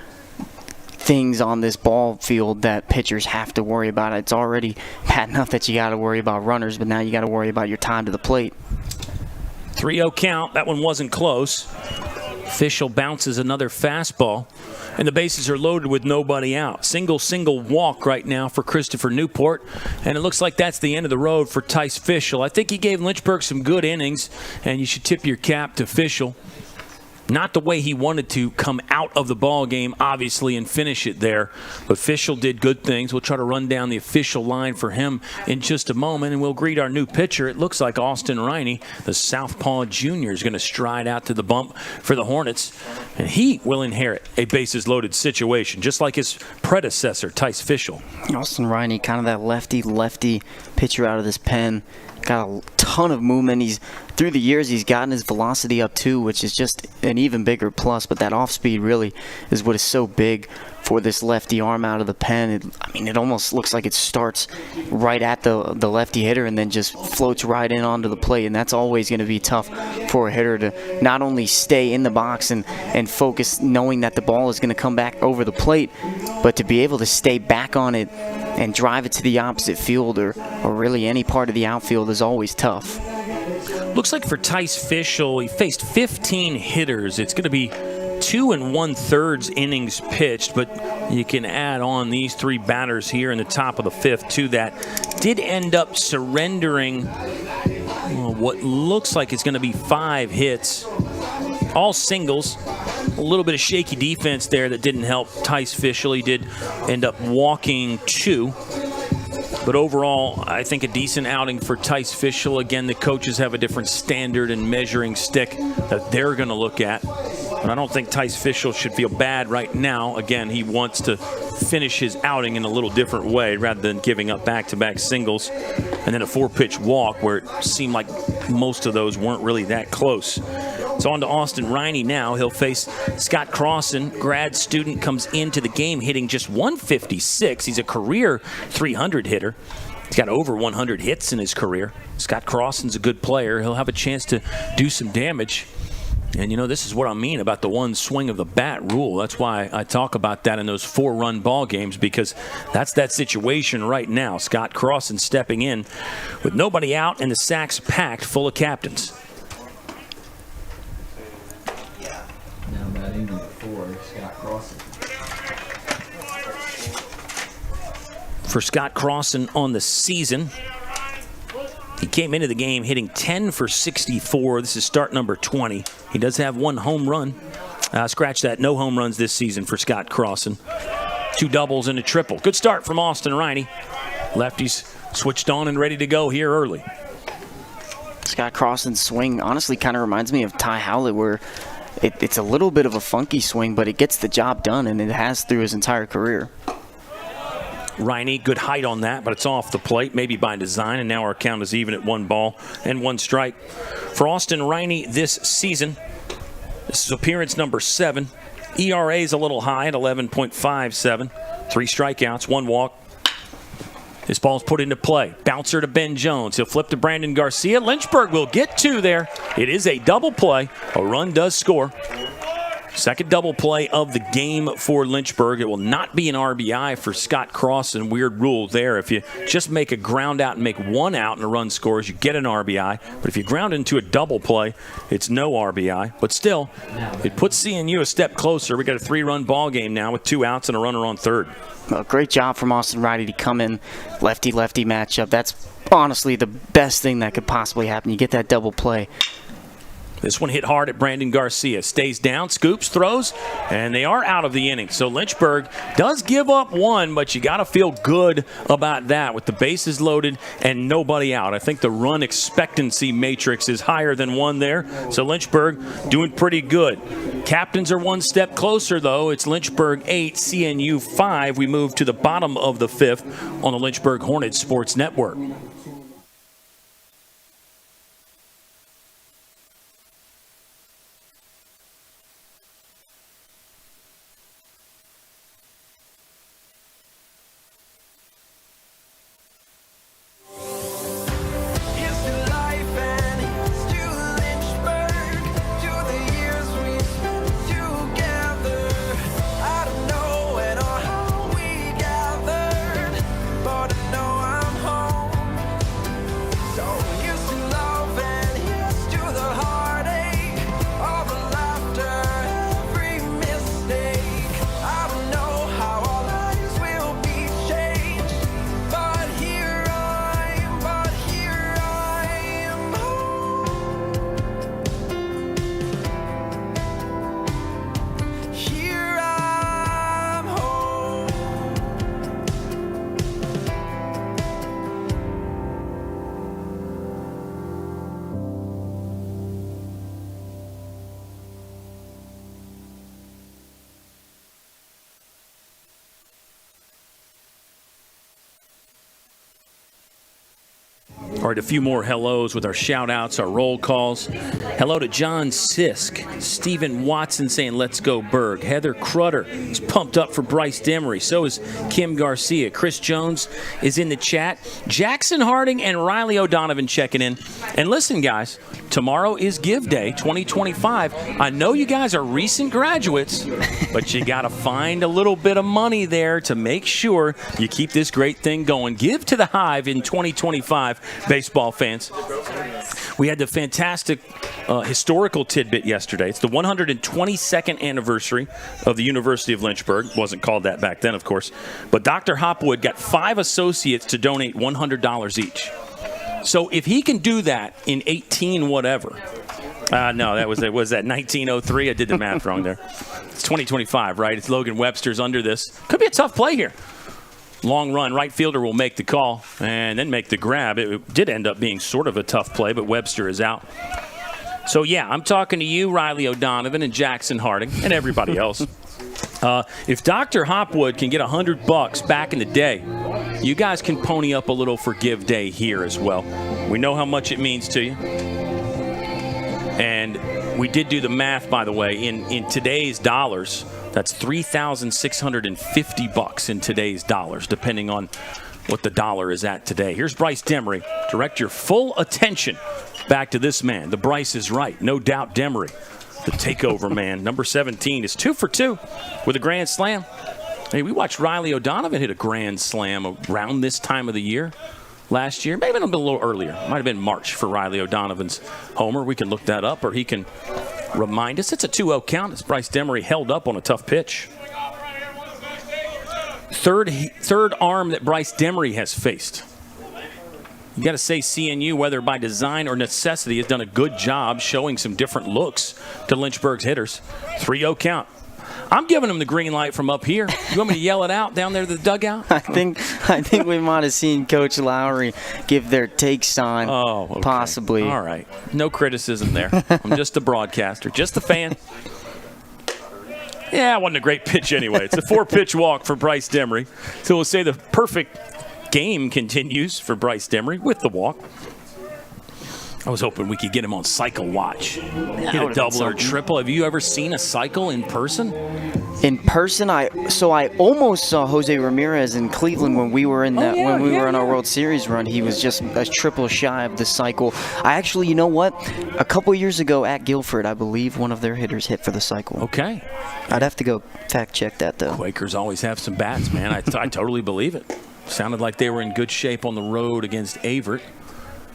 things on this ball field that pitchers have to worry about. It's already bad enough that you got to worry about runners, but now you got to worry about your time to the plate. 3-0 count. That one wasn't close. Fischel bounces another fastball, and the bases are loaded with nobody out. Single walk right now for Christopher Newport, and it looks like that's the end of the road for Tice Fischel. I think he gave Lynchburg some good innings, and you should tip your cap to Fischel. Not the way he wanted to come out of the ball game, obviously, and finish it there. But Fischel did good things. We'll try to run down the official line for him in just a moment, and we'll greet our new pitcher. It looks like Austin Riney, the Southpaw Jr., is going to stride out to the bump for the Hornets, and he will inherit a bases-loaded situation, just like his predecessor, Tice Fischel. Austin Riney, kind of that lefty pitcher out of this pen. Got a ton of movement. Through the years, he's gotten his velocity up too, which is just an even bigger plus. But that off speed really is what is so big for this lefty arm out of the pen. It almost looks like it starts right at the lefty hitter and then just floats right in onto the plate. And that's always going to be tough for a hitter to not only stay in the box and focus, knowing that the ball is going to come back over the plate, but to be able to stay back on it and drive it to the opposite field or really any part of the outfield is always tough. Looks like for Tice Fischel, he faced 15 hitters. It's going to be 2 1/3 innings pitched, but you can add on these 3 batters here in the top of the 5th to that. Did end up surrendering what looks like it's going to be 5 hits, all singles. A little bit of shaky defense there that didn't help Tice Fischel. He did end up walking 2. But overall, I think a decent outing for Tice Fischel. Again, the coaches have a different standard and measuring stick that they're going to look at. But I don't think Tice Fischel should feel bad right now. Again, he wants to finish his outing in a little different way rather than giving up back-to-back singles and then a 4-pitch walk where it seemed like most of those weren't really that close. It's on to Austin Riney now. He'll face Scott Crossan. Grad student comes into the game hitting just 156. He's a career 300 hitter. He's got over 100 hits in his career. Scott Crossan's a good player. He'll have a chance to do some damage. And, this is what I mean about the one swing of the bat rule. That's why I talk about that in those 4-run ball games, because that's that situation right now. Scott Crossan stepping in with nobody out and the sacks packed full of captains. Now batting number 4, Scott Crossan. For Scott Crossan on the season, he came into the game hitting 10 for 64. This is start number 20. He does have 1 home run. Scratch that, no home runs this season for Scott Crossan. 2 doubles and a triple. Good start from Austin Riney. Lefties switched on and ready to go here early. Scott Crossan's swing honestly kind of reminds me of Ty Howlett, where it's a little bit of a funky swing, but it gets the job done, and it has through his entire career. Riney, good height on that, but it's off the plate, maybe by design, and now our count is even at 1 ball and 1 strike. For Austin Riney this season, this is appearance number 7. ERA is a little high at 11.57. 3 strikeouts, 1 walk. This ball's put into play. Bouncer to Ben Jones. He'll flip to Brandon Garcia. Lynchburg will get 2 there. It is a double play. A run does score. Second double play of the game for Lynchburg. It will not be an RBI for Scott Crossan. Weird rule there. If you just make a ground out and make 1 out and a run scores, you get an RBI. But if you ground into a double play, it's no RBI. But still, it puts CNU a step closer. We got a 3-run ball game now with 2 outs and a runner on third. Well, great job from Austin Riney to come in lefty-lefty matchup. That's honestly the best thing that could possibly happen. You get that double play. This one hit hard at Brandon Garcia. Stays down, scoops, throws, and they are out of the inning. So Lynchburg does give up 1, but you got to feel good about that with the bases loaded and nobody out. I think the run expectancy matrix is higher than 1 there. So Lynchburg doing pretty good. Captains are 1 step closer, though. It's Lynchburg 8, CNU 5. We move to the bottom of the 5th on the Lynchburg Hornets Sports Network. All right, a few more hellos with our shout-outs, our roll calls. Hello to John Sisk. Stephen Watson saying, let's go Berg. Heather Crutter is pumped up for Bryce Demery. So is Kim Garcia. Chris Jones is in the chat. Jackson Harding and Riley O'Donovan checking in. And listen, guys, tomorrow is Give Day 2025. I know you guys are recent graduates, but you got to find a little bit of money there to make sure you keep this great thing going. Give to the Hive in 2025, baseball fans. We had the fantastic historical tidbit yesterday. It's the 122nd anniversary of the University of Lynchburg. Wasn't called that back then, of course. But Dr. Hopwood got 5 associates to donate $100 each. So if he can do that in 18 whatever. No, that was 1903? I did the math wrong there. It's 2025, right? It's Logan Webster's under this. Could be a tough play here. Long run, right fielder will make the call and then make the grab. It did end up being sort of a tough play, but Webster is out. So, yeah, I'm talking to you, Riley O'Donovan and Jackson Harding and everybody else. If Dr. Hopwood can get $100 back in the day, you guys can pony up a little for Give Day here as well. We know how much it means to you. And We did do the math, by the way. In today's dollars, that's $3,650 in today's dollars, depending on what the dollar is at today. Here's Bryce Demery. Direct your full attention back to this man. The Bryce is right. No doubt Demery, the takeover man. Number 17 is 2 for 2 with a grand slam. Hey, we watched Riley O'Donovan hit a grand slam around this time of the year last year. Maybe a little earlier. Might have been March for Riley O'Donovan's homer. We can look that up, or he can remind us. It's a 2-0 count as Bryce Demery held up on a tough pitch. Third arm that Bryce Demery has faced. You got to say CNU, whether by design or necessity, has done a good job showing some different looks to Lynchburg's hitters. 3-0 count. I'm giving him the green light from up here. You want me to yell it out down there to the dugout? I think we might have seen Coach Lowry give their take sign. Oh, okay. Possibly. All right. No criticism there. I'm just a broadcaster, just a fan. Yeah, it wasn't a great pitch anyway. It's a 4-pitch walk for Bryce Demery. So we'll say the perfect game continues for Bryce Demery with the walk. I was hoping we could get him on cycle watch. Hit a double or triple. Have you ever seen a cycle in person? In person, I almost saw Jose Ramirez in Cleveland when we were in that when we were in our World Series run. He was just a triple shy of the cycle. I actually, you know what? A couple years ago at Guilford, I believe one of their hitters hit for the cycle. Okay. I'd have to go fact check that though. Quakers always have some bats, man. I totally believe it. Sounded like they were in good shape on the road against Avert.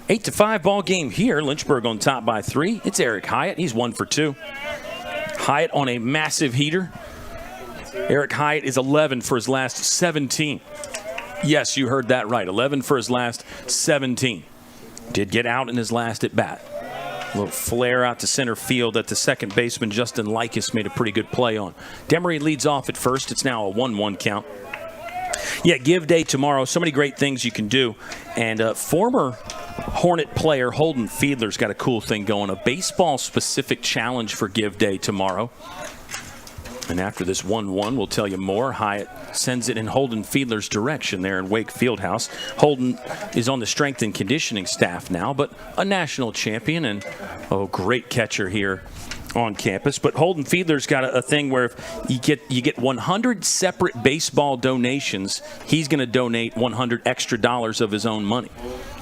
8-5 ball game here. Lynchburg on top by 3. It's Eric Hyatt. He's 1 for 2. Hyatt on a massive heater. Eric Hyatt is 11 for his last 17. Yes, you heard that right. 11 for his last 17. Did get out in his last at bat. A little flare out to center field that the second baseman, Justin Likas, made a pretty good play on. Demery leads off at first. It's now a 1-1 count. Yeah, give day tomorrow. So many great things you can do. And former Hornet player Holden Fiedler's got a cool thing going. A baseball-specific challenge for give day tomorrow. And after this 1-1, we'll tell you more. Hyatt sends it in Holden Fiedler's direction there in Wake Fieldhouse. Holden is on the strength and conditioning staff now, but a national champion and great catcher here on campus. But Holden Fiedler's got a thing where if you get 100 separate baseball donations, he's going to donate $100 extra of his own money.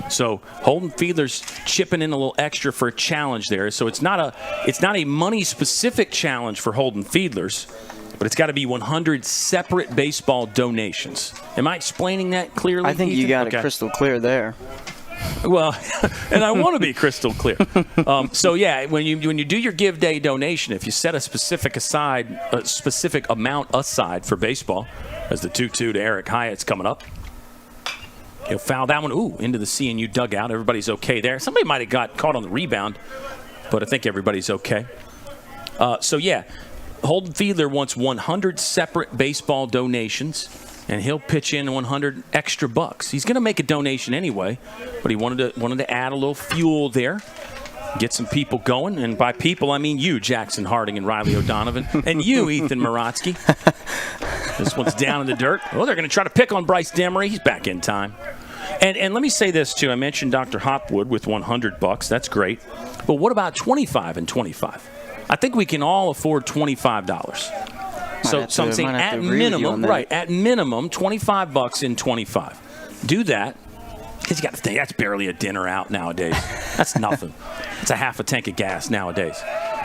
So Holden Fiedler's chipping in a little extra for a challenge there. So it's not a money-specific challenge for Holden Fiedler's, but it's got to be 100 separate baseball donations. Am I explaining that clearly, I think Ethan? you got it crystal clear there. Well, and I want to be crystal clear. So yeah, when you do your give day donation, if you set a specific amount aside for baseball, as the 2-2 to Eric Hyatt's coming up. He'll foul that one, into the CNU dugout. Everybody's okay there. Somebody might have got caught on the rebound, but I think everybody's okay. So yeah, Holden Fiedler wants 100 separate baseball donations, and he'll pitch in 100 extra bucks. He's going to make a donation anyway, but he wanted to add a little fuel there, get some people going. And by people, I mean you, Jackson Harding and Riley O'Donovan, and you, Ethan Morotsky. This one's down in the dirt. Oh, they're going to try to pick on Bryce Demery. He's back in time. And let me say this, too. I mentioned Dr. Hopwood with 100 bucks. That's great. But what about 25 and 25? I think we can all afford $25. So I'm saying at minimum, at minimum, 25 bucks in 25. Do that. Because you got to think, that's barely a dinner out nowadays. That's nothing. It's a half a tank of gas nowadays.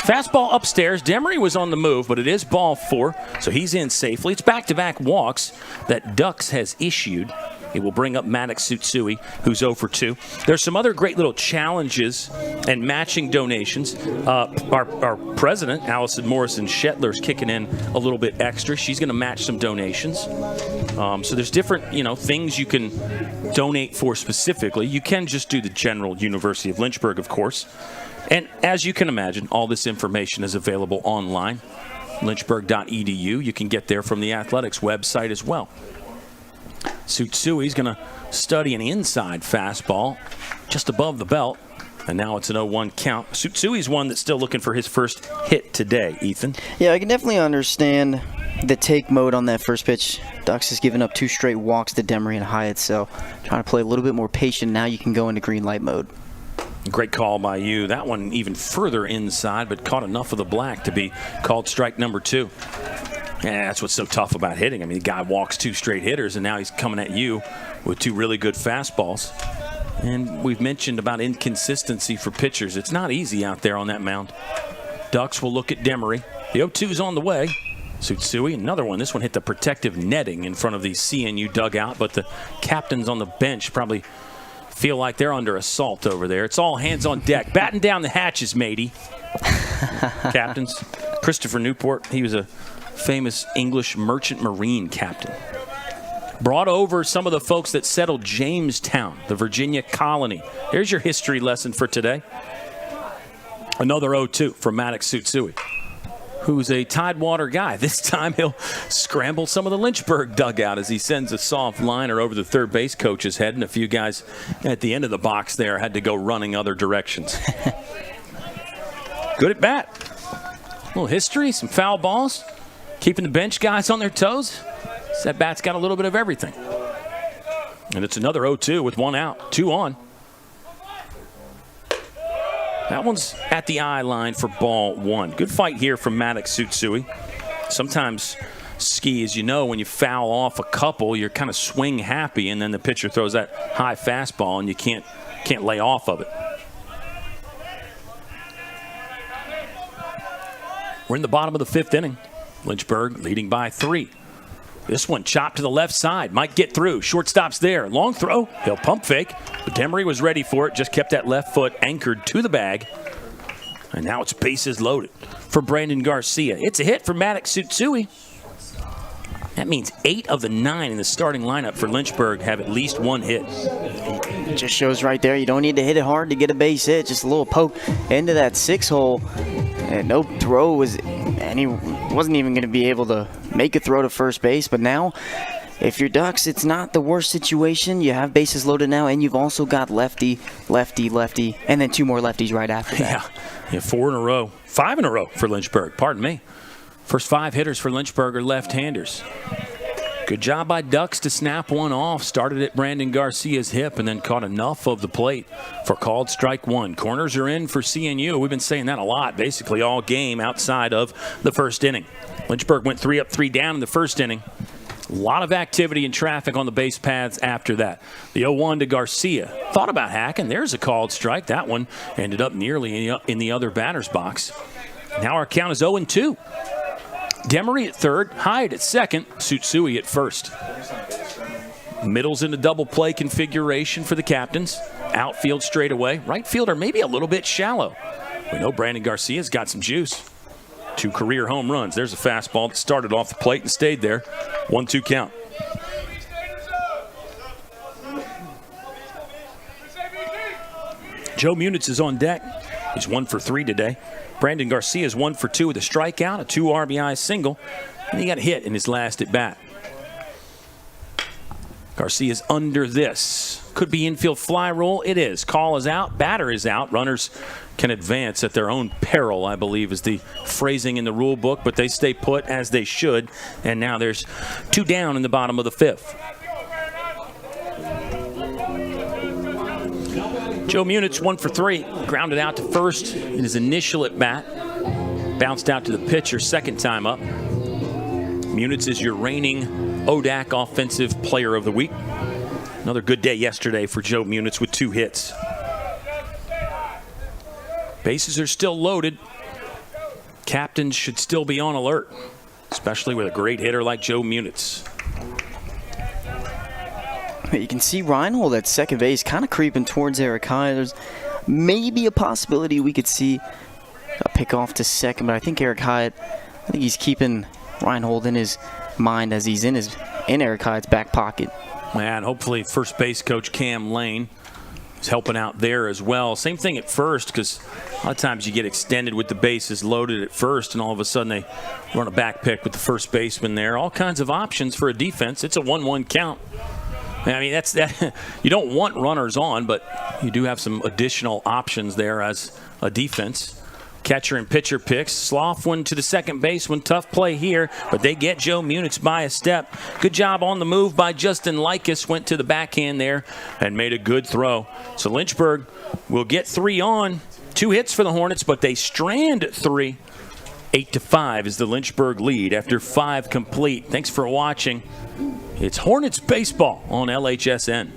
Fastball upstairs. Demery was on the move, but it is ball 4, so he's in safely. It's back-to-back walks that Ducks has issued. It will bring up Maddox Tsutsui, who's 0 for 2. There's some other great little challenges and matching donations. Our president, Allison Morrison Shetler's kicking in a little bit extra. She's going to match some donations. So there's different, things you can donate for specifically. You can just do the general University of Lynchburg, of course. And as you can imagine, all this information is available online, lynchburg.edu. You can get there from the athletics website as well. Tsutsui's going to study an inside fastball just above the belt, and now it's an 0-1 count. Tsutsui's one that's still looking for his first hit today, Ethan. Yeah, I can definitely understand the take mode on that first pitch. Ducks has given up 2 straight walks to Demery and Hyatt, so trying to play a little bit more patient. Now you can go into green light mode. Great call by you. That one even further inside, but caught enough of the black to be called strike number 2. Yeah, that's what's so tough about hitting. I mean, the guy walks 2 straight hitters, and now he's coming at you with 2 really good fastballs. And we've mentioned about inconsistency for pitchers. It's not easy out there on that mound. Ducks will look at Demery. The 0-2's on the way. Tsutsui, another one. This one hit the protective netting in front of the CNU dugout, but the captains on the bench probably feel like they're under assault over there. It's all hands on deck. Batten down the hatches, matey. Captains. Christopher Newport, he was a famous English merchant marine captain. Brought over some of the folks that settled Jamestown, the Virginia colony. Here's your history lesson for today. Another 0-2 from Maddox Tsutsui, who's a Tidewater guy. This time he'll scramble some of the Lynchburg dugout as he sends a soft liner over the third base coach's head, and a few guys at the end of the box there had to go running other directions. Good at bat. A little history, some foul balls, keeping the bench guys on their toes. That bat's got a little bit of everything. And it's another 0-2 with 1 out, 2 on. That one's at the eye line for ball 1. Good fight here from Maddox Tsutsui. Sometimes, Ski, as you know, when you foul off a couple, you're kind of swing happy, and then the pitcher throws that high fastball, and you can't lay off of it. We're in the bottom of the 5th inning. Lynchburg leading by 3. This one chopped to the left side. Might get through. Shortstop's there. Long throw. He'll pump fake. But Demery was ready for it. Just kept that left foot anchored to the bag. And now it's bases loaded for Brandon Garcia. It's a hit for Maddox Tsutsui. That means 8 of the 9 in the starting lineup for Lynchburg have at least 1 hit. It just shows right there, you don't need to hit it hard to get a base hit. Just a little poke into that 6-hole. And no throw was, and he wasn't even going to be able to make a throw to first base. But now, if you're Ducks, it's not the worst situation. You have bases loaded now, and you've also got lefty, lefty, lefty, and then 2 more lefties right after that. Yeah, 4 in a row. 5 in a row for Lynchburg. Pardon me. First 5 hitters for Lynchburg are left-handers. Good job by Ducks to snap one off. Started at Brandon Garcia's hip and then caught enough of the plate for called strike 1. Corners are in for CNU. We've been saying that a lot, basically all game outside of the first inning. Lynchburg went 3 up, 3 down in the first inning. A lot of activity and traffic on the base paths after that. The 0-1 to Garcia. Thought about hacking. There's a called strike. That one ended up nearly in the other batter's box. Now our count is 0-2. Demery at third, Hyde at second, Tsutsui at first. Middle's in the double play configuration for the captains. Outfield straight away. Right fielder maybe a little bit shallow. We know Brandon Garcia's got some juice. 2 career home runs. There's a fastball that started off the plate and stayed there. 1-2 count. Joe Munitz is on deck. He's 1 for 3 today. Brandon Garcia is 1 for 2 with a strikeout, a 2 RBI single, and he got hit in his last at bat. Garcia's under this. Could be infield fly roll. It is. Call is out. Batter is out. Runners can advance at their own peril, I believe, is the phrasing in the rule book, but they stay put as they should. And now there's 2 down in the bottom of the 5th. Joe Munitz 1 for 3, grounded out to first in his initial at bat. Bounced out to the pitcher second time up. Munitz is your reigning ODAC Offensive Player of the Week. Another good day yesterday for Joe Munitz with 2 hits. Bases are still loaded. Captains should still be on alert, especially with a great hitter like Joe Munitz. You can see Reinhold at second base kind of creeping towards Eric Hyatt. There's maybe a possibility we could see a pick off to second, but I think Eric Hyatt, I think he's keeping Reinhold in his mind as he's in Eric Hyatt's back pocket. And hopefully first base coach Cam Lane is helping out there as well. Same thing at first, because a lot of times you get extended with the bases loaded at first, and all of a sudden they run a back pick with the first baseman there. All kinds of options for a defense. It's a 1-1 count. I mean, that's that. You don't want runners on, but you do have some additional options there as a defense. Catcher and pitcher picks. Slough one to the second baseman. Tough play here, but they get Joe Munich by a step. Good job on the move by Justin Likas. Went to the backhand there and made a good throw. So Lynchburg will get 3 on. 2 hits for the Hornets, but they strand 3. 8-5 is the Lynchburg lead after 5 complete. Thanks for watching. It's Hornets baseball on LHSN.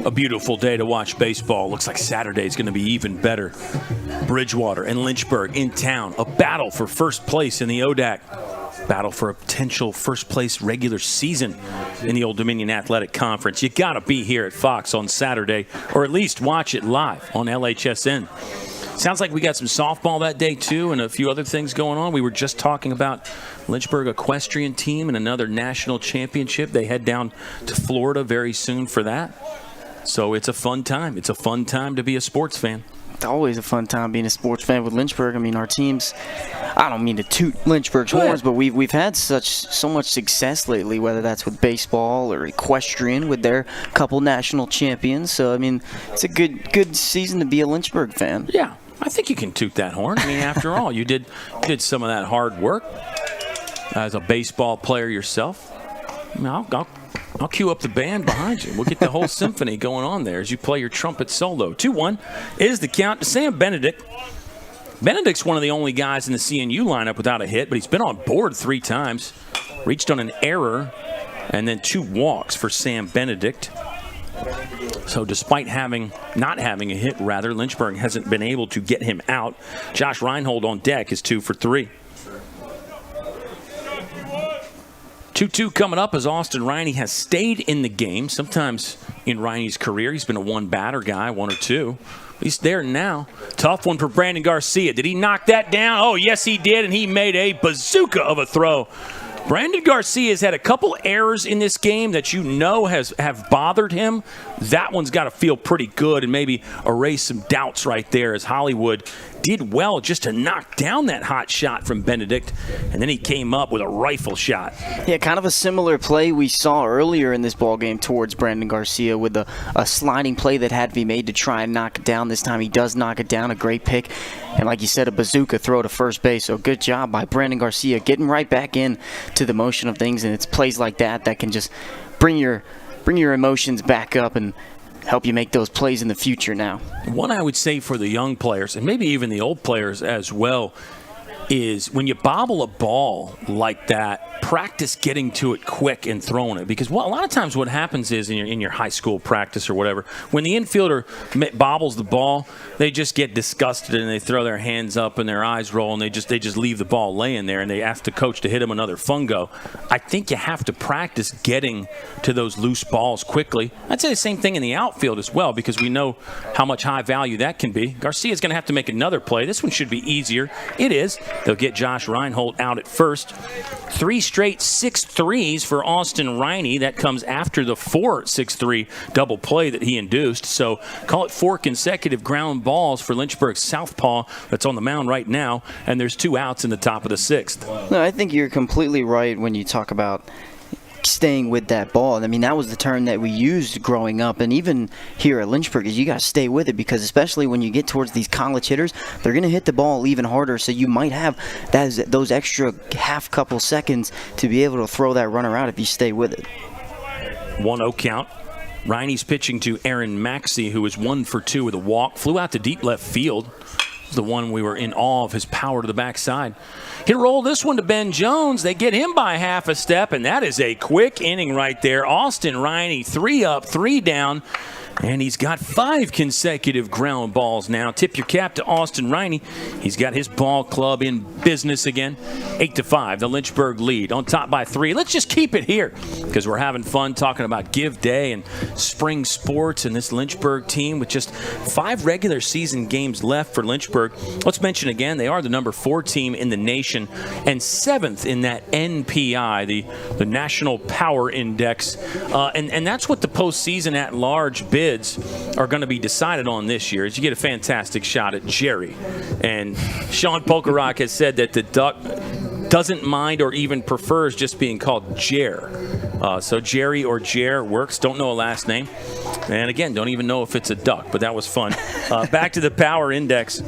A beautiful day to watch baseball. Looks like Saturday is going to be even better. Bridgewater and Lynchburg in town. A battle for first place in the ODAC. Battle for a potential first place regular season in the Old Dominion Athletic Conference. You got to be here at Fox on Saturday, or at least watch it live on LHSN. Sounds like we got some softball that day, too, and a few other things going on. We were just talking about Lynchburg equestrian team and another national championship. They head down to Florida very soon for that. So it's a fun time. It's a fun time to be a sports fan. It's always a fun time being a sports fan with Lynchburg. I mean, our teams, I don't mean to toot Lynchburg's horns, but we've had so much success lately, whether that's with baseball or equestrian with their couple national champions. So, I mean, it's a good season to be a Lynchburg fan. Yeah, I think you can toot that horn. I mean, after all, you did some of that hard work as a baseball player yourself. I mean, I'll cue up the band behind you. We'll get the whole symphony going on there as you play your trumpet solo. 2-1 is the count to Sam Benedict. Benedict's one of the only guys in the CNU lineup without a hit, but he's been on board 3 times. Reached on an error and then 2 walks for Sam Benedict. So despite not having a hit, Lynchburg hasn't been able to get him out. Josh Reinhold on deck is 2 for 3. 2-2 coming up as Austin Riney has stayed in the game. Sometimes in Riney's career, he's been a one-batter guy, 1 or 2. He's there now. Tough one for Brandon Garcia. Did he knock that down? Oh, yes, he did, and he made a bazooka of a throw. Brandon Garcia has had a couple errors in this game that have bothered him. That one's got to feel pretty good and maybe erase some doubts right there as Hollywood did well just to knock down that hot shot from Benedict, and then he came up with a rifle shot. Yeah, kind of a similar play we saw earlier in this ballgame towards Brandon Garcia with a sliding play that had to be made to try and knock it down. This time he does knock it down, a great pick, and like you said, a bazooka throw to first base. So good job by Brandon Garcia getting right back in to the motion of things, and it's plays like that can just bring your emotions back up and help you make those plays in the future now. One I would say for the young players, and maybe even the old players as well, is when you bobble a ball like that, practice getting to it quick and throwing it. Because a lot of times what happens is in your high school practice or whatever, when the infielder bobbles the ball, they just get disgusted and they throw their hands up and their eyes roll and they just leave the ball laying there and they ask the coach to hit him another fungo. I think you have to practice getting to those loose balls quickly. I'd say the same thing in the outfield as well, because we know how much high value that can be. Garcia's going to have to make another play. This one should be easier. It is. They'll get Josh Reinhold out at first. 3 straight 6-3s for Austin Riney. That comes after the 4 6-3 double play that he induced. So call it 4 consecutive ground balls for Lynchburg's southpaw that's on the mound right now, and there's 2 outs in the top of the 6th. No, I think you're completely right when you talk about staying with that ball. I mean, that was the term that we used growing up, and even here at Lynchburg, is you got to stay with it, because especially when you get towards these college hitters, they're going to hit the ball even harder, so you might have those extra half couple seconds to be able to throw that runner out if you stay with it. 1-0 count. Riney's pitching to Aaron Maxey, who was 1 for 2 with a walk. Flew out to deep left field. The one we were in awe of his power to the backside. He rolled this one to Ben Jones. They get him by half a step, and that is a quick inning right there. Austin Riney, 3 up, 3 down. And he's got 5 consecutive ground balls now. Tip your cap to Austin Riney. He's got his ball club in business again. 8-5, the Lynchburg lead. On top by 3. Let's just keep it here, because we're having fun talking about Give Day and spring sports and this Lynchburg team with just 5 regular season games left for Lynchburg. Let's mention again, they are the number 4 team in the nation and 7th in that NPI, the National Power Index. And that's what the postseason at large bids are going to be decided on this year. Is you get a fantastic shot at Jerry. And Sean Polkarock has said that the Duck doesn't mind or even prefers just being called Jer. So Jerry or Jer works. Don't know a last name. And again, don't even know if it's a duck, but that was fun. Back to the Power Index.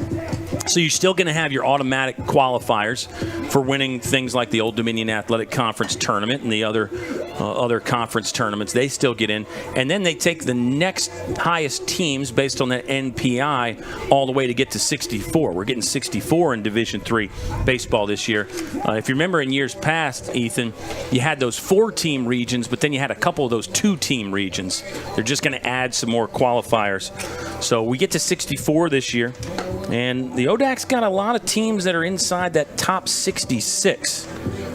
So you're still going to have your automatic qualifiers for winning things like the Old Dominion Athletic Conference Tournament and the other conference tournaments. They still get in. And then they take the next highest teams based on that NPI all the way to get to 64. We're getting 64 in Division III baseball this year. If you remember in years past, Ethan, you had those 4-team regions, but then you had a couple of those 2-team regions. They're just going to add some more qualifiers. So we get to 64 this year. And the ODAC's got a lot of teams that are inside that top 66.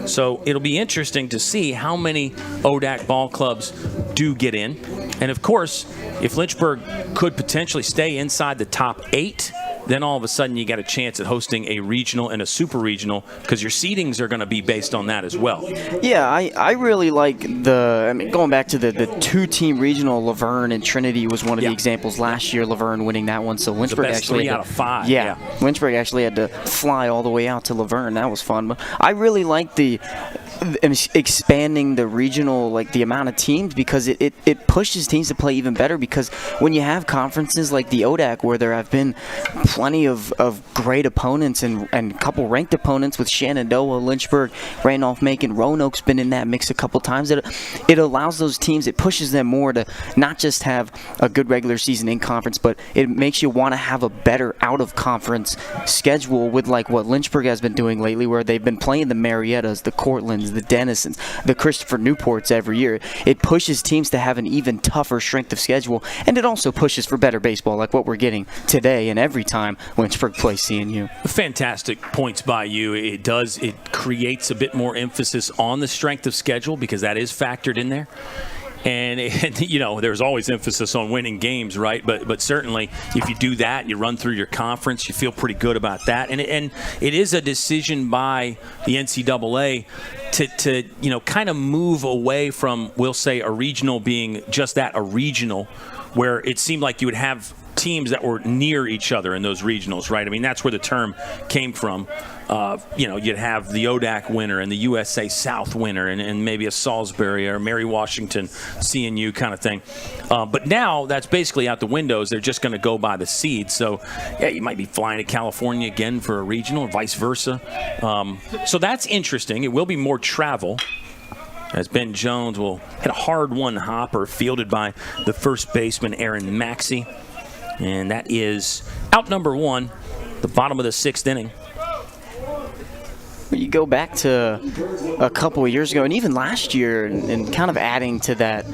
So it'll be interesting to see how many ODAC ball clubs do get in. And, of course, if Lynchburg could potentially stay inside the top 8, then all of a sudden you got a chance at hosting a regional and a super regional, because your seedings are going to be based on that as well. Yeah, I really like going back to the 2-team regional. Laverne and Trinity was one of the examples last year, Laverne winning that one. So Lynchburg actually 3 out of 5. Yeah, Lynchburg actually had to fly all the way out to Laverne. That was fun. But I really like the expanding the regional, like the amount of teams, because it pushes teams to play even better, because when you have conferences like the ODAC where there have been plenty of great opponents and a couple ranked opponents with Shenandoah, Lynchburg, Randolph-Macon, Roanoke's been in that mix a couple times. It allows those teams, it pushes them more to not just have a good regular season in conference, but it makes you want to have a better out-of-conference schedule with like what Lynchburg has been doing lately, where they've been playing the Mariettas, the Cortlands, the Denisons, the Christopher Newports every year. It pushes teams to have an even tougher strength of schedule, and it also pushes for better baseball like what we're getting today and every time Lynchburg plays CNU. Fantastic points by you. It creates a bit more emphasis on the strength of schedule, because that is factored in there. And you know, there's always emphasis on winning games, right? But certainly, if you do that, you run through your conference, you feel pretty good about that. And it is a decision by the NCAA to kind of move away from, we'll say, a regional being just that, a regional, where it seemed like you would have teams that were near each other in those regionals, right? I mean, that's where the term came from. You'd have the ODAC winner and the USA South winner and maybe a Salisbury or Mary Washington CNU kind of thing. But now that's basically out the windows. They're just going to go by the seed. So, yeah, you might be flying to California again for a regional or vice versa. So that's interesting. It will be more travel, as Ben Jones will hit a hard-one hopper fielded by the first baseman, Aaron Maxey. And that is out number 1, the bottom of the 6th inning. You go back to a couple of years ago, and even last year, and kind of adding to that,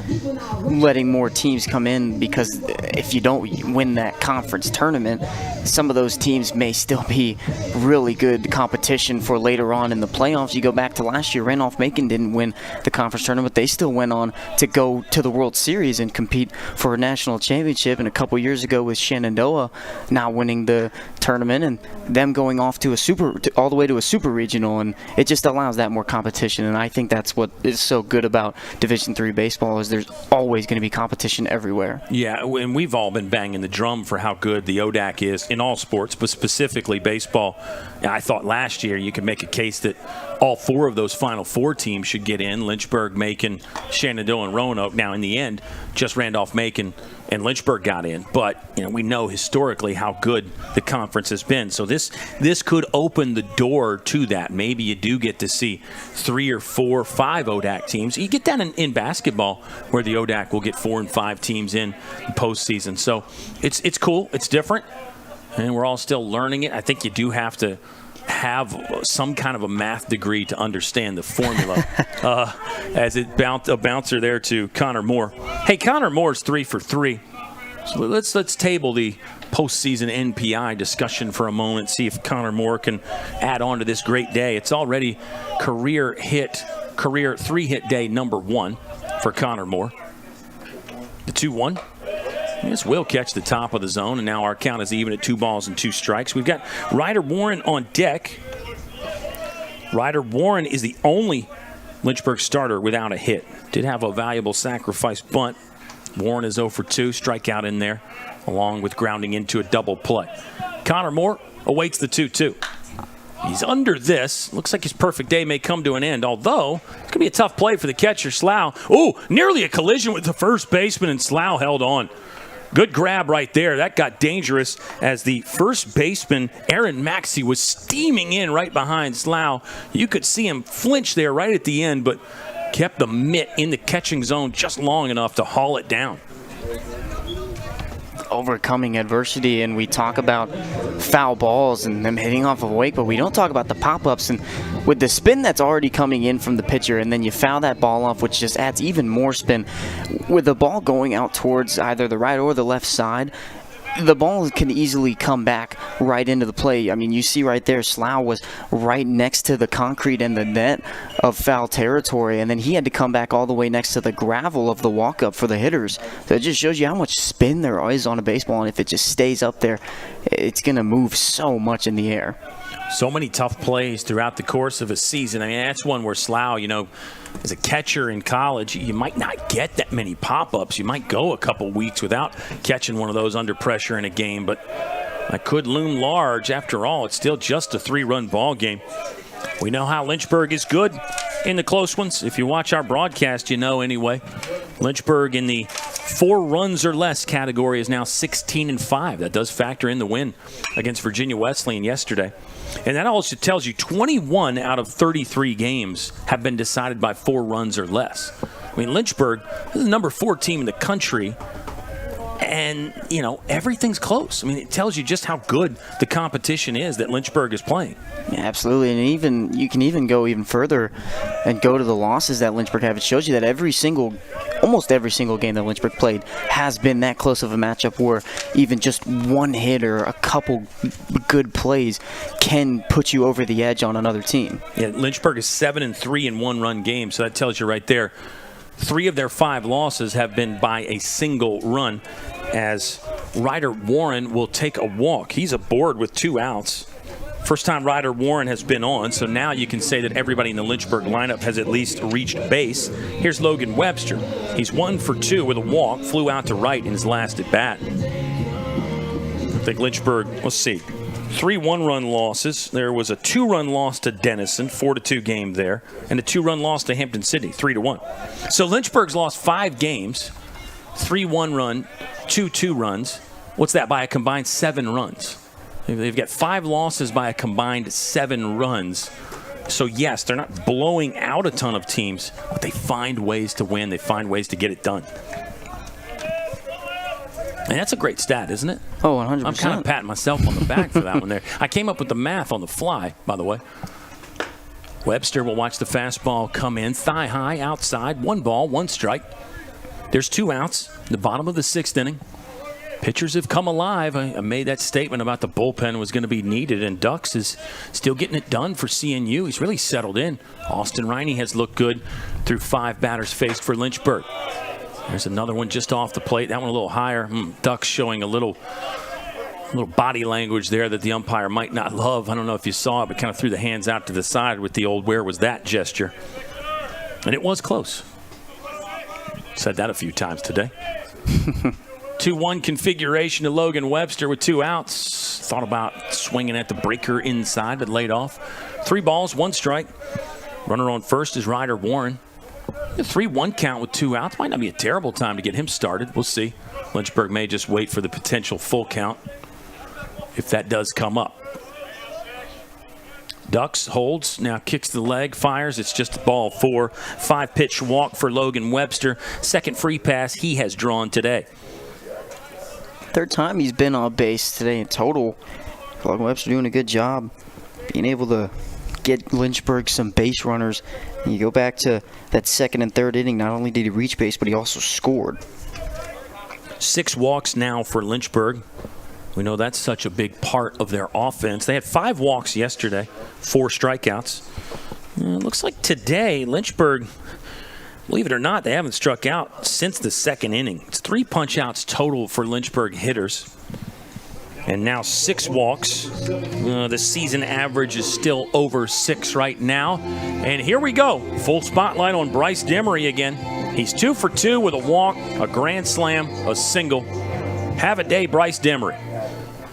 letting more teams come in, because if you don't win that conference tournament, some of those teams may still be really good competition for later on in the playoffs. You go back to last year, Randolph-Macon didn't win the conference tournament. They still went on to go to the World Series and compete for a national championship. And a couple years ago with Shenandoah not winning the tournament and them going off to all the way to a super regional, and it just allows that more competition. And I think that's what is so good about Division III baseball is there's always going to be competition everywhere. Yeah, and we've all been banging the drum for how good the ODAC is in all sports, but specifically baseball. I thought last year you could make a case that all 4 of those Final Four teams should get in: Lynchburg, Macon, Shenandoah, and Roanoke. Now, in the end, just Randolph-Macon and Lynchburg got in, but we know historically how good the conference has been. So this could open the door to that. Maybe you do get to see 3 or 4, 5 ODAC teams. You get that in basketball, where the ODAC will get 4 and 5 teams in postseason. So it's cool. It's different, and we're all still learning it. I think you do have to have some kind of a math degree to understand the formula. As a bouncer there to Connor Moore. Hey, Connor Moore's 3 for 3. So let's table the postseason NPI discussion for a moment. See if Connor Moore can add on to this great day. It's already career 3-hit day number 1 for Connor Moore. The 2-1. This will catch the top of the zone, and now our count is even at 2 balls and 2 strikes. We've got Ryder Warren on deck. Ryder Warren is the only Lynchburg starter without a hit. Did have a valuable sacrifice bunt. Warren is 0 for 2, strikeout in there, along with grounding into a double play. Connor Moore awaits the 2-2. He's under this. Looks like his perfect day may come to an end, although it's going to be a tough play for the catcher, Slough. Oh, nearly a collision with the first baseman, and Slough held on. Good grab right there. That got dangerous as the first baseman, Aaron Maxey, was steaming in right behind Slough. You could see him flinch there right at the end, but kept the mitt in the catching zone just long enough to haul it down. Overcoming adversity, and we talk about foul balls and them hitting off of a wake, but we don't talk about the pop-ups. And with the spin that's already coming in from the pitcher, and then you foul that ball off, which just adds even more spin. With the ball going out towards either the right or the left side, the ball can easily come back right into the play. I mean, you see right there, Slough was right next to the concrete and the net of foul territory, and then he had to come back all the way next to the gravel of the walk-up for the hitters. So it just shows you how much spin there is on a baseball, and if it just stays up there, it's going to move so much in the air. So many tough plays throughout the course of a season. I mean, that's one where Slough, as a catcher in college, you might not get that many pop-ups. You might go a couple weeks without catching one of those under pressure in a game, but that could loom large. After all, it's still just a 3-run ball game. We know how Lynchburg is good in the close ones. If you watch our broadcast, you know anyway. Lynchburg in the 4 runs or less category is now 16-5. That does factor in the win against Virginia Wesleyan yesterday. And that also tells you 21 out of 33 games have been decided by 4 runs or less. I mean, Lynchburg is the number 4 team in the country, and, everything's close. I mean, it tells you just how good the competition is that Lynchburg is playing. Yeah, absolutely, and you can even go even further and go to the losses that Lynchburg have. It shows you that almost every single game that Lynchburg played has been that close of a matchup where even just one hit or a couple good plays can put you over the edge on another team. Yeah, Lynchburg is 7-3 in 1-run games, so that tells you right there 3 of their 5 losses have been by a single run, as Ryder Warren will take a walk. He's aboard with 2 outs. First time Ryder Warren has been on, so now you can say that everybody in the Lynchburg lineup has at least reached base. Here's Logan Webster. He's 1 for 2 with a walk, flew out to right in his last at bat. I think Lynchburg, let's see, 3 1-run losses. There was a 2-run loss to Denison, 4-2 game there, and a 2-run loss to Hampton City, 3-1. So Lynchburg's lost 5 games, 3 1-run, 2 2-runs. What's that, by a combined 7 runs? They've got 5 losses by a combined 7 runs. So, yes, they're not blowing out a ton of teams, but they find ways to win. They find ways to get it done. And that's a great stat, isn't it? Oh, 100%. I'm kind of patting myself on the back for that one there. I came up with the math on the fly, by the way. Webster will watch the fastball come in, thigh high, outside, 1 ball, 1 strike. There's 2 outs, the bottom of the 6th inning. Pitchers have come alive. I made that statement about the bullpen was going to be needed, and Ducks is still getting it done for CNU. He's really settled in. Austin Riney has looked good through 5 batters faced for Lynchburg. There's another one just off the plate. That one a little higher. Ducks showing a little little body language there that the umpire might not love. I don't know if you saw it, but kind of threw the hands out to the side with the old "where was that" gesture. And it was close. Said that a few times today. 2-1 configuration to Logan Webster with 2 outs. Thought about swinging at the breaker inside, but laid off. 3 balls, 1 strike. Runner on first is Ryder Warren. A 3-1 count with 2 outs. Might not be a terrible time to get him started. We'll see. Lynchburg may just wait for the potential full count if that does come up. Ducks holds, now kicks the leg, fires. It's just ball 4. 5-pitch walk for Logan Webster. Second free pass he has drawn today. Third time he's been on base today in total. Logan Webster doing a good job being able to get Lynchburg some base runners. And you go back to that second and third inning, not only did he reach base, but he also scored. 6 walks now for Lynchburg. We know that's such a big part of their offense. They had 5 walks yesterday, 4 strikeouts. It looks like today, Lynchburg, believe it or not, they haven't struck out since the second inning. It's 3 punch-outs total for Lynchburg hitters. And now 6 walks. The season average is still over 6 right now. And here we go. Full spotlight on Bryce Demery again. He's 2 for 2 with a walk, a grand slam, a single. Have a day, Bryce Demery.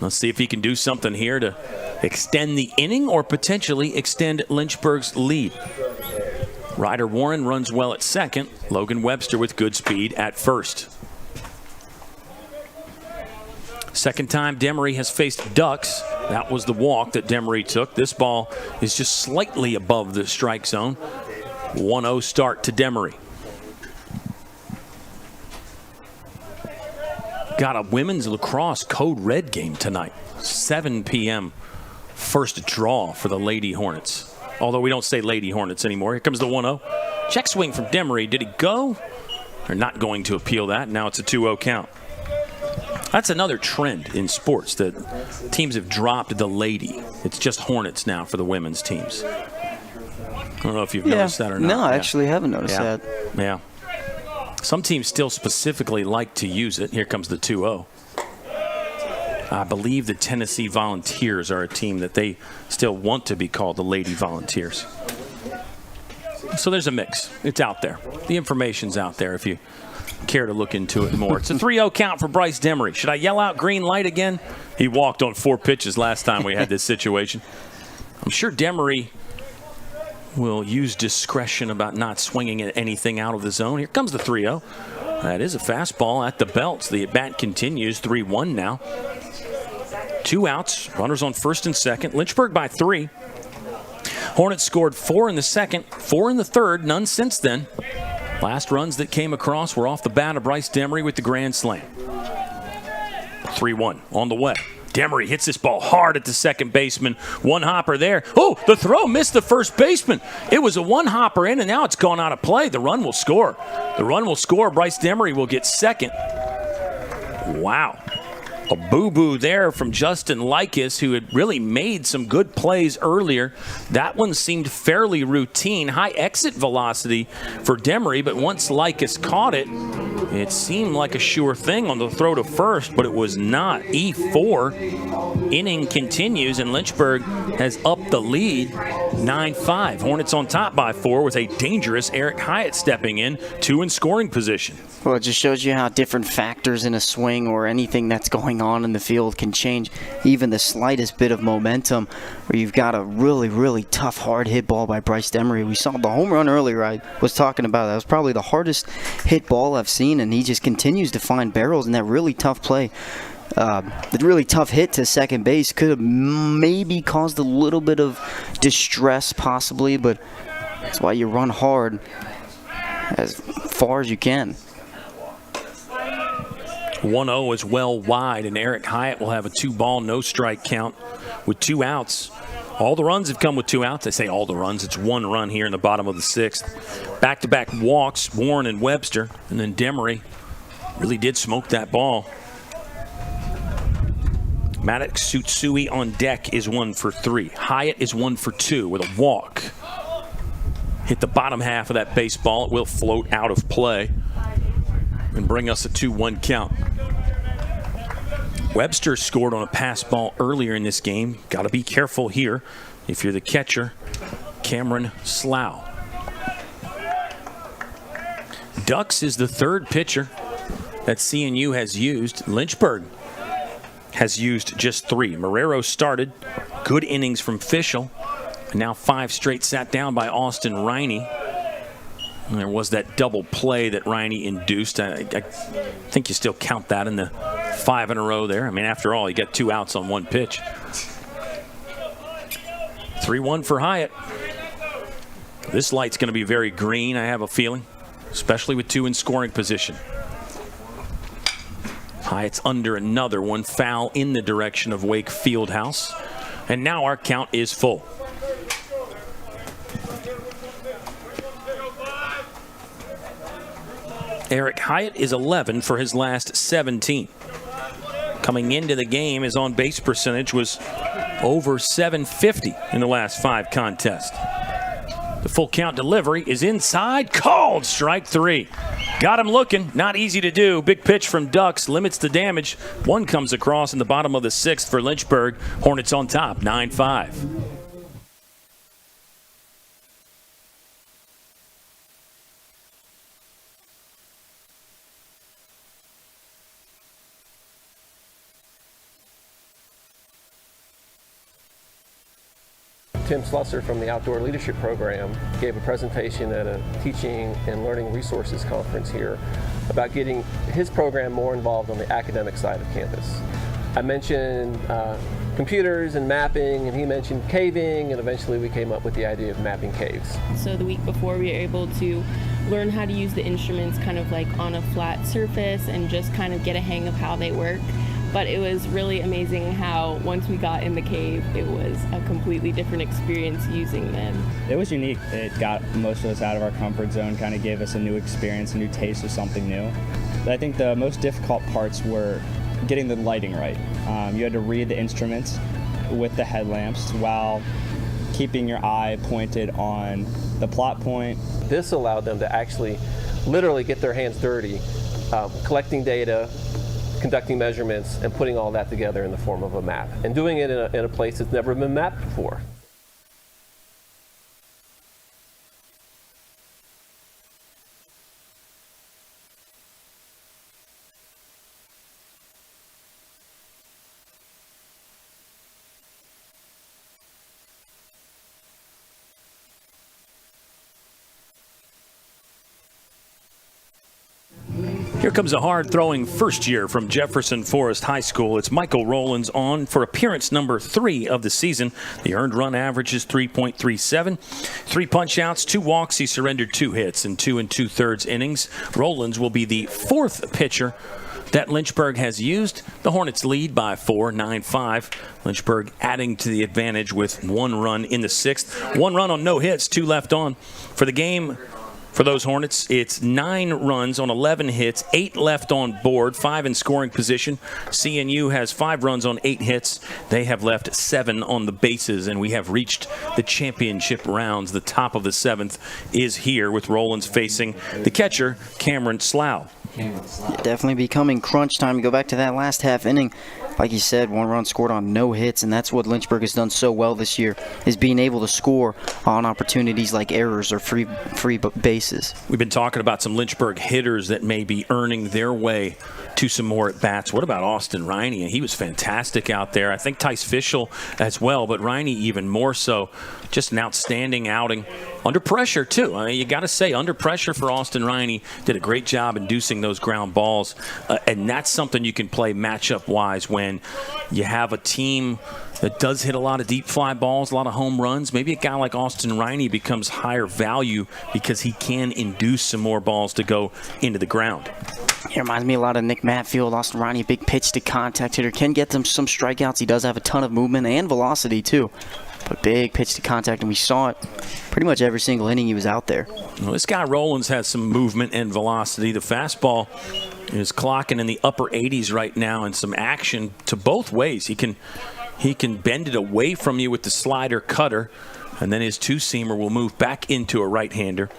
Let's see if he can do something here to extend the inning or potentially extend Lynchburg's lead. Ryder Warren runs well at second. Logan Webster with good speed at first. Second time Demery has faced Ducks. That was the walk that Demery took. This ball is just slightly above the strike zone. 1-0 start to Demery. Got a women's lacrosse Code Red game tonight. 7 p.m. First draw for the Lady Hornets. Although we don't say Lady Hornets anymore. Here comes the 1-0. Check swing from Demery. Did he go? They're not going to appeal that. Now it's a 2-0 count. That's another trend in sports that teams have dropped the lady. It's just Hornets now for the women's teams. I don't know if you've noticed that or not. No, I actually haven't noticed that. Yeah. Some teams still specifically like to use it. Here comes the 2-0. I believe the Tennessee Volunteers are a team that they still want to be called the Lady Volunteers. So there's a mix. It's out there. The information's out there if you care to look into it more. It's a 3-0 count for Bryce Demery. Should I yell out green light again? He walked on 4 pitches last time we had this situation. I'm sure Demery will use discretion about not swinging at anything out of the zone. Here comes the 3-0. That is a fastball at the belt. The at-bat continues. 3-1 now. 2 outs. Runners on first and second. Lynchburg by 3. Hornets scored 4 in the second, 4 in the third, none since then. Last runs that came across were off the bat of Bryce Demery with the grand slam. 3-1 on the way. Demery hits this ball hard at the second baseman. One hopper there. Oh, the throw missed the first baseman. It was a one hopper in, and now it's gone out of play. The run will score. The run will score. Bryce Demery will get second. Wow. A boo-boo there from Justin Likas, who had really made some good plays earlier. That one seemed fairly routine. High exit velocity for Demery, but once Likas caught it, it seemed like a sure thing on the throw to first, but it was not. E4. Inning continues, and Lynchburg has upped the lead 9-5. Hornets on top by 4 with a dangerous Eric Hyatt stepping in, 2 in scoring position. Well, it just shows you how different factors in a swing or anything that's going on in the field can change even the slightest bit of momentum, where you've got a really, really tough, hard hit ball by Bryce Demery. We saw the home run earlier I was talking about. That was probably the hardest hit ball I've seen, and he just continues to find barrels in that really tough play. The really tough hit to second base could have maybe caused a little bit of distress possibly, but that's why you run hard as far as you can. 1-0 is well wide, and Eric Hyatt will have a 2-ball, no-strike count with 2 outs. All the runs have come with 2 outs. I say all the runs. It's 1 run here in the bottom of the 6th. Back-to-back walks, Warren and Webster, and then Demery really did smoke that ball. Maddox Sutsui on deck is 1 for 3. Hyatt is 1 for 2 with a walk. Hit the bottom half of that baseball. It will float out of play and bring us a 2-1 count. Webster scored on a pass ball earlier in this game. Got to be careful here if you're the catcher, Cameron Slough. Ducks is the third pitcher that CNU has used. Lynchburg has used just 3. Marrero started. Good innings from Fischel. And now 5 straight sat down by Austin Riney. And there was that double play that Riney induced. I think you still count that in the 5 in a row there. I mean, after all, you got 2 outs on 1 pitch. 3-1 for Hyatt. This light's going to be very green, I have a feeling, especially with 2 in scoring position. Hyatt's under another one, foul in the direction of Wake Fieldhouse. And now our count is full. Eric Hyatt is 11 for his last 17. Coming into the game, his on-base percentage was over .750 in the last 5 contests. The full count delivery is inside, called strike 3. Got him looking, not easy to do. Big pitch from Ducks, limits the damage. 1 comes across in the bottom of the 6th for Lynchburg. Hornets on top, 9-5. Tim Slusser from the Outdoor Leadership Program gave a presentation at a teaching and learning resources conference here about getting his program more involved on the academic side of campus. I mentioned computers and mapping, and he mentioned caving, and eventually we came up with the idea of mapping caves. So the week before we were able to learn how to use the instruments kind of like on a flat surface and just kind of get a hang of how they work. But it was really amazing how once we got in the cave, it was a completely different experience using them. It was unique. It got most of us out of our comfort zone, kind of gave us a new experience, a new taste of something new. But I think the most difficult parts were getting the lighting right. You had to read the instruments with the headlamps while keeping your eye pointed on the plot point. This allowed them to actually literally get their hands dirty, collecting data, conducting measurements, and putting all that together in the form of a map, and doing it in a place that's never been mapped before. Here comes a hard-throwing first year from Jefferson Forest High School. It's Michael Rowlands on for appearance number 3 of the season. The earned run average is 3.37. 3 punch-outs, 2 walks. He surrendered 2 hits in 2 2/3 innings. Rowlands will be the 4th pitcher that Lynchburg has used. The Hornets lead by 4, 9-5. Lynchburg adding to the advantage with 1 run in the 6th. 1 run on no hits, 2 left on. For the game, for those Hornets, it's 9 runs on 11 hits, 8 left on board, 5 in scoring position. CNU has 5 runs on 8 hits. They have left 7 on the bases, and we have reached the championship rounds. The top of the 7th is here with Rowlands facing the catcher, Cameron Slough. Definitely becoming crunch time. You go back to that last half inning. Like you said, 1 run scored on no hits, and that's what Lynchburg has done so well this year, is being able to score on opportunities like errors or free bases. We've been talking about some Lynchburg hitters that may be earning their way to some more at-bats. What about Austin Riney? He was fantastic out there. I think Tice Fischel as well, but Riney even more so. Just an outstanding outing. Under pressure, too. I mean, you got to say, under pressure for Austin Riney. Did a great job inducing those ground balls. And that's something you can play matchup-wise when you have a team that does hit a lot of deep fly balls, a lot of home runs. Maybe a guy like Austin Riney becomes higher value because he can induce some more balls to go into the ground. It reminds me a lot of Nick Matfield. Austin Riney, big pitch to contact hitter, can get them some strikeouts. He does have a ton of movement and velocity, too. But big pitch to contact, and we saw it pretty much every single inning he was out there. Well, this guy Rowlands has some movement and velocity. The fastball is clocking in the upper 80s right now, and some action to both ways. He can bend it away from you with the slider cutter, and then his 2-seamer will move back into a right-hander.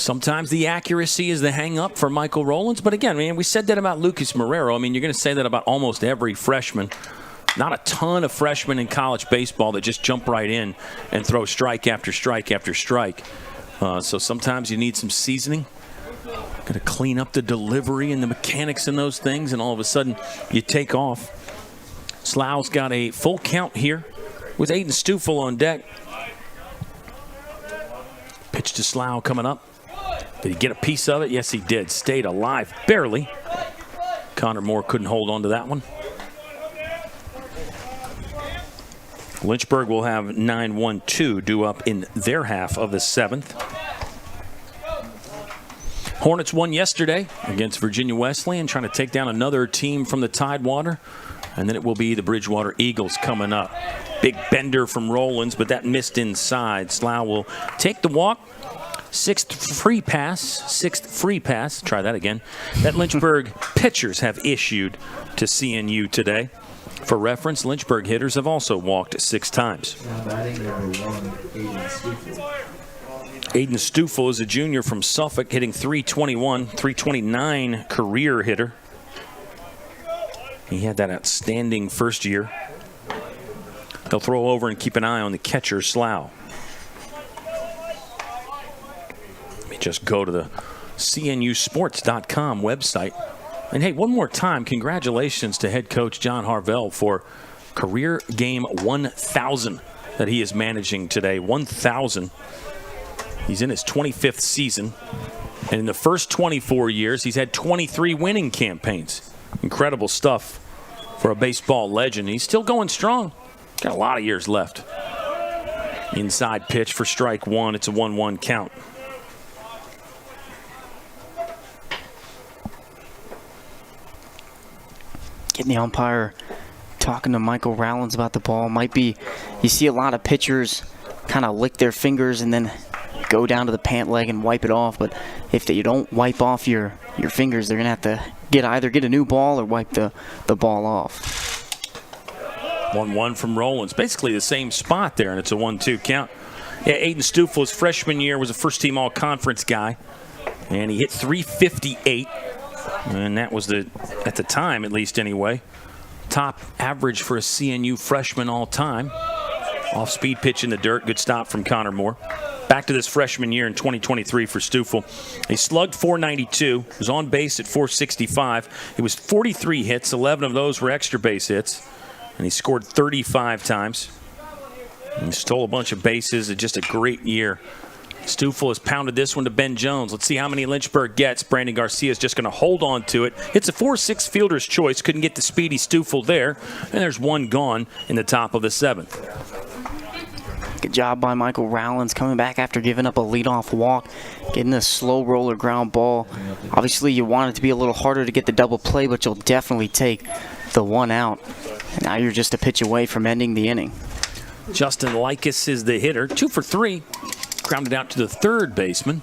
Sometimes the accuracy is the hang-up for Michael Rowlands. But again, man, we said that about Lucas Marrero. I mean, you're going to say that about almost every freshman. Not a ton of freshmen in college baseball that just jump right in and throw strike after strike after strike. So sometimes you need some seasoning. Got to clean up the delivery and the mechanics in those things, and all of a sudden you take off. Slough's got a full count here with Aiden Stufel on deck. Pitch to Slough coming up. Did he get a piece of it? Yes, he did. Stayed alive, barely. Connor Moore couldn't hold on to that one. Lynchburg will have 9-1-2 due up in their half of the 7th. Hornets won yesterday against Virginia Wesleyan, trying to take down another team from the Tidewater. And then it will be the Bridgewater Eagles coming up. Big bender from Rowlands, but that missed inside. Slough will take the walk. Sixth free pass. Try that again. That Lynchburg pitchers have issued to CNU today. For reference, Lynchburg hitters have also walked 6 times. Now batting number 1, Aiden Stufel. Aiden Stufel is a junior from Suffolk, hitting .321, .329 career hitter. He had that outstanding first year. They'll throw over and keep an eye on the catcher, Slough. Let me just go to the CNUsports.com website. And hey, one more time, congratulations to head coach John Harvell for career game 1,000 that he is managing today. 1,000. He's in his 25th season. And in the first 24 years, he's had 23 winning campaigns. Incredible stuff for a baseball legend. He's still going strong. Got a lot of years left. Inside pitch for strike 1. It's a 1-1 count. Getting the umpire talking to Michael Rowlands about the ball. Might be, you see a lot of pitchers kind of lick their fingers and then go down to the pant leg and wipe it off. But if you don't wipe off your fingers, they're going to have to either get a new ball or wipe the ball off. 1-1 from Rowlands. Basically the same spot there, and it's a 1-2 count. Yeah, Aiden Stufel, his freshman year, was a first-team all-conference guy. And he hit .358. And that was, at the time at least anyway, top average for a CNU freshman all time. Off-speed pitch in the dirt. Good stop from Connor Moore. Back to this freshman year in 2023 for Stufel. He slugged .492, was on base at .465. It was 43 hits, 11 of those were extra base hits, and he scored 35 times. And he stole a bunch of bases. Just a great year. Stufel has pounded this one to Ben Jones. Let's see how many Lynchburg gets. Brandon Garcia is just going to hold on to it. It's a 4-6 fielder's choice. Couldn't get the speedy Stufel there. And there's one gone in the top of the 7th. Good job by Michael Rowlands coming back after giving up a leadoff walk, getting a slow roller ground ball. Obviously, you want it to be a little harder to get the double play, but you'll definitely take the 1 out. And now you're just a pitch away from ending the inning. Justin Likas is the hitter. 2 for 3. Grounded out to the third baseman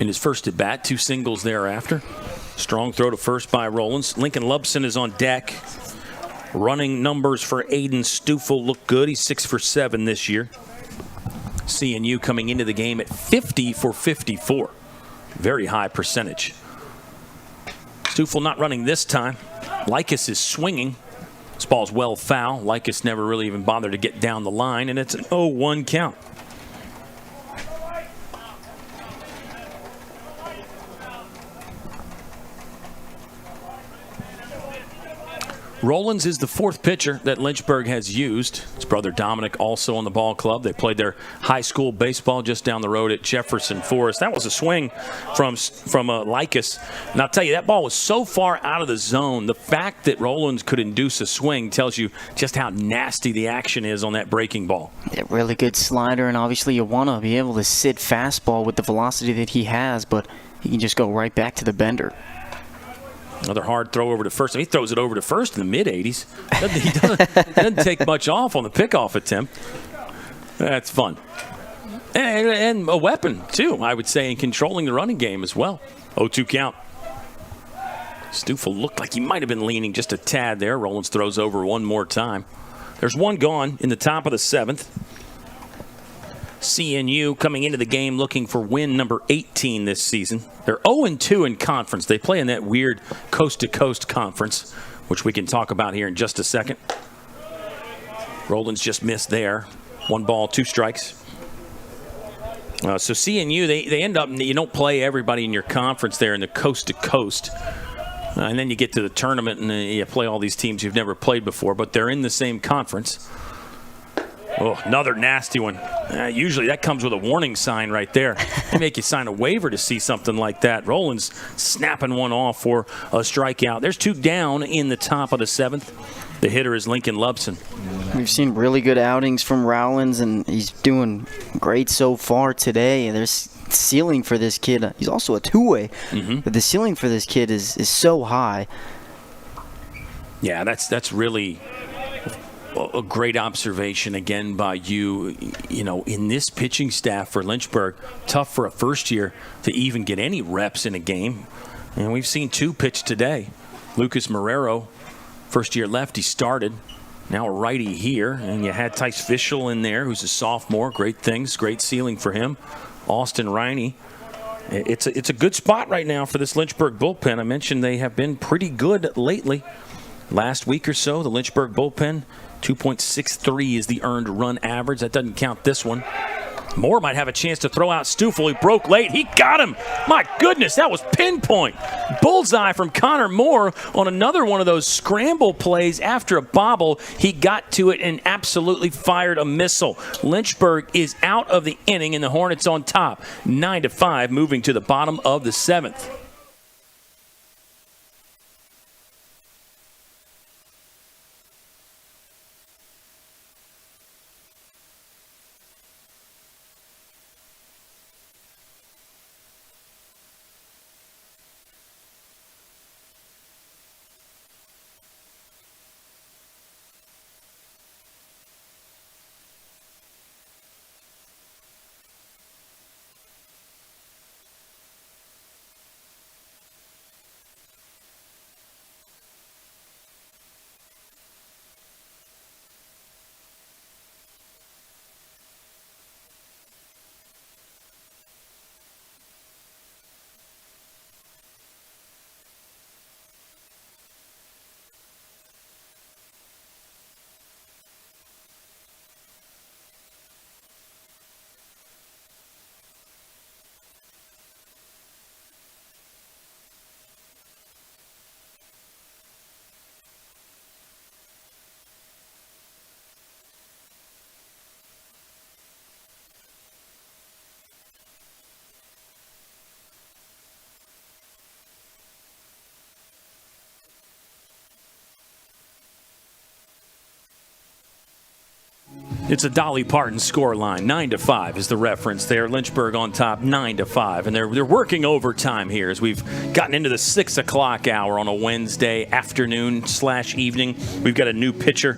in his first at bat. 2 singles thereafter. Strong throw to first by Rowlands. Lincoln Lubson is on deck. Running numbers for Aiden Stufel look good. He's 6 for 7 this year. CNU coming into the game at 50 for 54. Very high percentage. Stufel not running this time. Likas is swinging. This ball's well foul. Likas never really even bothered to get down the line, and it's an 0-1 count. Rowlands is the 4th pitcher that Lynchburg has used. His brother Dominic also on the ball club. They played their high school baseball just down the road at Jefferson Forest. That was a swing from Likas. And I'll tell you, that ball was so far out of the zone. The fact that Rowlands could induce a swing tells you just how nasty the action is on that breaking ball. Yeah, really good slider, and obviously you want to be able to sit fastball with the velocity that he has, but he can just go right back to the bender. Another hard throw over to first. He throws it over to first in the mid-80s. He doesn't take much off on the pickoff attempt. That's fun. And a weapon, too, I would say, in controlling the running game as well. 0-2 count. Stufel looked like he might have been leaning just a tad there. Rowlands throws over one more time. There's one gone in the top of the 7th. CNU coming into the game looking for win number 18 this season. They're 0-2 in conference. They play in that weird coast-to-coast conference, which we can talk about here in just a second. Roland's just missed there. 1 ball, 2 strikes. So CNU, they end up, you don't play everybody in your conference there in the coast-to-coast. And then you get to the tournament and you play all these teams you've never played before, but they're in the same conference. Oh, another nasty one. Usually that comes with a warning sign right there. They make you sign a waiver to see something like that. Roland's snapping one off for a strikeout. There's 2 down in the top of the 7th. The hitter is Lincoln Lubson. We've seen really good outings from Rowlands, and he's doing great so far today. There's ceiling for this kid. He's also a two-way, but the ceiling for this kid is so high. Yeah, that's really a great observation again by you. You know, in this pitching staff for Lynchburg, tough for a first year to even get any reps in a game. And we've seen 2 pitch today. Lucas Marrero, first year lefty, started. Now a righty here, and you had Tice Fischel in there, who's a sophomore. Great things, great ceiling for him. Austin Riney. It's a good spot right now for this Lynchburg bullpen. I mentioned they have been pretty good lately. Last week or so, the Lynchburg bullpen, 2.63 is the earned run average. That doesn't count this one. Moore might have a chance to throw out Stoffel. He broke late. He got him. My goodness, that was pinpoint. Bullseye from Connor Moore on another one of those scramble plays after a bobble. He got to it and absolutely fired a missile. Lynchburg is out of the inning and the Hornets on top. 9-5, moving to the bottom of the 7th. It's a Dolly Parton score line. 9-5 is the reference there. Lynchburg on top, 9-5. And they're working overtime here as we've gotten into the 6 o'clock hour on a Wednesday afternoon/evening. We've got a new pitcher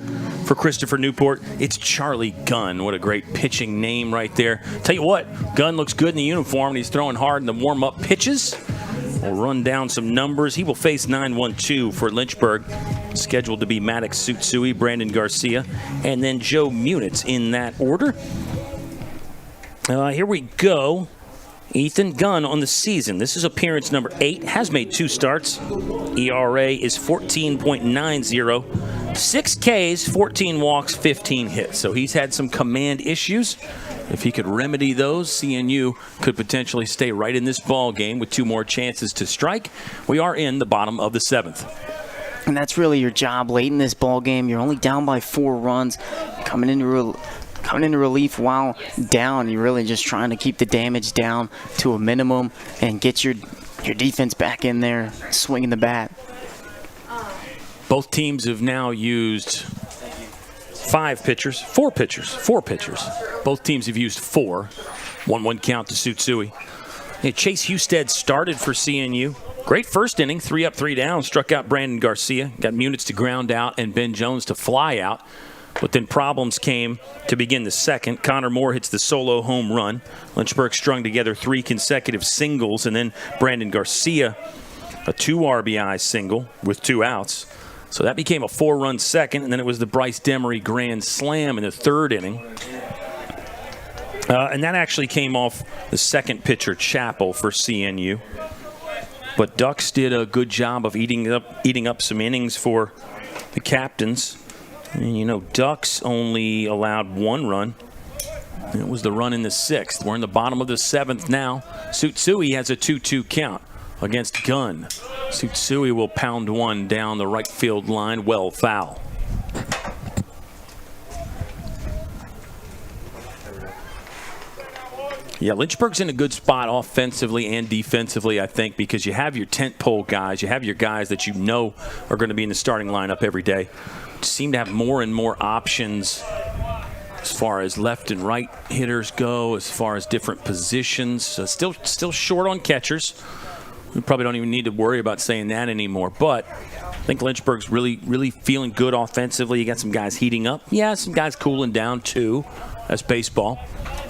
for Christopher Newport. It's Charlie Gunn. What a great pitching name right there. Tell you what, Gunn looks good in the uniform, and he's throwing hard in the warm-up pitches. We'll run down some numbers. He will face 9-1-2 for Lynchburg. Scheduled to be Maddox Tsutsui, Brandon Garcia, and then Joe Munitz in that order. Here we go. Ethan Gunn on the season. This is appearance number 8. Has made 2 starts. ERA is 14.90. 6 Ks, 14 walks, 15 hits. So he's had some command issues. If he could remedy those, CNU could potentially stay right in this ball game with 2 more chances to strike. We are in the bottom of the 7th. And that's really your job late in this ball game. You're only down by 4 runs. Coming into relief while down, you're really just trying to keep the damage down to a minimum and get your defense back in there, swinging the bat. Both teams have now used 4 pitchers. Both teams have used 4. 1-1 count to Tsutsui. Hey, Chase Husted started for CNU. Great first inning, 3 up, 3 down. Struck out Brandon Garcia. Got Munitz to ground out and Ben Jones to fly out. But then problems came to begin the second. Connor Moore hits the solo home run. Lynchburg strung together 3 consecutive singles, and then Brandon Garcia, a 2 RBI single with 2 outs. So that became a 4-run second, and then it was the Bryce Demery grand slam in the 3rd inning. And that actually came off the second pitcher, Chappell, for CNU. But Ducks did a good job of eating up some innings for the Captains. And, Ducks only allowed 1 run. And it was the run in the 6th. We're in the bottom of the 7th now. Tsutsui has a 2-2 count against Gunn. Tsutsui will pound one down the right field line, well foul. Yeah, Lynchburg's in a good spot offensively and defensively, I think, because you have your tentpole guys. You have your guys that you know are going to be in the starting lineup every day. You seem to have more and more options as far as left and right hitters go, as far as different positions. Still short on catchers. We probably don't even need to worry about saying that anymore. But I think Lynchburg's really, really feeling good offensively. You got some guys heating up. Yeah, some guys cooling down too. That's baseball.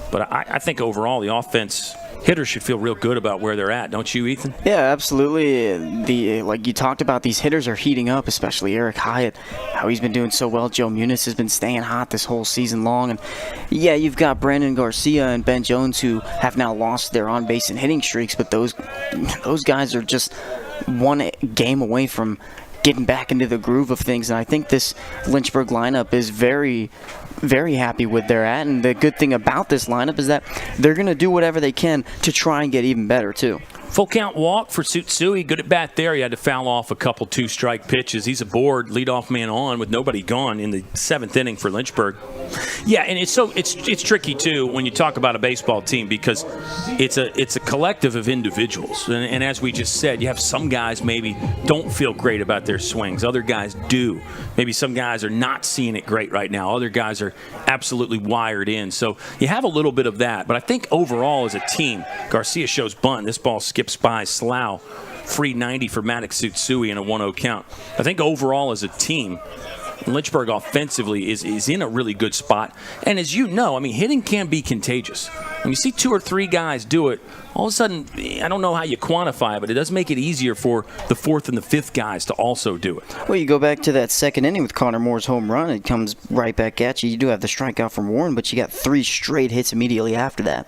But I think overall the offense, hitters should feel real good about where they're at, don't you, Ethan? Yeah, absolutely. Like you talked about, these hitters are heating up, especially Eric Hyatt, how he's been doing so well. Joe Muniz has been staying hot this whole season long. And yeah, you've got Brandon Garcia and Ben Jones who have now lost their on-base and hitting streaks, but those guys are just one game away from getting back into the groove of things. And I think this Lynchburg lineup is very, very happy with their at. And the good thing about this lineup is that they're going to do whatever they can to try and get even better, too. Full count walk for Tsutsui. Good at bat there. He had to foul off a couple 2-strike pitches. He's aboard, leadoff man on with nobody gone in the 7th inning for Lynchburg. Yeah, and it's tricky too when you talk about a baseball team because it's a collective of individuals. And as we just said, you have some guys maybe don't feel great about their swings. Other guys do. Maybe some guys are not seeing it great right now. Other guys are absolutely wired in. So you have a little bit of that. But I think overall as a team, Garcia shows bunt. This ball skips by Slough. Free 90 for Maddox Tsutsui in a 1-0 count. I think overall as a team, Lynchburg offensively is in a really good spot. And as you know, I mean, hitting can be contagious. When you see 2 or 3 guys do it, all of a sudden, I don't know how you quantify it, but it does make it easier for the 4th and the 5th guys to also do it. Well, you go back to that 2nd inning with Connor Moore's home run. It comes right back at you. You do have the strikeout from Warren, but you got 3 straight hits immediately after that.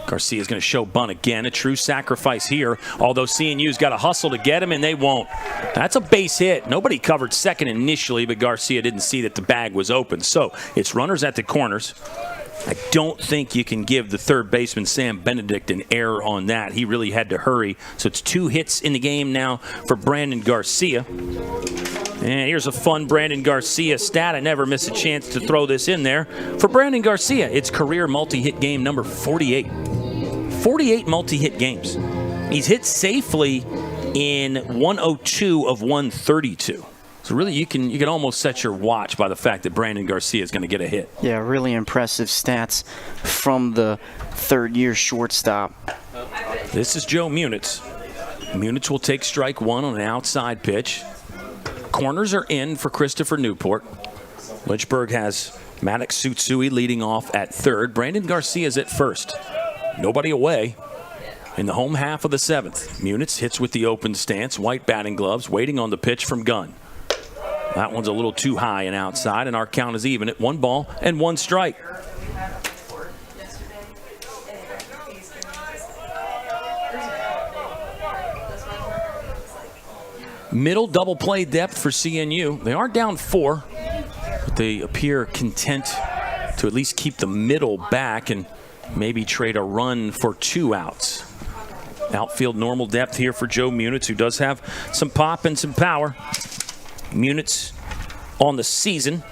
Garcia's going to show bunt again. A true sacrifice here, although CNU's got to hustle to get him, and they won't. That's a base hit. Nobody covered second initially, but Garcia didn't see that the bag was open. So it's runners at the corners. I don't think you can give the third baseman, Sam Benedict, an error on that. He really had to hurry. So it's 2 hits in the game now for Brandon Garcia. And here's a fun Brandon Garcia stat. I never miss a chance to throw this in there. For Brandon Garcia, it's career multi-hit game number 48. 48 multi-hit games. He's hit safely in 102 of 132. So really, you can almost set your watch by the fact that Brandon Garcia is going to get a hit. Yeah, really impressive stats from the third-year shortstop. This is Joe Muniz. Muniz will take strike 1 on an outside pitch. Corners are in for Christopher Newport. Lynchburg has Maddox Tsutsui leading off at third. Brandon Garcia's at first. Nobody away in the home half of the 7th. Muniz hits with the open stance, white batting gloves, waiting on the pitch from Gunn. That one's a little too high and outside, and our count is even at 1 ball and 1 strike. Middle double play depth for CNU. They are down 4, but they appear content to at least keep the middle back and maybe trade a run for 2 outs. Outfield normal depth here for Joe Muniz, who does have some pop and some power. Muniz on the season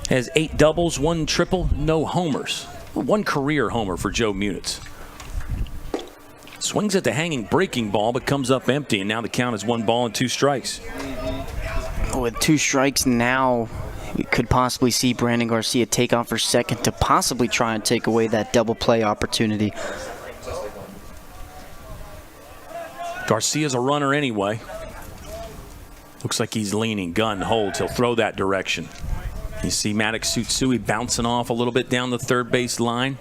has 8 doubles, 1 triple, no homers. 1 career homer for Joe Muniz. Swings at the hanging breaking ball, but comes up empty, and now the count is 1 ball and 2 strikes. With 2 strikes now, we could possibly see Brandon Garcia take off for second to possibly try and take away that double play opportunity. Garcia's a runner anyway. Looks like he's leaning. Gun holds. He'll throw that direction. You see Maddox Tsutsui bouncing off a little bit down the third base line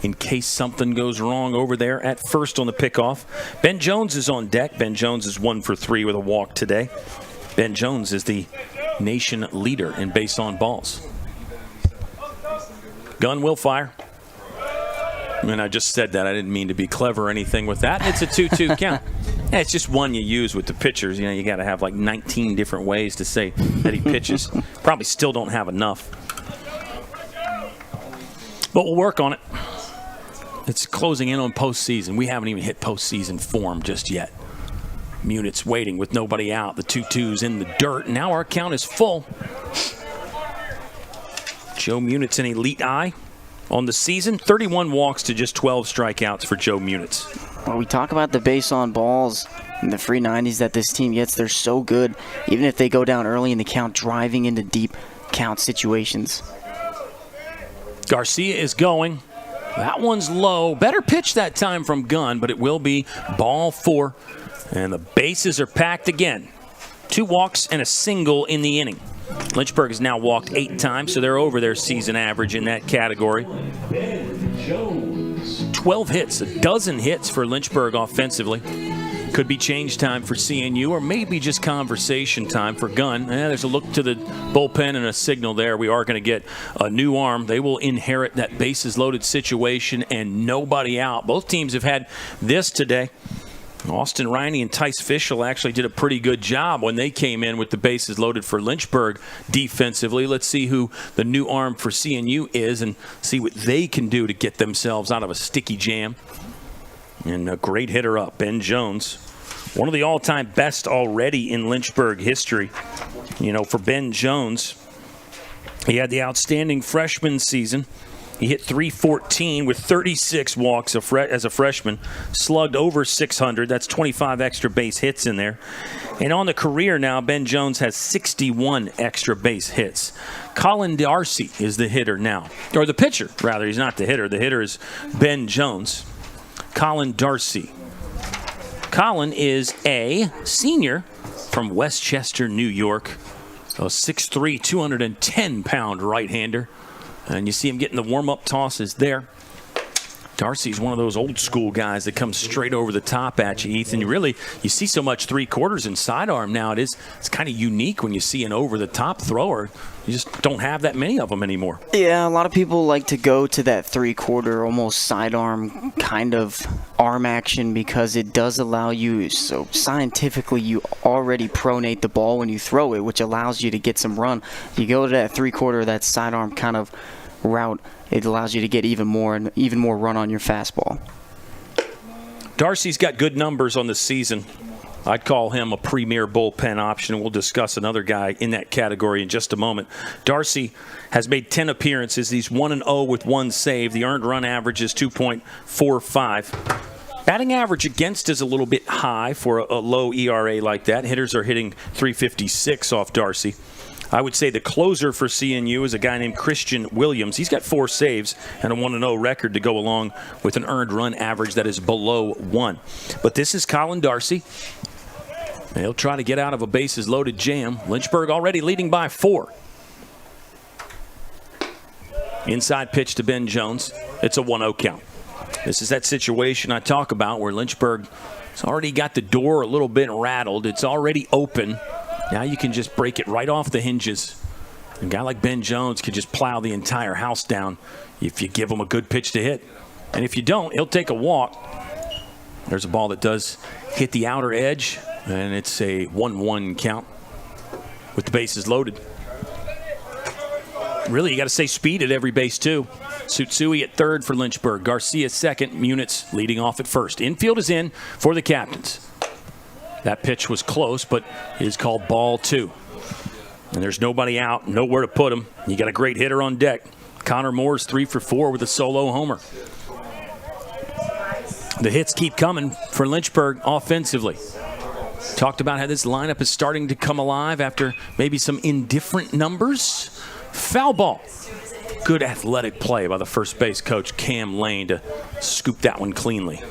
in case something goes wrong over there at first on the pickoff. Ben Jones is on deck. Ben Jones is 1 for 3 with a walk today. Ben Jones is the nation leader in base on balls. Gun will fire. And I just said that. I didn't mean to be clever or anything with that. It's a 2-2 count. Yeah, it's just one you use with the pitchers. You got to have like 19 different ways to say that he pitches. Probably still don't have enough. But we'll work on it. It's closing in on postseason. We haven't even hit postseason form just yet. Munit's waiting with nobody out. The 2-2's in the dirt. Now our count is full. Joe Munit's an elite eye on the season. 31 walks to just 12 strikeouts for Joe Munitz. Well, we talk about the base on balls and the free 90s that this team gets. They're so good, even if they go down early in the count, driving into deep count situations. Garcia is going. That one's low. Better pitch that time from Gunn, but it will be ball 4. And the bases are packed again. 2 walks and a single in the inning. Lynchburg has now walked 8 times, so they're over their season average in that category. 12 hits, a dozen hits for Lynchburg offensively. Could be change time for CNU, or maybe just conversation time for Gunn. There's a look to the bullpen and a signal there. We are going to get a new arm. They will inherit that bases loaded situation and nobody out. Both teams have had this today. Austin Riney and Tice Fischel actually did a pretty good job when they came in with the bases loaded for Lynchburg defensively. Let's see who the new arm for CNU is and see what they can do to get themselves out of a sticky jam. And a great hitter up, Ben Jones. One of the all-time best already in Lynchburg history. For Ben Jones, he had the outstanding freshman season. He hit .314 with 36 walks as a freshman, slugged over 600. That's 25 extra base hits in there. And on the career now, Ben Jones has 61 extra base hits. Colin Darcy is the hitter now. Or the pitcher, rather. He's not the hitter. The hitter is Ben Jones. Colin Darcy. Colin is a senior from Westchester, New York. A 6'3", 210-pound right-hander. And you see him getting the warm-up tosses there. Darcy's one of those old-school guys that comes straight over the top at you, Ethan. You see so much three-quarters and sidearm now. It's kind of unique when you see an over-the-top thrower. You just don't have that many of them anymore. Yeah, a lot of people like to go to that three-quarter, almost sidearm kind of arm action because it does allow you, so scientifically you already pronate the ball when you throw it, which allows you to get some run. You go to that three-quarter, that sidearm kind of route, it allows you to get even more run on your fastball. Darcy's got good numbers on the season. I'd call him a premier bullpen option. We'll discuss another guy in that category in just a moment. Darcy has made 10 appearances. He's 1-0 with 1 save. The earned run average is 2.45. Batting average against is a little bit high for a low ERA like that. Hitters are hitting .356 off Darcy. I would say the closer for CNU is a guy named Christian Williams. He's got 4 saves and a 1-0 record to go along with an earned run average that is below 1. But this is Colin Darcy. He'll try to get out of a bases-loaded jam. Lynchburg already leading by 4. Inside pitch to Ben Jones. It's a 1-0 count. This is that situation I talk about where Lynchburg has already got the door a little bit rattled. It's already open. Now you can just break it right off the hinges. A guy like Ben Jones could just plow the entire house down if you give him a good pitch to hit. And if you don't, he'll take a walk. There's a ball that does hit the outer edge, and it's a 1-1 count with the bases loaded. Really, you got to say speed at every base, too. Tsutsui at third for Lynchburg. Garcia second. Munitz leading off at first. Infield is in for the Captains. That pitch was close, but is called ball 2. And there's nobody out, nowhere to put him. You got a great hitter on deck. Connor Moore's 3 for 4 with a solo homer. The hits keep coming for Lynchburg offensively. Talked about how this lineup is starting to come alive after maybe some indifferent numbers. Foul ball. Good athletic play by the first base coach, Cam Lane, to scoop that one cleanly.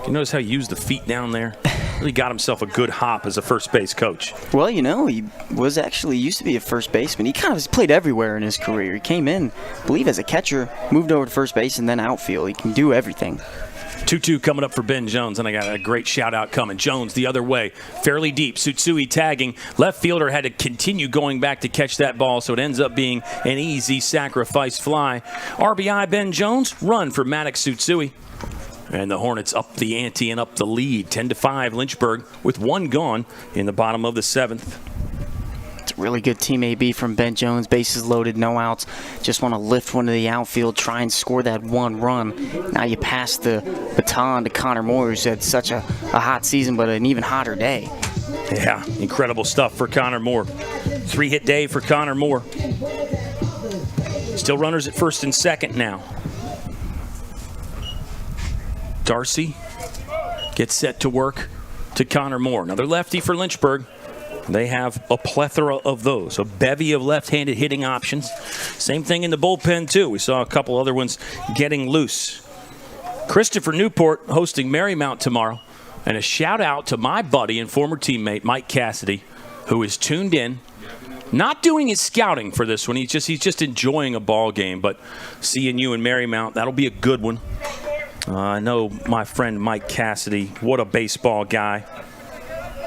You notice how he used the feet down there? Really got himself a good hop as a first base coach. Well, he was actually used to be a first baseman. He kind of played everywhere in his career. He came in, I believe, as a catcher, moved over to first base, and then outfield. He can do everything. 2-2 coming up for Ben Jones, and I got a great shout-out coming. Jones the other way, fairly deep. Tsutsui tagging. Left fielder had to continue going back to catch that ball, so it ends up being an easy sacrifice fly. RBI Ben Jones, run for Maddox Tsutsui. And the Hornets up the ante and up the lead, 10-5 Lynchburg, with one gone in the bottom of the 7th. Really good team AB from Ben Jones. Bases loaded, no outs. Just want to lift one to the outfield, try and score that one run. Now you pass the baton to Connor Moore, who's had such a hot season, but an even hotter day. Yeah, incredible stuff for Connor Moore. 3-hit day for Connor Moore. Still runners at first and second now. Darcy gets set to work to Connor Moore. Another lefty for Lynchburg. They have a plethora of those, a bevy of left-handed hitting options. Same thing in the bullpen, too. We saw a couple other ones getting loose. Christopher Newport hosting Marymount tomorrow. And a shout-out to my buddy and former teammate, Mike Cassidy, who is tuned in. Not doing his scouting for this one. He's just enjoying a ball game. But CNU and Marymount, that'll be a good one. I know my friend Mike Cassidy, what a baseball guy.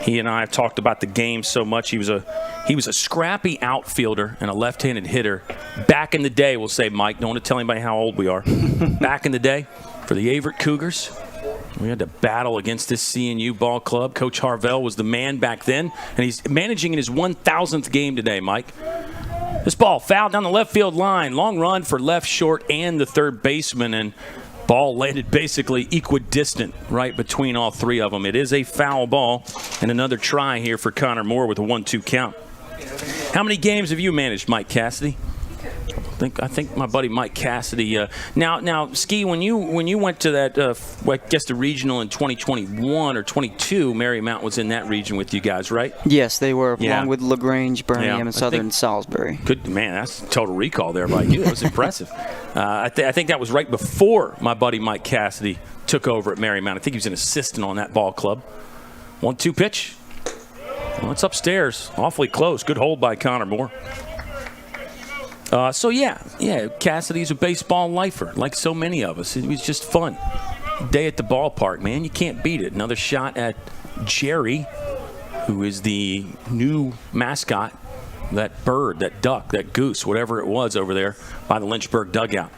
He and I have talked about the game so much. He was a scrappy outfielder and a left-handed hitter. Back in the day, we'll say, Mike, don't want to tell anybody how old we are. Back in the day, for the Averitt Cougars, we had to battle against this CNU ball club. Coach Harvell was the man back then, and he's managing in his 1,000th game today, Mike. This ball fouled down the left field line. Long run for left short and the third baseman, and ball landed basically equidistant right between all three of them. It is a foul ball, and another try here for Connor Moore with a 1-2 count. How many games have you managed, Mike Cassidy? I think my buddy Mike Cassidy. Now, Ski, when you went to that, I guess the regional in 2021 or 22, Marymount was in that region with you guys, right? Yes, they were, along with LaGrange, Birmingham, and Southern Salisbury. Good man, that's a total recall there by you. That was impressive. I think that was right before my buddy Mike Cassidy took over at Marymount. I think he was an assistant on that ball club. 1-2 pitch. Well, it's upstairs, awfully close. Good hold by Connor Moore. Cassidy's a baseball lifer, like so many of us. It was just fun. Day at the ballpark, man. You can't beat it. Another shot at Jerry, who is the new mascot, that bird, that duck, that goose, whatever it was over there by the Lynchburg dugout.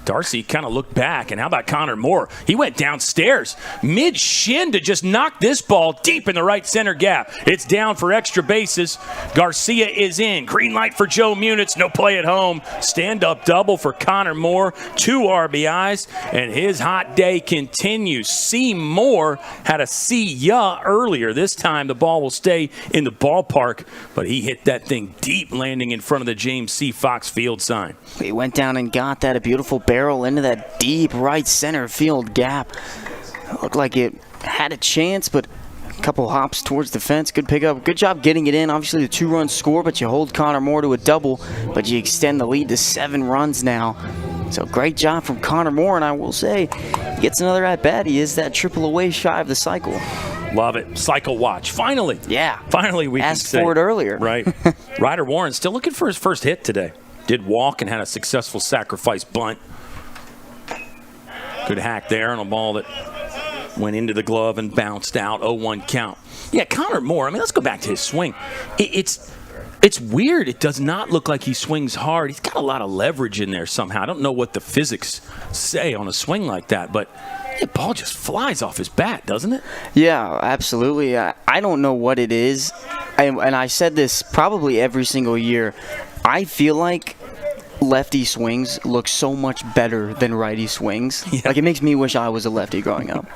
Darcy kind of looked back, and how about Connor Moore? He went downstairs mid-shin to just knock this ball deep in the right center gap. It's down for extra bases. Garcia is in. Green light for Joe Munitz. No play at home. Stand-up double for Connor Moore. 2 RBIs, and his hot day continues. C. Moore had a see-ya earlier. This time the ball will stay in the ballpark, but he hit that thing deep, landing in front of the James C. Fox Field sign. He went down and got that, a beautiful barrel into that deep right center field gap. It looked like it had a chance, but a couple hops towards the fence. Good pickup. Good job getting it in. Obviously the 2-run score, but you hold Connor Moore to a double, but you extend the lead to 7 runs now. So great job from Connor Moore, and I will say, he gets another at-bat. He is that triple away shy of the cycle. Love it. Cycle watch. Finally. Yeah. Finally we asked can say. for it earlier. Right. Ryder Warren still looking for his first hit today. Did walk and had a successful sacrifice bunt. Good hack there on a ball that went into the glove and bounced out. 0-1 count. Yeah, Connor Moore, I mean, let's go back to his swing. It's weird. It does not look like he swings hard. He's got a lot of leverage in there somehow. I don't know what the physics say on a swing like that, but the ball just flies off his bat, doesn't it? Yeah, absolutely. I don't know what it is. And I said this probably every single year. I feel like lefty swings look so much better than righty swings. Yeah. Like, it makes me wish I was a lefty growing up.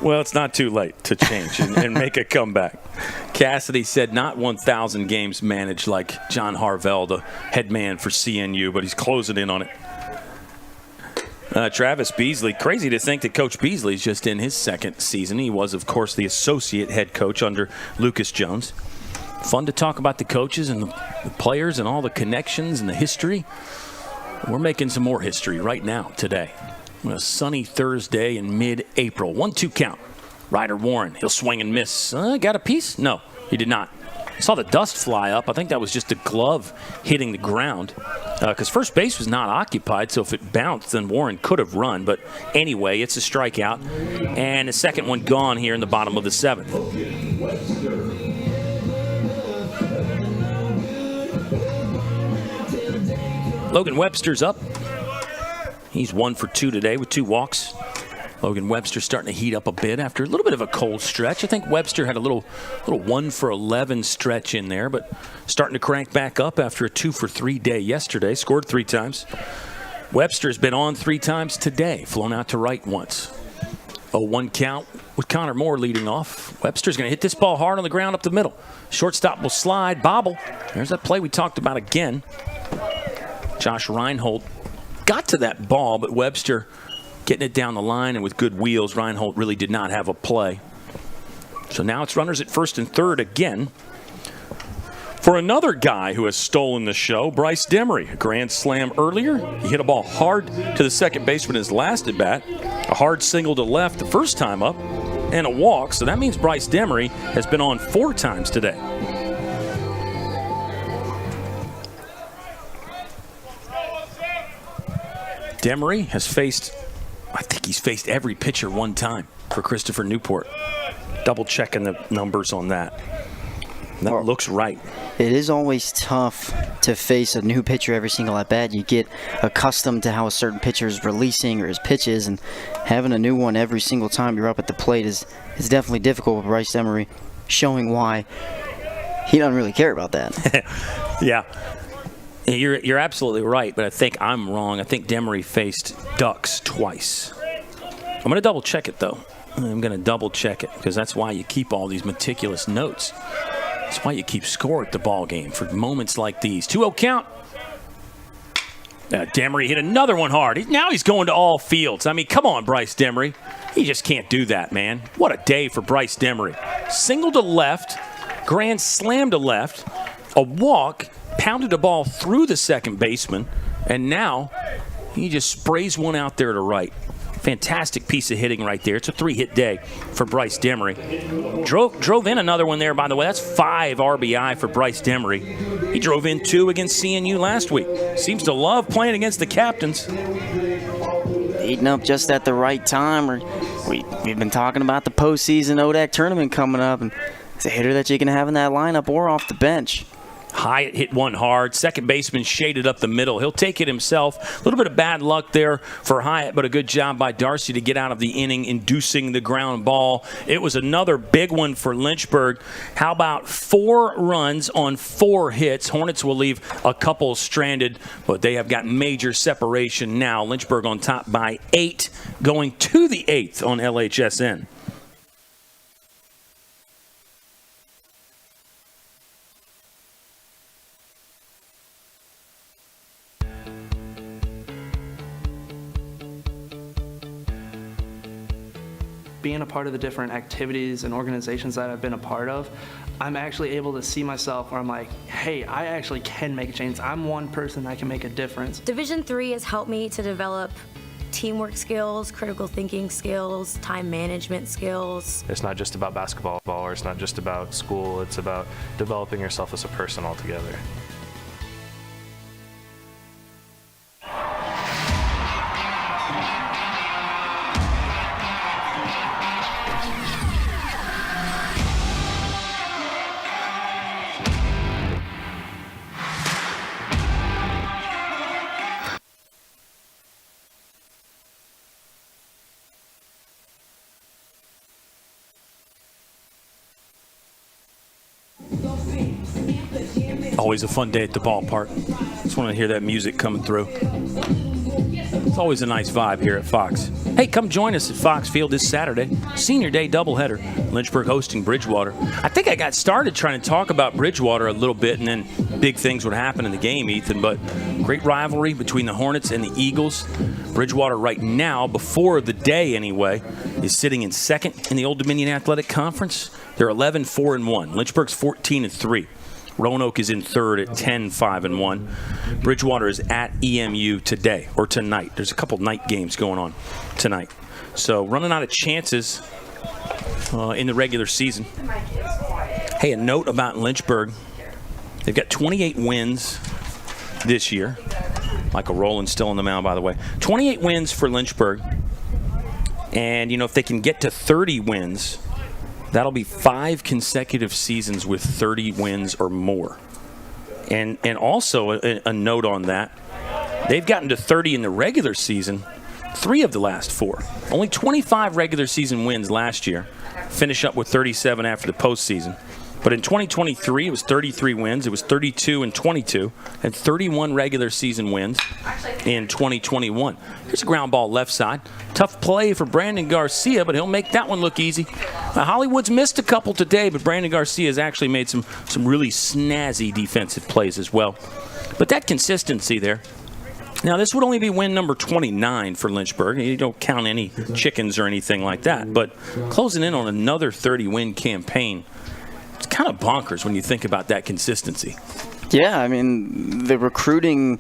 Well, it's not too late to change and make a comeback. Cassidy said not 1,000 games managed like John Harvell, the head man for CNU, but he's closing in on it. Travis Beasley, crazy to think that Coach Beasley's just in his second season. He was, of course, the associate head coach under Lucas Jones. Fun to talk about the coaches and the players and all the connections and the history. We're making some more history right now, today. On a sunny Thursday in mid-April. 1-2 count. Ryder Warren, he'll swing and miss. Got a piece? No, he did not. Saw the dust fly up. I think that was just a glove hitting the ground because first base was not occupied, so if it bounced, then Warren could have run. But anyway, it's a strikeout, and the second one gone here in the bottom of the 7th. Logan Webster's up. He's 1 for 2 today with 2 walks. Logan Webster starting to heat up a bit after a little bit of a cold stretch. I think Webster had a little 1 for 11 stretch in there, but starting to crank back up after a 2 for 3 day yesterday. Scored 3 times. Webster's been on 3 times today, flown out to right once. 0-1 count with Connor Moore leading off. Webster's going to hit this ball hard on the ground up the middle. Shortstop will slide, bobble. There's that play we talked about again. Josh Reinhold got to that ball, but Webster getting it down the line, and with good wheels, Reinhold really did not have a play. So now it's runners at first and third again. For another guy who has stolen the show, Bryce Demery. A grand slam earlier. He hit a ball hard to the second baseman his last at bat. A hard single to left the first time up, and a walk. So that means Bryce Demery has been on 4 times today. Demery has faced, I think he's faced every pitcher 1 time for Christopher Newport. Double checking the numbers on that. That looks right. It is always tough to face a new pitcher every single at bat. You get accustomed to how a certain pitcher is releasing or his pitches, and having a new one every single time you're up at the plate is definitely difficult with Bryce Demery, showing why he doesn't really care about that. Yeah. You're absolutely right, but I think I'm wrong. I think Demery faced Ducks twice. I'm going to double check it, though. I'm going to double check it because that's why you keep all these meticulous notes. That's why you keep score at the ball game for moments like these. 2-0 count. Demery hit another one hard. Now he's going to all fields. I mean, come on, Bryce Demery. He just can't do that, man. What a day for Bryce Demery. Single to left, grand slam to left, a walk, pounded a ball through the second baseman, and now he just sprays one out there to right. Fantastic piece of hitting right there. It's a 3-hit day for Bryce Demery. Drove in another one there, by the way. That's 5 RBI for Bryce Demery. He drove in 2 against CNU last week. Seems to love playing against the captains. Heating up just at the right time. We've been talking about the postseason ODAC tournament coming up, and it's a hitter that you can have in that lineup or off the bench. Hyatt hit one hard. Second baseman shaded up the middle. He'll take it himself. A little bit of bad luck there for Hyatt, but a good job by Darcy to get out of the inning, inducing the ground ball. It was another big one for Lynchburg. How about 4 runs on 4 hits? Hornets will leave a couple stranded, but they have got major separation now. Lynchburg on top by 8, going to the 8th on LHSN. Being a part of the different activities and organizations that I've been a part of, I'm actually able to see myself where I'm like, hey, I actually can make a change. I'm one person that can make a difference. Division III has helped me to develop teamwork skills, critical thinking skills, time management skills. It's not just about basketball, or it's not just about school, it's about developing yourself as a person altogether. Always a fun day at the ballpark. Just want to hear that music coming through. It's always a nice vibe here at Fox. Hey, come join us at Fox Field this Saturday. Senior Day doubleheader. Lynchburg hosting Bridgewater. I think I got started trying to talk about Bridgewater a little bit, and then big things would happen in the game, Ethan. But great rivalry between the Hornets and the Eagles. Bridgewater right now, before the day anyway, is sitting in second in the Old Dominion Athletic Conference. They're 11-4-1. Lynchburg's 14-3. Roanoke is in third at 10-5-1. Bridgewater is at EMU today, or tonight. There's a couple night games going on tonight. So running out of chances in the regular season. Hey, Hey, a note about Lynchburg. They've got 28 wins this year. Michael Rowland's still on the mound, by the way. 28 wins for Lynchburg. And, if they can get to 30 wins, that'll be 5 consecutive seasons with 30 wins or more. And also a note on that, they've gotten to 30 in the regular season 3 of the last 4. Only 25 regular season wins last year. Finish up with 37 after the postseason. But in 2023, it was 33 wins. It was 32 and 22, and 31 regular season wins in 2021. Here's a ground ball left side. Tough play for Brandon Garcia, but he'll make that one look easy. Hollywood's missed a couple today, but Brandon Garcia has actually made some really snazzy defensive plays as well. But that consistency there. Now, this would only be win number 29 for Lynchburg. You don't count any chickens or anything like that. But closing in on another 30-win campaign, it's kind of bonkers when you think about that consistency. Yeah, I mean, the recruiting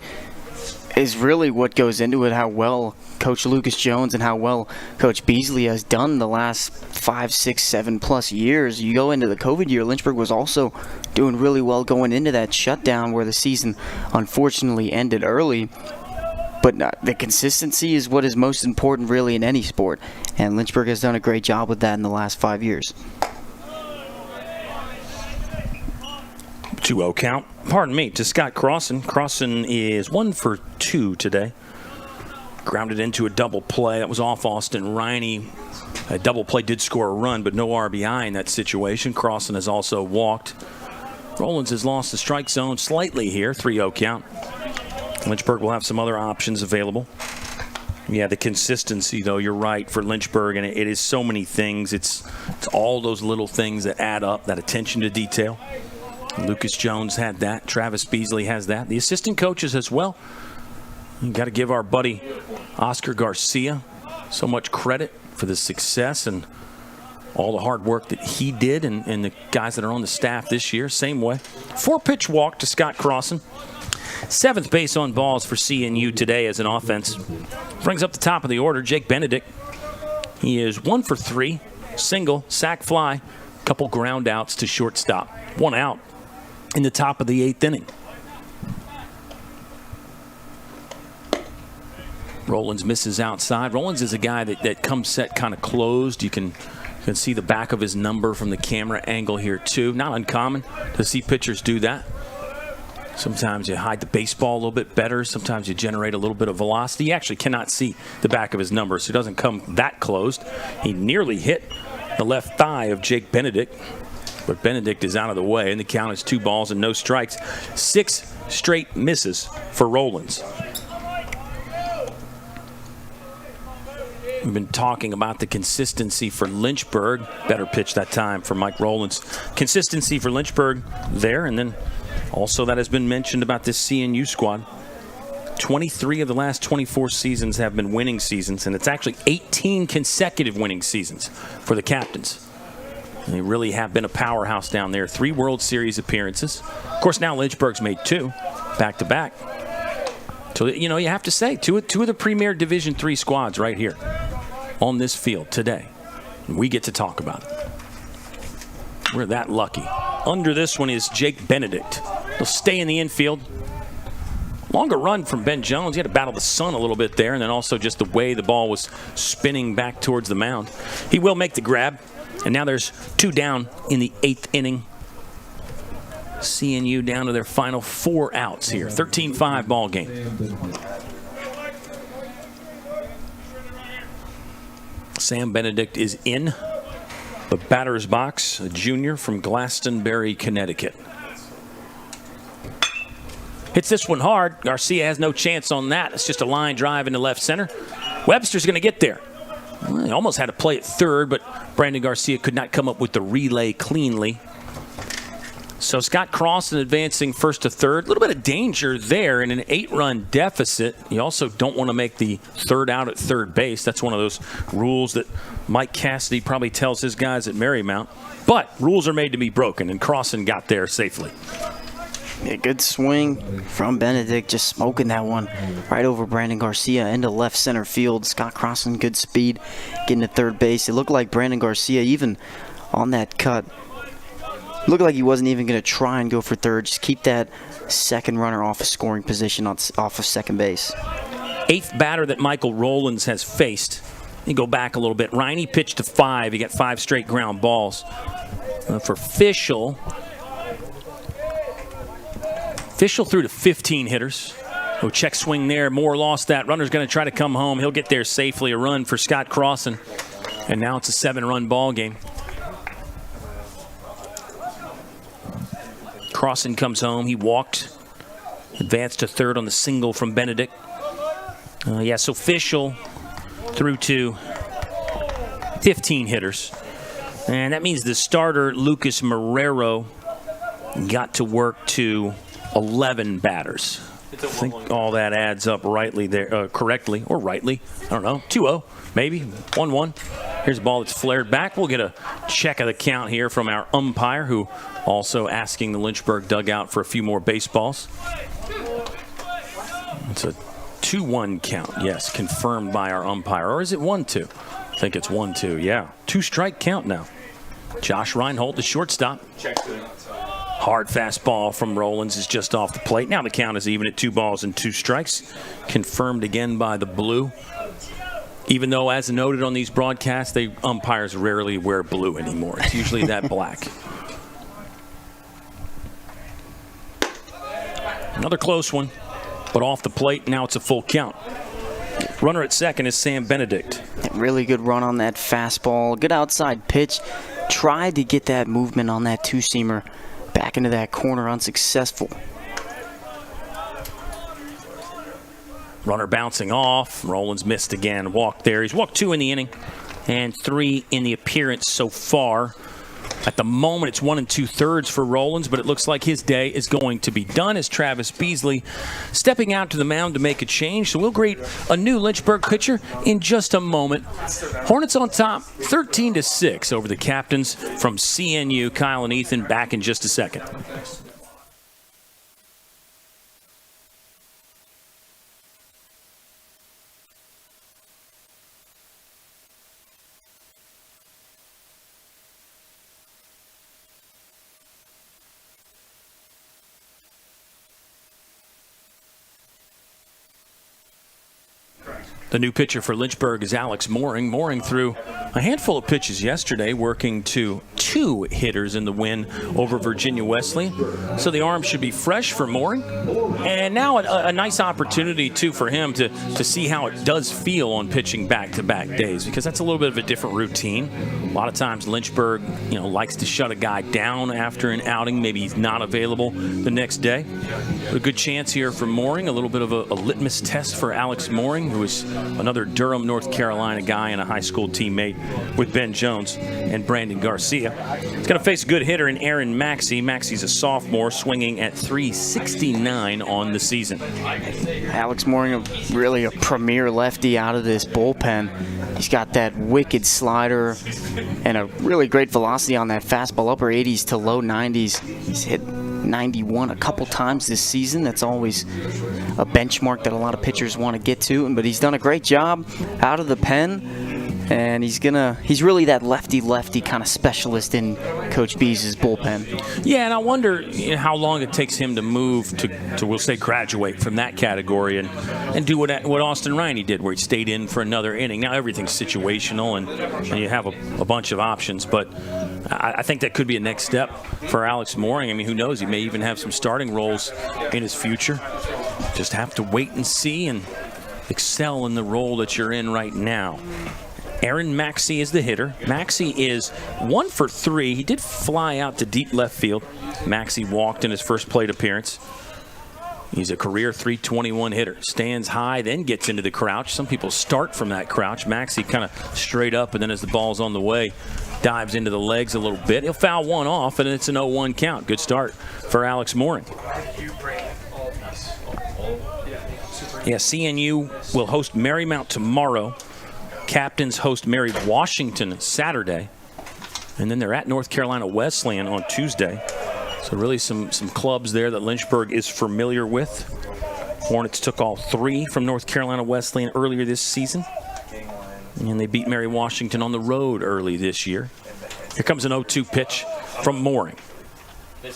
is really what goes into it, how well Coach Lucas Jones and how well Coach Beasley has done the last 5, 6, 7+ years. You go into the COVID year, Lynchburg was also doing really well going into that shutdown where the season unfortunately ended early. But the consistency is what is most important really in any sport, and Lynchburg has done a great job with that in the last 5 years. 2-0 count. Pardon me, to Scott Crossan. Crossan is 1 for 2 today. Grounded into a double play. That was off Austin Riney. A double play did score a run, but no RBI in that situation. Crossan has also walked. Rollins has lost the strike zone slightly here. 3-0 count. Lynchburg will have some other options available. Yeah, the consistency, though, you're right, for Lynchburg, and it is so many things. It's all those little things that add up, that attention to detail. Lucas Jones had that. Travis Beasley has that. The assistant coaches as well. You got to give our buddy Oscar Garcia so much credit for the success and all the hard work that he did, and the guys that are on the staff this year, same way. 4-pitch walk to Scott Crossan. 7th base on balls for CNU today as an offense. Brings up the top of the order, Jake Benedict. He is 1 for 3, single, sac fly, couple ground outs to shortstop. 1 out in the top of the 8th inning. Rollins misses outside. Rollins is a guy that comes set kind of closed. You can see the back of his number from the camera angle here too. Not uncommon to see pitchers do that. Sometimes you hide the baseball a little bit better. Sometimes you generate a little bit of velocity. You actually cannot see the back of his number, so he doesn't come that closed. He nearly hit the left thigh of Jake Benedict, but Benedict is out of the way, and the count is 2 balls and no strikes. 6 straight misses for Rollins. We've been talking about the consistency for Lynchburg. Better pitch that time for Mike Rollins. Consistency for Lynchburg there, and then also that has been mentioned about this CNU squad. 23 of the last 24 seasons have been winning seasons, and it's actually 18 consecutive winning seasons for the captains. They really have been a powerhouse down there. 3 World Series appearances. Of course, now Lynchburg's made 2 back-to-back. So, you have to say, two of the premier Division III squads right here on this field today. And we get to talk about it. We're that lucky. Under this one is Jake Benedict. He'll stay in the infield. Longer run from Ben Jones. He had to battle the sun a little bit there, and then also just the way the ball was spinning back towards the mound. He will make the grab, and now there's 2 down in the 8th inning. CNU down to their final 4 outs here. 13-5 ball game. Sam Benedict is in the batter's box, a junior from Glastonbury, Connecticut. Hits this one hard. Garcia has no chance on that. It's just a line drive into left center. Webster's going to get there. Well, he almost had to play at third, but Brandon Garcia could not come up with the relay cleanly. So Scott Crossan advancing first to third. A little bit of danger there in an 8-run deficit. You also don't want to make the third out at third base. That's one of those rules that Mike Cassidy probably tells his guys at Marymount. But rules are made to be broken, and Crossan got there safely. Yeah, good swing from Benedict, just smoking that one right over Brandon Garcia into left center field. Scott Crossan, good speed, getting to third base. It looked like Brandon Garcia, even on that cut, looked like he wasn't even going to try and go for third. Just keep that second runner off of scoring position off of second base. 8th batter that Michael Rowlands has faced. You go back a little bit. Riney pitched to 5. He got 5 straight ground balls. For Fischel threw to 15 hitters. Oh, check swing there. Moore lost that. Runner's going to try to come home. He'll get there safely. A run for Scott Crossan. And now it's a 7-run ball game. Crossan comes home. He walked. Advanced to third on the single from Benedict. So Fischel threw to 15 hitters. And that means the starter, Lucas Marrero, got to work to 11 batters. I think all that adds up rightly there, correctly, or rightly. I don't know. 2-0, maybe. 1-1. Here's a ball that's flared back. We'll get a check of the count here from our umpire, who also asking the Lynchburg dugout for a few more baseballs. It's a 2-1 count, yes, confirmed by our umpire. Or is it 1-2? I think it's 1-2, yeah. 2-strike count now. Josh Reinhold, the shortstop. Hard fastball from Rowlands is just off the plate. Now the count is even at 2 balls and 2 strikes. Confirmed again by the blue. Even though, as noted on these broadcasts, umpires rarely wear blue anymore. It's usually that black. Another close one, but off the plate. Now it's a full count. Runner at second is Sam Benedict. Really good run on that fastball. Good outside pitch. Tried to get that movement on that 2-seamer back into that corner. Unsuccessful. Runner bouncing off. Rowlands missed again. Walked there. He's walked 2 in the inning and 3 in the appearance so far. At the moment, it's 1 2/3 for Rowlands, but it looks like his day is going to be done as Travis Beasley stepping out to the mound to make a change. So we'll greet a new Lynchburg pitcher in just a moment. Hornets on top, 13-6 over the captains from CNU. Kyle and Ethan back in just a second. The new pitcher for Lynchburg is Alex Mooring. Mooring threw a handful of pitches yesterday, working to 2 hitters in the win over Virginia Wesleyan. So the arm should be fresh for Mooring. And now a nice opportunity, too, for him to see how it does feel on pitching back-to-back days, because that's a little bit of a different routine. A lot of times Lynchburg, likes to shut a guy down after an outing. Maybe he's not available the next day. But a good chance here for Mooring, a little bit of a litmus test for Alex Mooring, who is another Durham, North Carolina guy and a high school teammate with Ben Jones and Brandon Garcia. He's going to face a good hitter in Aaron Maxey. Maxey's a sophomore, swinging at .369 on the season. Alex Mooring, really a premier lefty out of this bullpen. He's got that wicked slider and a really great velocity on that fastball, upper 80s to low 90s. He's hit 91 a couple times this season. That's always a benchmark that a lot of pitchers want to get to, but he's done a great job out of the pen. And he's really that lefty kind of specialist in Coach Bees' bullpen. Yeah, and I wonder how long it takes him to move to we'll say graduate from that category and do what Austin Riney did, where he stayed in for another inning. Now everything's situational and you have a bunch of options, but I think that could be a next step for Alex Mooring. I mean, who knows? He may even have some starting roles in his future. Just have to wait and see and excel in the role that you're in right now. Aaron Maxey is the hitter. Maxey is 1 for 3. He did fly out to deep left field. Maxey walked in his first plate appearance. He's a career .321 hitter. Stands high, then gets into the crouch. Some people start from that crouch. Maxey kind of straight up, and then as the ball's on the way, dives into the legs a little bit. He'll foul one off, and it's an 0-1 count. Good start for Alex Mooring. Yeah, CNU will host Marymount tomorrow. Captains host Mary Washington Saturday. And then they're at North Carolina Wesleyan on Tuesday. So really some clubs there that Lynchburg is familiar with. Hornets took all 3 from North Carolina Wesleyan earlier this season. And they beat Mary Washington on the road early this year. Here comes an 0-2 pitch from Mooring.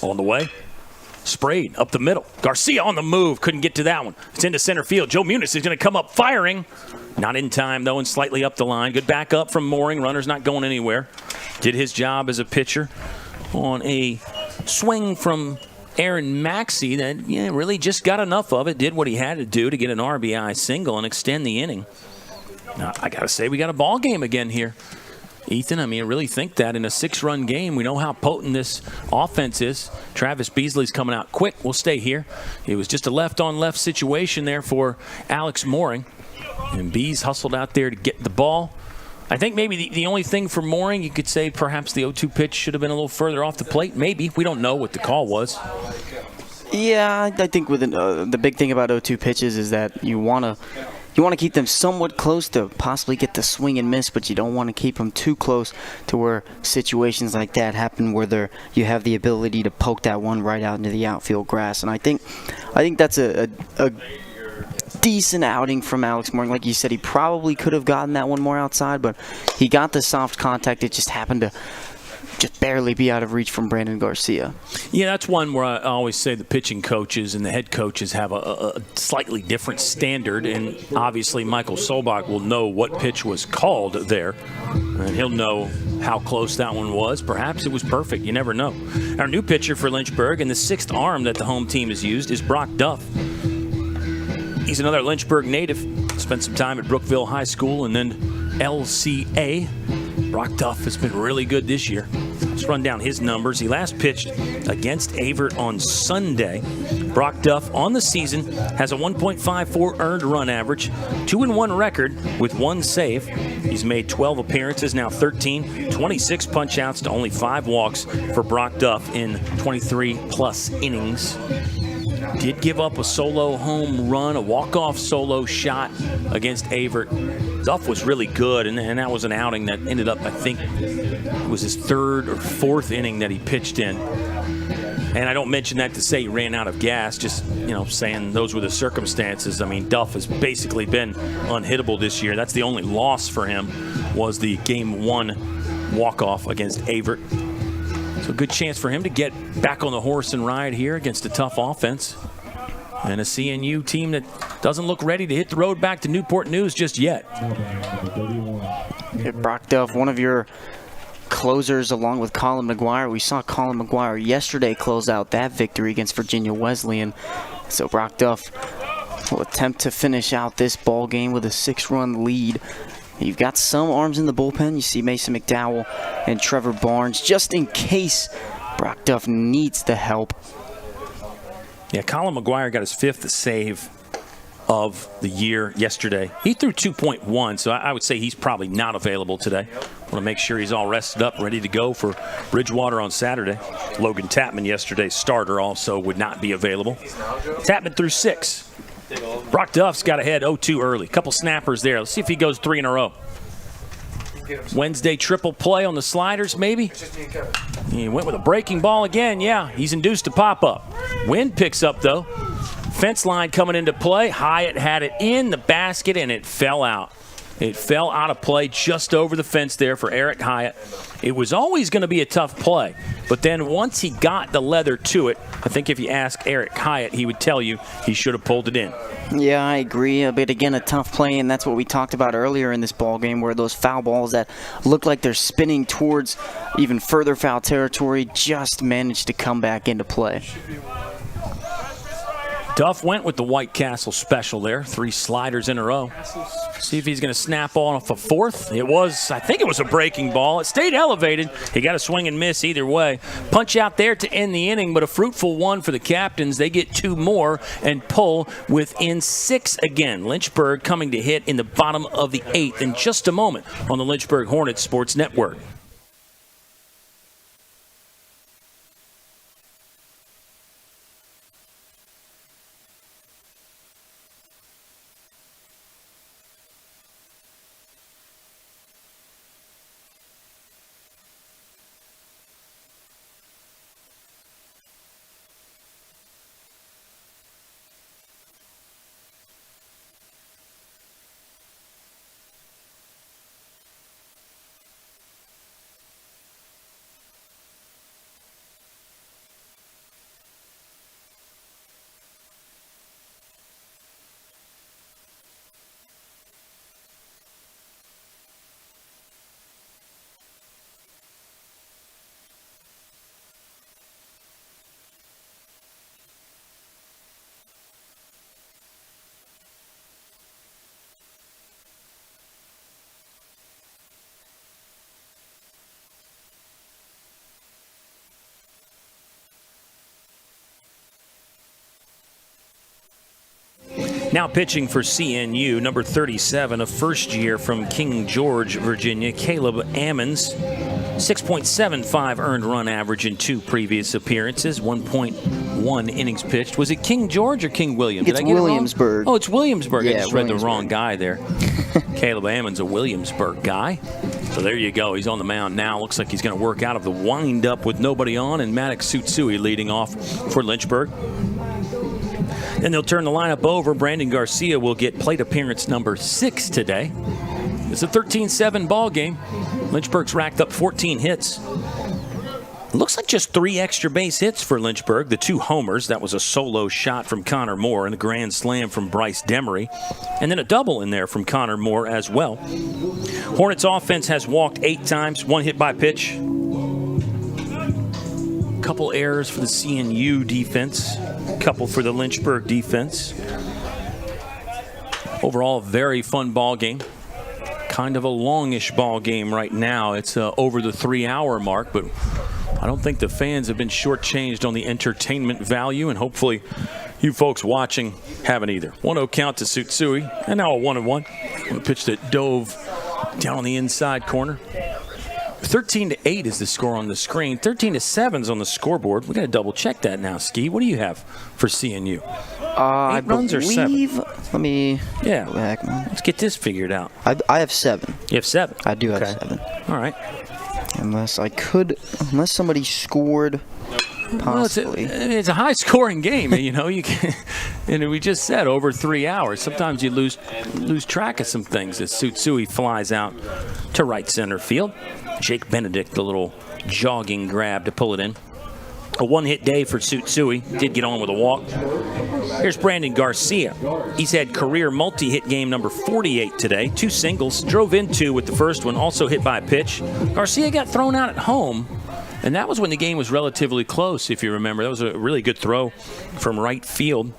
On the way. Sprayed up the middle. Garcia on the move. Couldn't get to that one. It's into center field. Joe Muniz is going to come up firing. Not in time, though, and slightly up the line. Good back up from Mooring. Runner's not going anywhere. Did his job as a pitcher on a swing from Aaron Maxey that really just got enough of it. Did what he had to do to get an RBI single and extend the inning. Now, I got to say, we got a ball game again here. Ethan, I really think that in a 6-run game, we know how potent this offense is. Travis Beasley's coming out quick. We'll stay here. It was just a left-on-left situation there for Alex Mooring. And Bees hustled out there to get the ball. I think maybe the only thing for Mooring, you could say perhaps the 0-2 pitch should have been a little further off the plate. Maybe. We don't know what the call was. Yeah, I think with the big thing about 0-2 pitches is that you want to keep them somewhat close to possibly get the swing and miss, but you don't want to keep them too close to where situations like that happen where you have the ability to poke that one right out into the outfield grass. And I think that's a decent outing from Alex Mooring. Like you said, he probably could have gotten that one more outside, but he got the soft contact. It just happened to just barely be out of reach from Brandon Garcia. Yeah, that's one where I always say the pitching coaches and the head coaches have a slightly different standard, and obviously Michael Solbach will know what pitch was called there, and he'll know how close that one was. Perhaps it was perfect. You never know. Our new pitcher for Lynchburg and the 6th arm that the home team has used is Brock Duff. He's another Lynchburg native. Spent some time at Brookville High School and then LCA. Brock Duff has been really good this year. Let's run down his numbers. He last pitched against Avert on Sunday. Brock Duff on the season has a 1.54 earned run average, 2-1 record with 1 save. He's made 12 appearances, now 13, 26 punch-outs to only 5 walks for Brock Duff in 23-plus innings. Did give up a solo home run, a walk-off solo shot against Avert. Duff was really good, and that was an outing that ended up, I think, it was his 3rd or 4th inning that he pitched in. And I don't mention that to say he ran out of gas, just, saying those were the circumstances. Duff has basically been unhittable this year. That's the only loss for him was the Game 1 walk-off against Avert. So a good chance for him to get back on the horse and ride here against a tough offense. And a CNU team that doesn't look ready to hit the road back to Newport News just yet. Brock Duff, one of your closers along with Colin McGuire. We saw Colin McGuire yesterday close out that victory against Virginia Wesleyan. So Brock Duff will attempt to finish out this ball game with a 6-run lead. You've got some arms in the bullpen. You see Mason McDowell and Trevor Barnes, just in case Brock Duff needs the help. Yeah, Colin McGuire got his 5th save of the year yesterday. He threw 2.1, so I would say he's probably not available today. Want to make sure he's all rested up, ready to go for Bridgewater on Saturday. Logan Tapman, yesterday's starter, also would not be available. Tapman threw 6. Brock Duff's got ahead 0-2 early. Couple snappers there. Let's see if he goes 3 in a row. Wednesday triple play on the sliders, maybe. He went with a breaking ball again. Yeah, he's induced a pop-up. Wind picks up, though. Fence line coming into play. Hyatt had it in the basket, and it fell out. It fell out of play just over the fence there for Eric Hyatt. It was always going to be a tough play, but then once he got the leather to it, I think if you ask Eric Hyatt, he would tell you he should have pulled it in. Yeah, I agree. But again, a tough play, and that's what we talked about earlier in this ball game, where those foul balls that look like they're spinning towards even further foul territory just managed to come back into play. Duff went with the White Castle special there. 3 sliders in a row. See if he's going to snap off a 4th. I think it was a breaking ball. It stayed elevated. He got a swing and miss either way. Punch out there to end the inning, but a fruitful one for the Captains. They get 2 more and pull within 6 again. Lynchburg coming to hit in the bottom of the 8th in just a moment on the Lynchburg Hornets Sports Network. Now pitching for CNU, number 37, a first year from King George, Virginia, Caleb Ammons. 6.75 earned run average in 2 previous appearances, 1.1 innings pitched. Was it King George or King William? Did It's I get Williamsburg. It wrong? Oh, it's Williamsburg. I Yeah, just read the Williamsburg. wrong guy there. Caleb Ammons, a Williamsburg guy. So there you go. He's on the mound now. Looks like he's going to work out of the windup with nobody on, and Maddox Tsutsui leading off for Lynchburg. Then they'll turn the lineup over. Brandon Garcia will get plate appearance number 6 today. It's a 13-7 ball game. Lynchburg's racked up 14 hits. Looks like just 3 extra base hits for Lynchburg. The 2 homers. That was a solo shot from Connor Moore and a grand slam from Bryce Demery. And then a double in there from Connor Moore as well. Hornets offense has walked 8 times, 1 hit by pitch. Couple errors for the CNU defense. Couple for the Lynchburg defense. Overall, a very fun ball game. Kind of a longish ball game right now. It's over the 3-hour mark, but I don't think the fans have been shortchanged on the entertainment value, and hopefully you folks watching haven't either. 1-0 count to Tsutsui, and now a 1-1. A pitch that dove down on the inside corner. 13-8 is the score on the screen. 13-7 is on the scoreboard. We got to double check that now, Ski. What do you have for CNU? 8 runs or 7? Let me go back. Let's get this figured out. I have 7. You have 7? I do have 7. All right. Unless somebody scored, possibly. Well, it's a high-scoring game, you know. You can, and we just said over 3 hours. Sometimes you lose track of some things as Tsutsui flies out to right center field. Jake Benedict, the little jogging grab to pull it in. A 1-hit day for Tsutsui. Did get on with a walk. Here's Brandon Garcia. He's had career multi-hit game number 48 today. 2 singles. Drove in 2 with the first one. Also hit by a pitch. Garcia got thrown out at home, and that was when the game was relatively close, if you remember. That was a really good throw from right field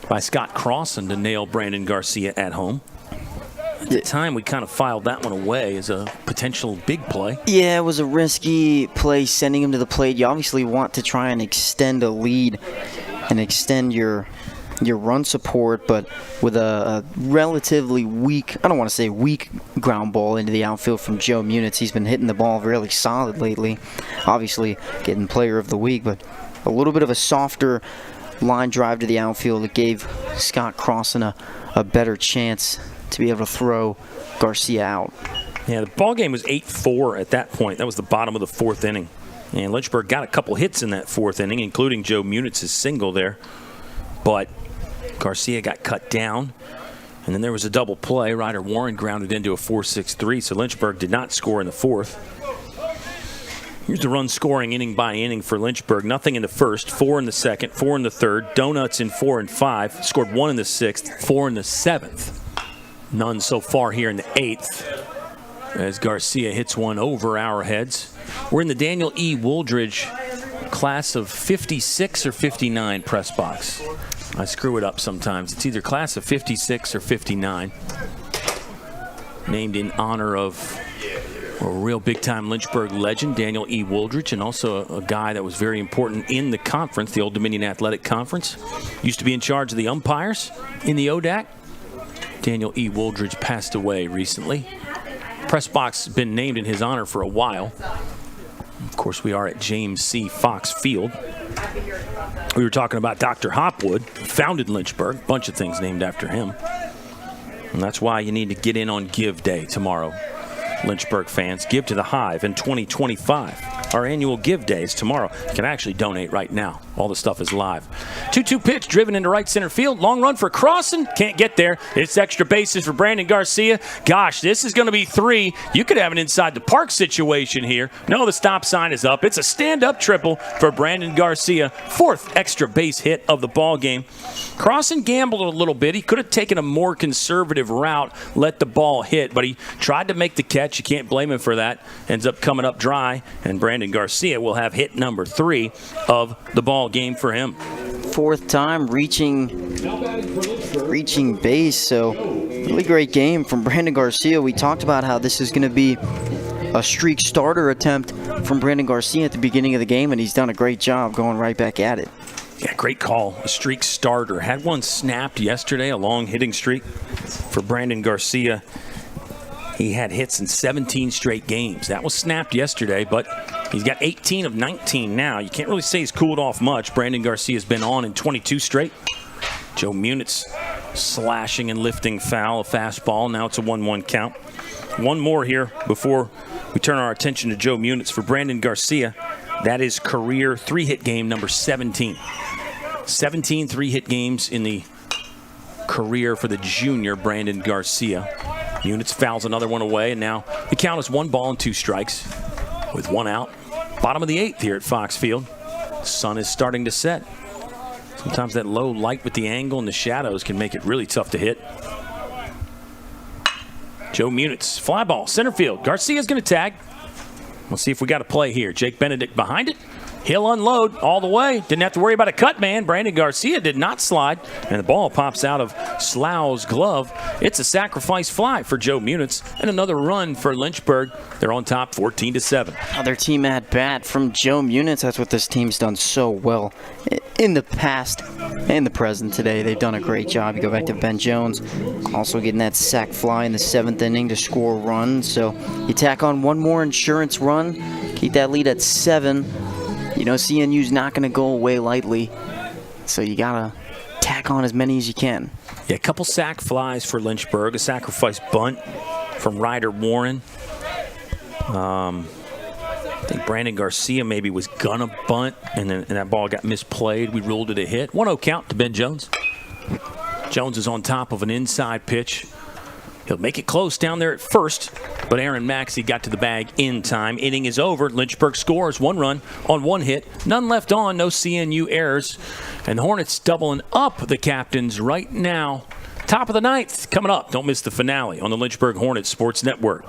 by Scott Crossan to nail Brandon Garcia at home. At the time, we kind of filed that one away as a potential big play. Yeah, it was a risky play sending him to the plate. You obviously want to try and extend a lead and extend your run support, but with a relatively weak, I don't want to say weak, ground ball into the outfield from Joe Munitz. He's been hitting the ball really solid lately. Obviously getting player of the week, but a little bit of a softer line drive to the outfield that gave Scott Crossan a better chance to be able to throw Garcia out. Yeah, the ball game was 8-4 at that point. That was the bottom of the 4th inning. And Lynchburg got a couple hits in that 4th inning, including Joe Munitz's single there. But Garcia got cut down. And then there was a double play. Ryder Warren grounded into a 4-6-3, so Lynchburg did not score in the 4th. Here's the run scoring inning by inning for Lynchburg. Nothing in the 1st, 4 in the 2nd, 4 in the 3rd. Donuts in 4 and 5. Scored 1 in the 6th, 4 in the 7th. None so far here in the 8th as Garcia hits one over our heads. We're in the Daniel E. Wooldridge class of 56 or 59 press box. I screw it up sometimes. It's either class of 56 or 59. Named in honor of a real big-time Lynchburg legend, Daniel E. Wooldridge, and also a guy that was very important in the conference, the Old Dominion Athletic Conference. Used to be in charge of the umpires in the ODAC. Daniel E. Wooldridge passed away recently. Press box has been named in his honor for a while. Of course, we are at James C. Fox Field. We were talking about Dr. Hopwood, founded Lynchburg, a bunch of things named after him. And that's why you need to get in on Give Day tomorrow, Lynchburg fans. Give to the Hive in 2025. Our annual Give Day is tomorrow. You can actually donate right now. All the stuff is live. 2-2 pitch driven into right center field. Long run for Crossan. Can't get there. It's extra bases for Brandon Garcia. Gosh, this is going to be 3. You could have an inside the park situation here. No, the stop sign is up. It's a stand-up triple for Brandon Garcia. 4th extra base hit of the ball game. Crossan gambled a little bit. He could have taken a more conservative route, let the ball hit, but he tried to make the catch. You can't blame him for that. Ends up coming up dry, and Brandon Garcia will have hit number 3 of the ball game for him. 4th time reaching base, so really great game from Brandon Garcia. We talked about how this is going to be a streak starter attempt from Brandon Garcia at the beginning of the game, and he's done a great job going right back at it. Yeah, great call. A streak starter. Had one snapped yesterday, a long hitting streak for Brandon Garcia. He had hits in 17 straight games. That was snapped yesterday, but he's got 18 of 19 now. You can't really say he's cooled off much. Brandon Garcia's been on in 22 straight. Joe Munitz slashing and lifting foul, a fastball. Now it's a 1-1 count. One more here before we turn our attention to Joe Munitz. For Brandon Garcia, that is career 3-hit game number 17. 17 3-hit games in the career for the junior Brandon Garcia. Munitz fouls another one away, and now the count is 1 ball and 2 strikes with 1 out. Bottom of the 8th here at Fox Field. Sun is starting to set. Sometimes that low light with the angle and the shadows can make it really tough to hit. Joe Munitz, fly ball, center field. Garcia's going to tag. We'll see if we got a play here. Jake Benedict behind it. He'll unload all the way. Didn't have to worry about a cut man. Brandon Garcia did not slide, and the ball pops out of Slough's glove. It's a sacrifice fly for Joe Munitz, and another run for Lynchburg. They're on top 14-7. Another team at bat from Joe Munitz. That's what this team's done so well in the past and the present today. They've done a great job. You go back to Ben Jones, also getting that sac fly in the 7th inning to score a run. So you tack on one more insurance run, keep that lead at 7. You know, CNU's not going to go away lightly, so you got to tack on as many as you can. Yeah, a couple sac flies for Lynchburg, a sacrifice bunt from Ryder Warren. I think Brandon Garcia maybe was gonna bunt, and that ball got misplayed. We ruled it a hit. 1-0 count to Ben Jones. Jones is on top of an inside pitch. He'll make it close down there at first, but Aaron Maxey got to the bag in time. Inning is over. Lynchburg scores 1 run on 1 hit. None left on, no CNU errors. And the Hornets doubling up the captains right now. Top of the 9th coming up. Don't miss the finale on the Lynchburg Hornets Sports Network.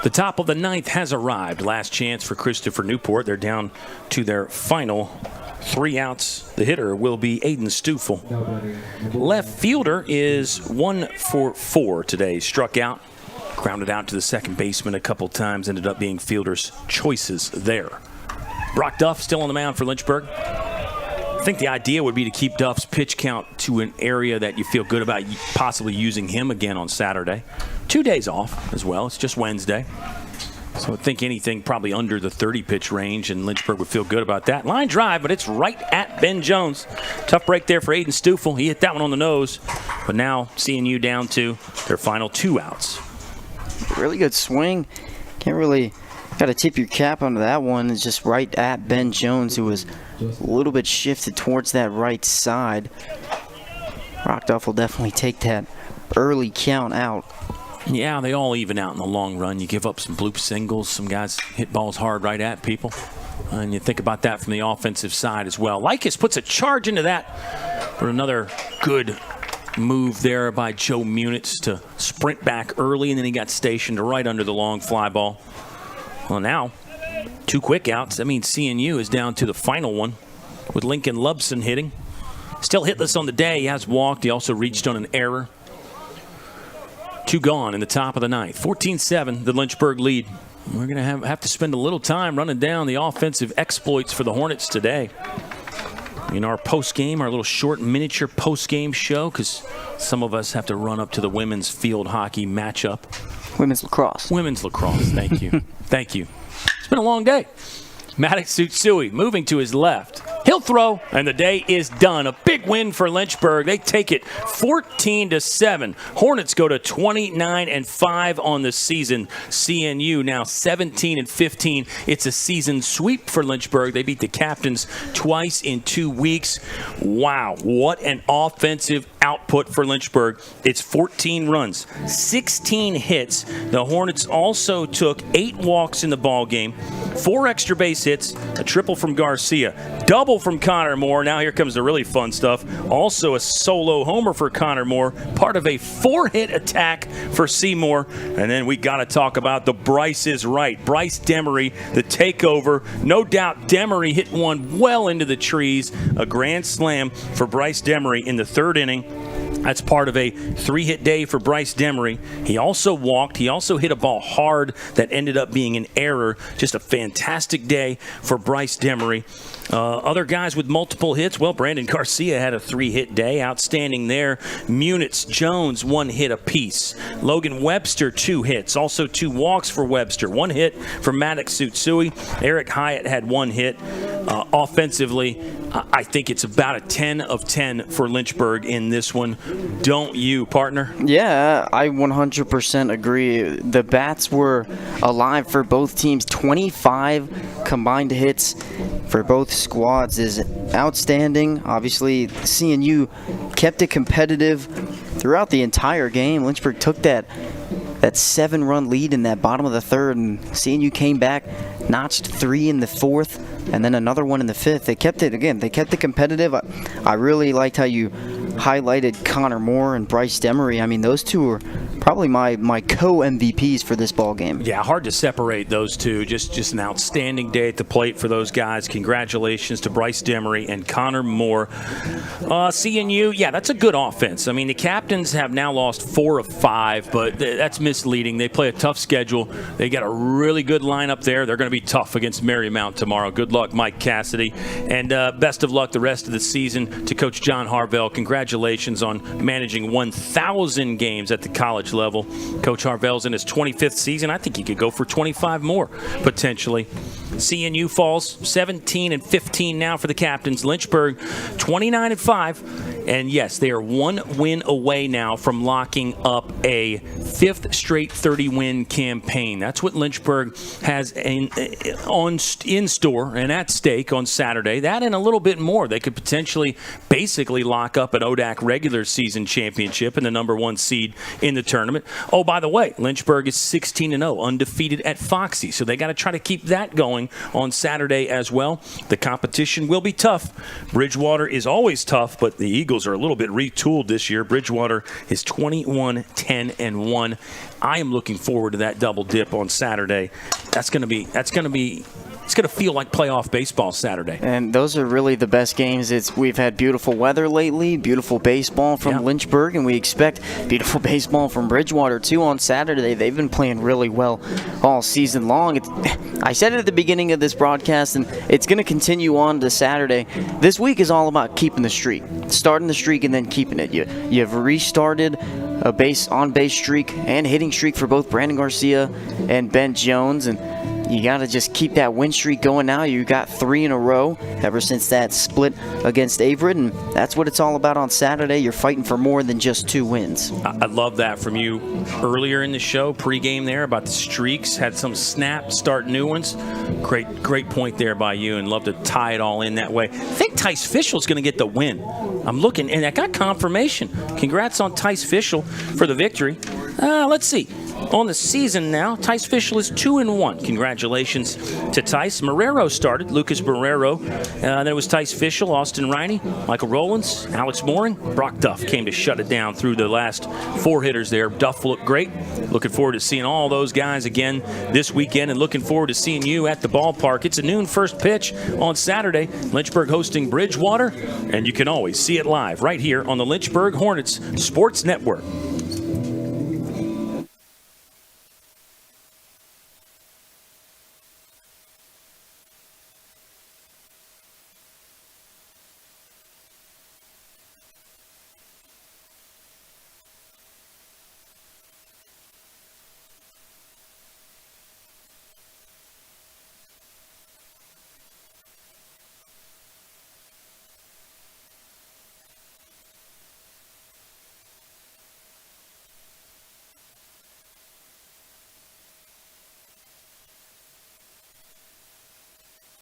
The top of the 9th has arrived. Last chance for Christopher Newport. They're down to their final 3 outs. The hitter will be Aiden Stufel. Left fielder is 1 for 4 today. Struck out, grounded out to the second baseman a couple times. Ended up being fielder's choices there. Brock Duff still on the mound for Lynchburg. I think the idea would be to keep Duff's pitch count to an area that you feel good about possibly using him again on Saturday. 2 days off as well. It's just Wednesday. So I think anything probably under the 30-pitch range, and Lynchburg would feel good about that. Line drive, but it's right at Ben Jones. Tough break there for Aiden Stufel. He hit that one on the nose. But now CNU down to their final 2 outs. Really good swing. Can't really... Got to tip your cap onto that one. It's just right at Ben Jones, who was a little bit shifted towards that right side. Rockduff will definitely take that early count out. Yeah, they all even out in the long run. You give up some bloop singles. Some guys hit balls hard right at people. And you think about that from the offensive side as well. Likas puts a charge into that for another good move there by Joe Munitz to sprint back early, and then he got stationed right under the long fly ball. Well, now, 2 quick outs. That means CNU is down to the final one with Lincoln Lubson hitting. Still hitless on the day. He has walked. He also reached on an error. 2 gone in the top of the ninth. 14-7, the Lynchburg lead. We're going to have to spend a little time running down the offensive exploits for the Hornets today. In our post-game, our little short miniature post-game show, because some of us have to run up to the women's field hockey matchup. Women's lacrosse. Women's lacrosse, thank you. Thank you. It's been a long day. Maddox Tsutsui moving to his left. He'll throw, and the day is done. A big win for Lynchburg. They take it 14-7. Hornets go to 29-5 on the season. CNU now 17-15. It's a season sweep for Lynchburg. They beat the Captains twice in 2 weeks. Wow, what an offensive output for Lynchburg. It's 14 runs, 16 hits. The Hornets also took 8 walks in the ball game, 4 extra base hits, a triple from Garcia, double from Connor Moore. Now here comes the really fun stuff. Also a solo homer for Connor Moore, part of a 4-hit attack for Seymour. And then we got to talk about the Bryce is right. Bryce Demery, the takeover. No doubt Demery hit one well into the trees. A grand slam for Bryce Demery in the 3rd inning. That's part of a 3-hit day for Bryce Demery. He also walked. He also hit a ball hard that ended up being an error. Just a fantastic day for Bryce Demery. Other guys with multiple hits, well, Brandon Garcia had a 3-hit day. Outstanding there. Munitz, Jones, 1 hit apiece. Logan Webster, 2 hits. Also 2 walks for Webster. 1 hit for Maddox Tsutsui. Eric Hyatt had 1 hit. Offensively, I think it's about a 10 of 10 for Lynchburg in this one. Don't you, partner? Yeah, I 100% agree. The bats were alive for both teams. 25 combined hits for both squads is outstanding. Obviously, CNU kept it competitive throughout the entire game. Lynchburg took that 7-run lead in that bottom of the 3rd, and CNU came back, notched 3 in the 4th, and then another one in the 5th. They kept it, again, they kept it competitive. I really liked how you highlighted Connor Moore and Bryce Demery. I mean, those two are probably my co-MVPs for this ball game. Yeah, hard to separate those two. Just an outstanding day at the plate for those guys. Congratulations to Bryce Demery and Connor Moore. CNU, yeah, that's a good offense. I mean, the Captains have now lost 4 of 5, but that's misleading. They play a tough schedule. They got a really good lineup there. They're going to be tough against Marymount tomorrow. Good luck, Mike Cassidy. And best of luck the rest of the season to Coach John Harvell. Congratulations on managing 1,000 games at the college level. Coach Harvell's in his 25th season. I think he could go for 25 more, potentially. CNU falls 17-15 now for the Captains. Lynchburg 29-5. And yes, they are 1 win away now from locking up a 5th straight 30-win campaign. That's what Lynchburg has in store and at stake on Saturday. That and a little bit more. They could potentially basically lock up an ODAC regular season championship and the #1 seed in the tournament. Oh, by the way, Lynchburg is 16-0, undefeated at Foxy. So they got to try to keep that going on Saturday as well. The competition will be tough. Bridgewater is always tough, but the Eagles are a little bit retooled this year. Bridgewater is 21-10-1. I am looking forward to that double dip on Saturday. It's going to feel like playoff baseball Saturday. And those are really the best games. We've had beautiful weather lately, beautiful baseball from Lynchburg, and we expect beautiful baseball from Bridgewater too on Saturday. They've been playing really well all season long. I said it at the beginning of this broadcast, and it's going to continue on to Saturday. This week is all about keeping the streak, starting the streak and then keeping it. You've restarted a on-base streak and hitting streak for both Brandon Garcia and Ben Jones, and you got to just keep that win streak going now. You got 3 in a row ever since that split against Averett, and that's what it's all about on Saturday. You're fighting for more than just 2 wins. I love that from you earlier in the show, pregame there, about the streaks. Had some snap, start new ones. Great point there by you, and love to tie it all in that way. I think Tice Fischel's going to get the win. I'm looking, and I got confirmation. Congrats on Tice Fischel for the victory. Let's see. On the season now, Tice Fischel is 2-1. Congratulations to Tice. Marrero started, Lucas Barrero. Then it was Tice Fischel, Austin Riney, Michael Rowlands, Alex Mooring. Brock Duff came to shut it down through the last 4 hitters there. Duff looked great. Looking forward to seeing all those guys again this weekend and looking forward to seeing you at the ballpark. It's a noon first pitch on Saturday. Lynchburg hosting Bridgewater, and you can always see it live right here on the Lynchburg Hornets Sports Network.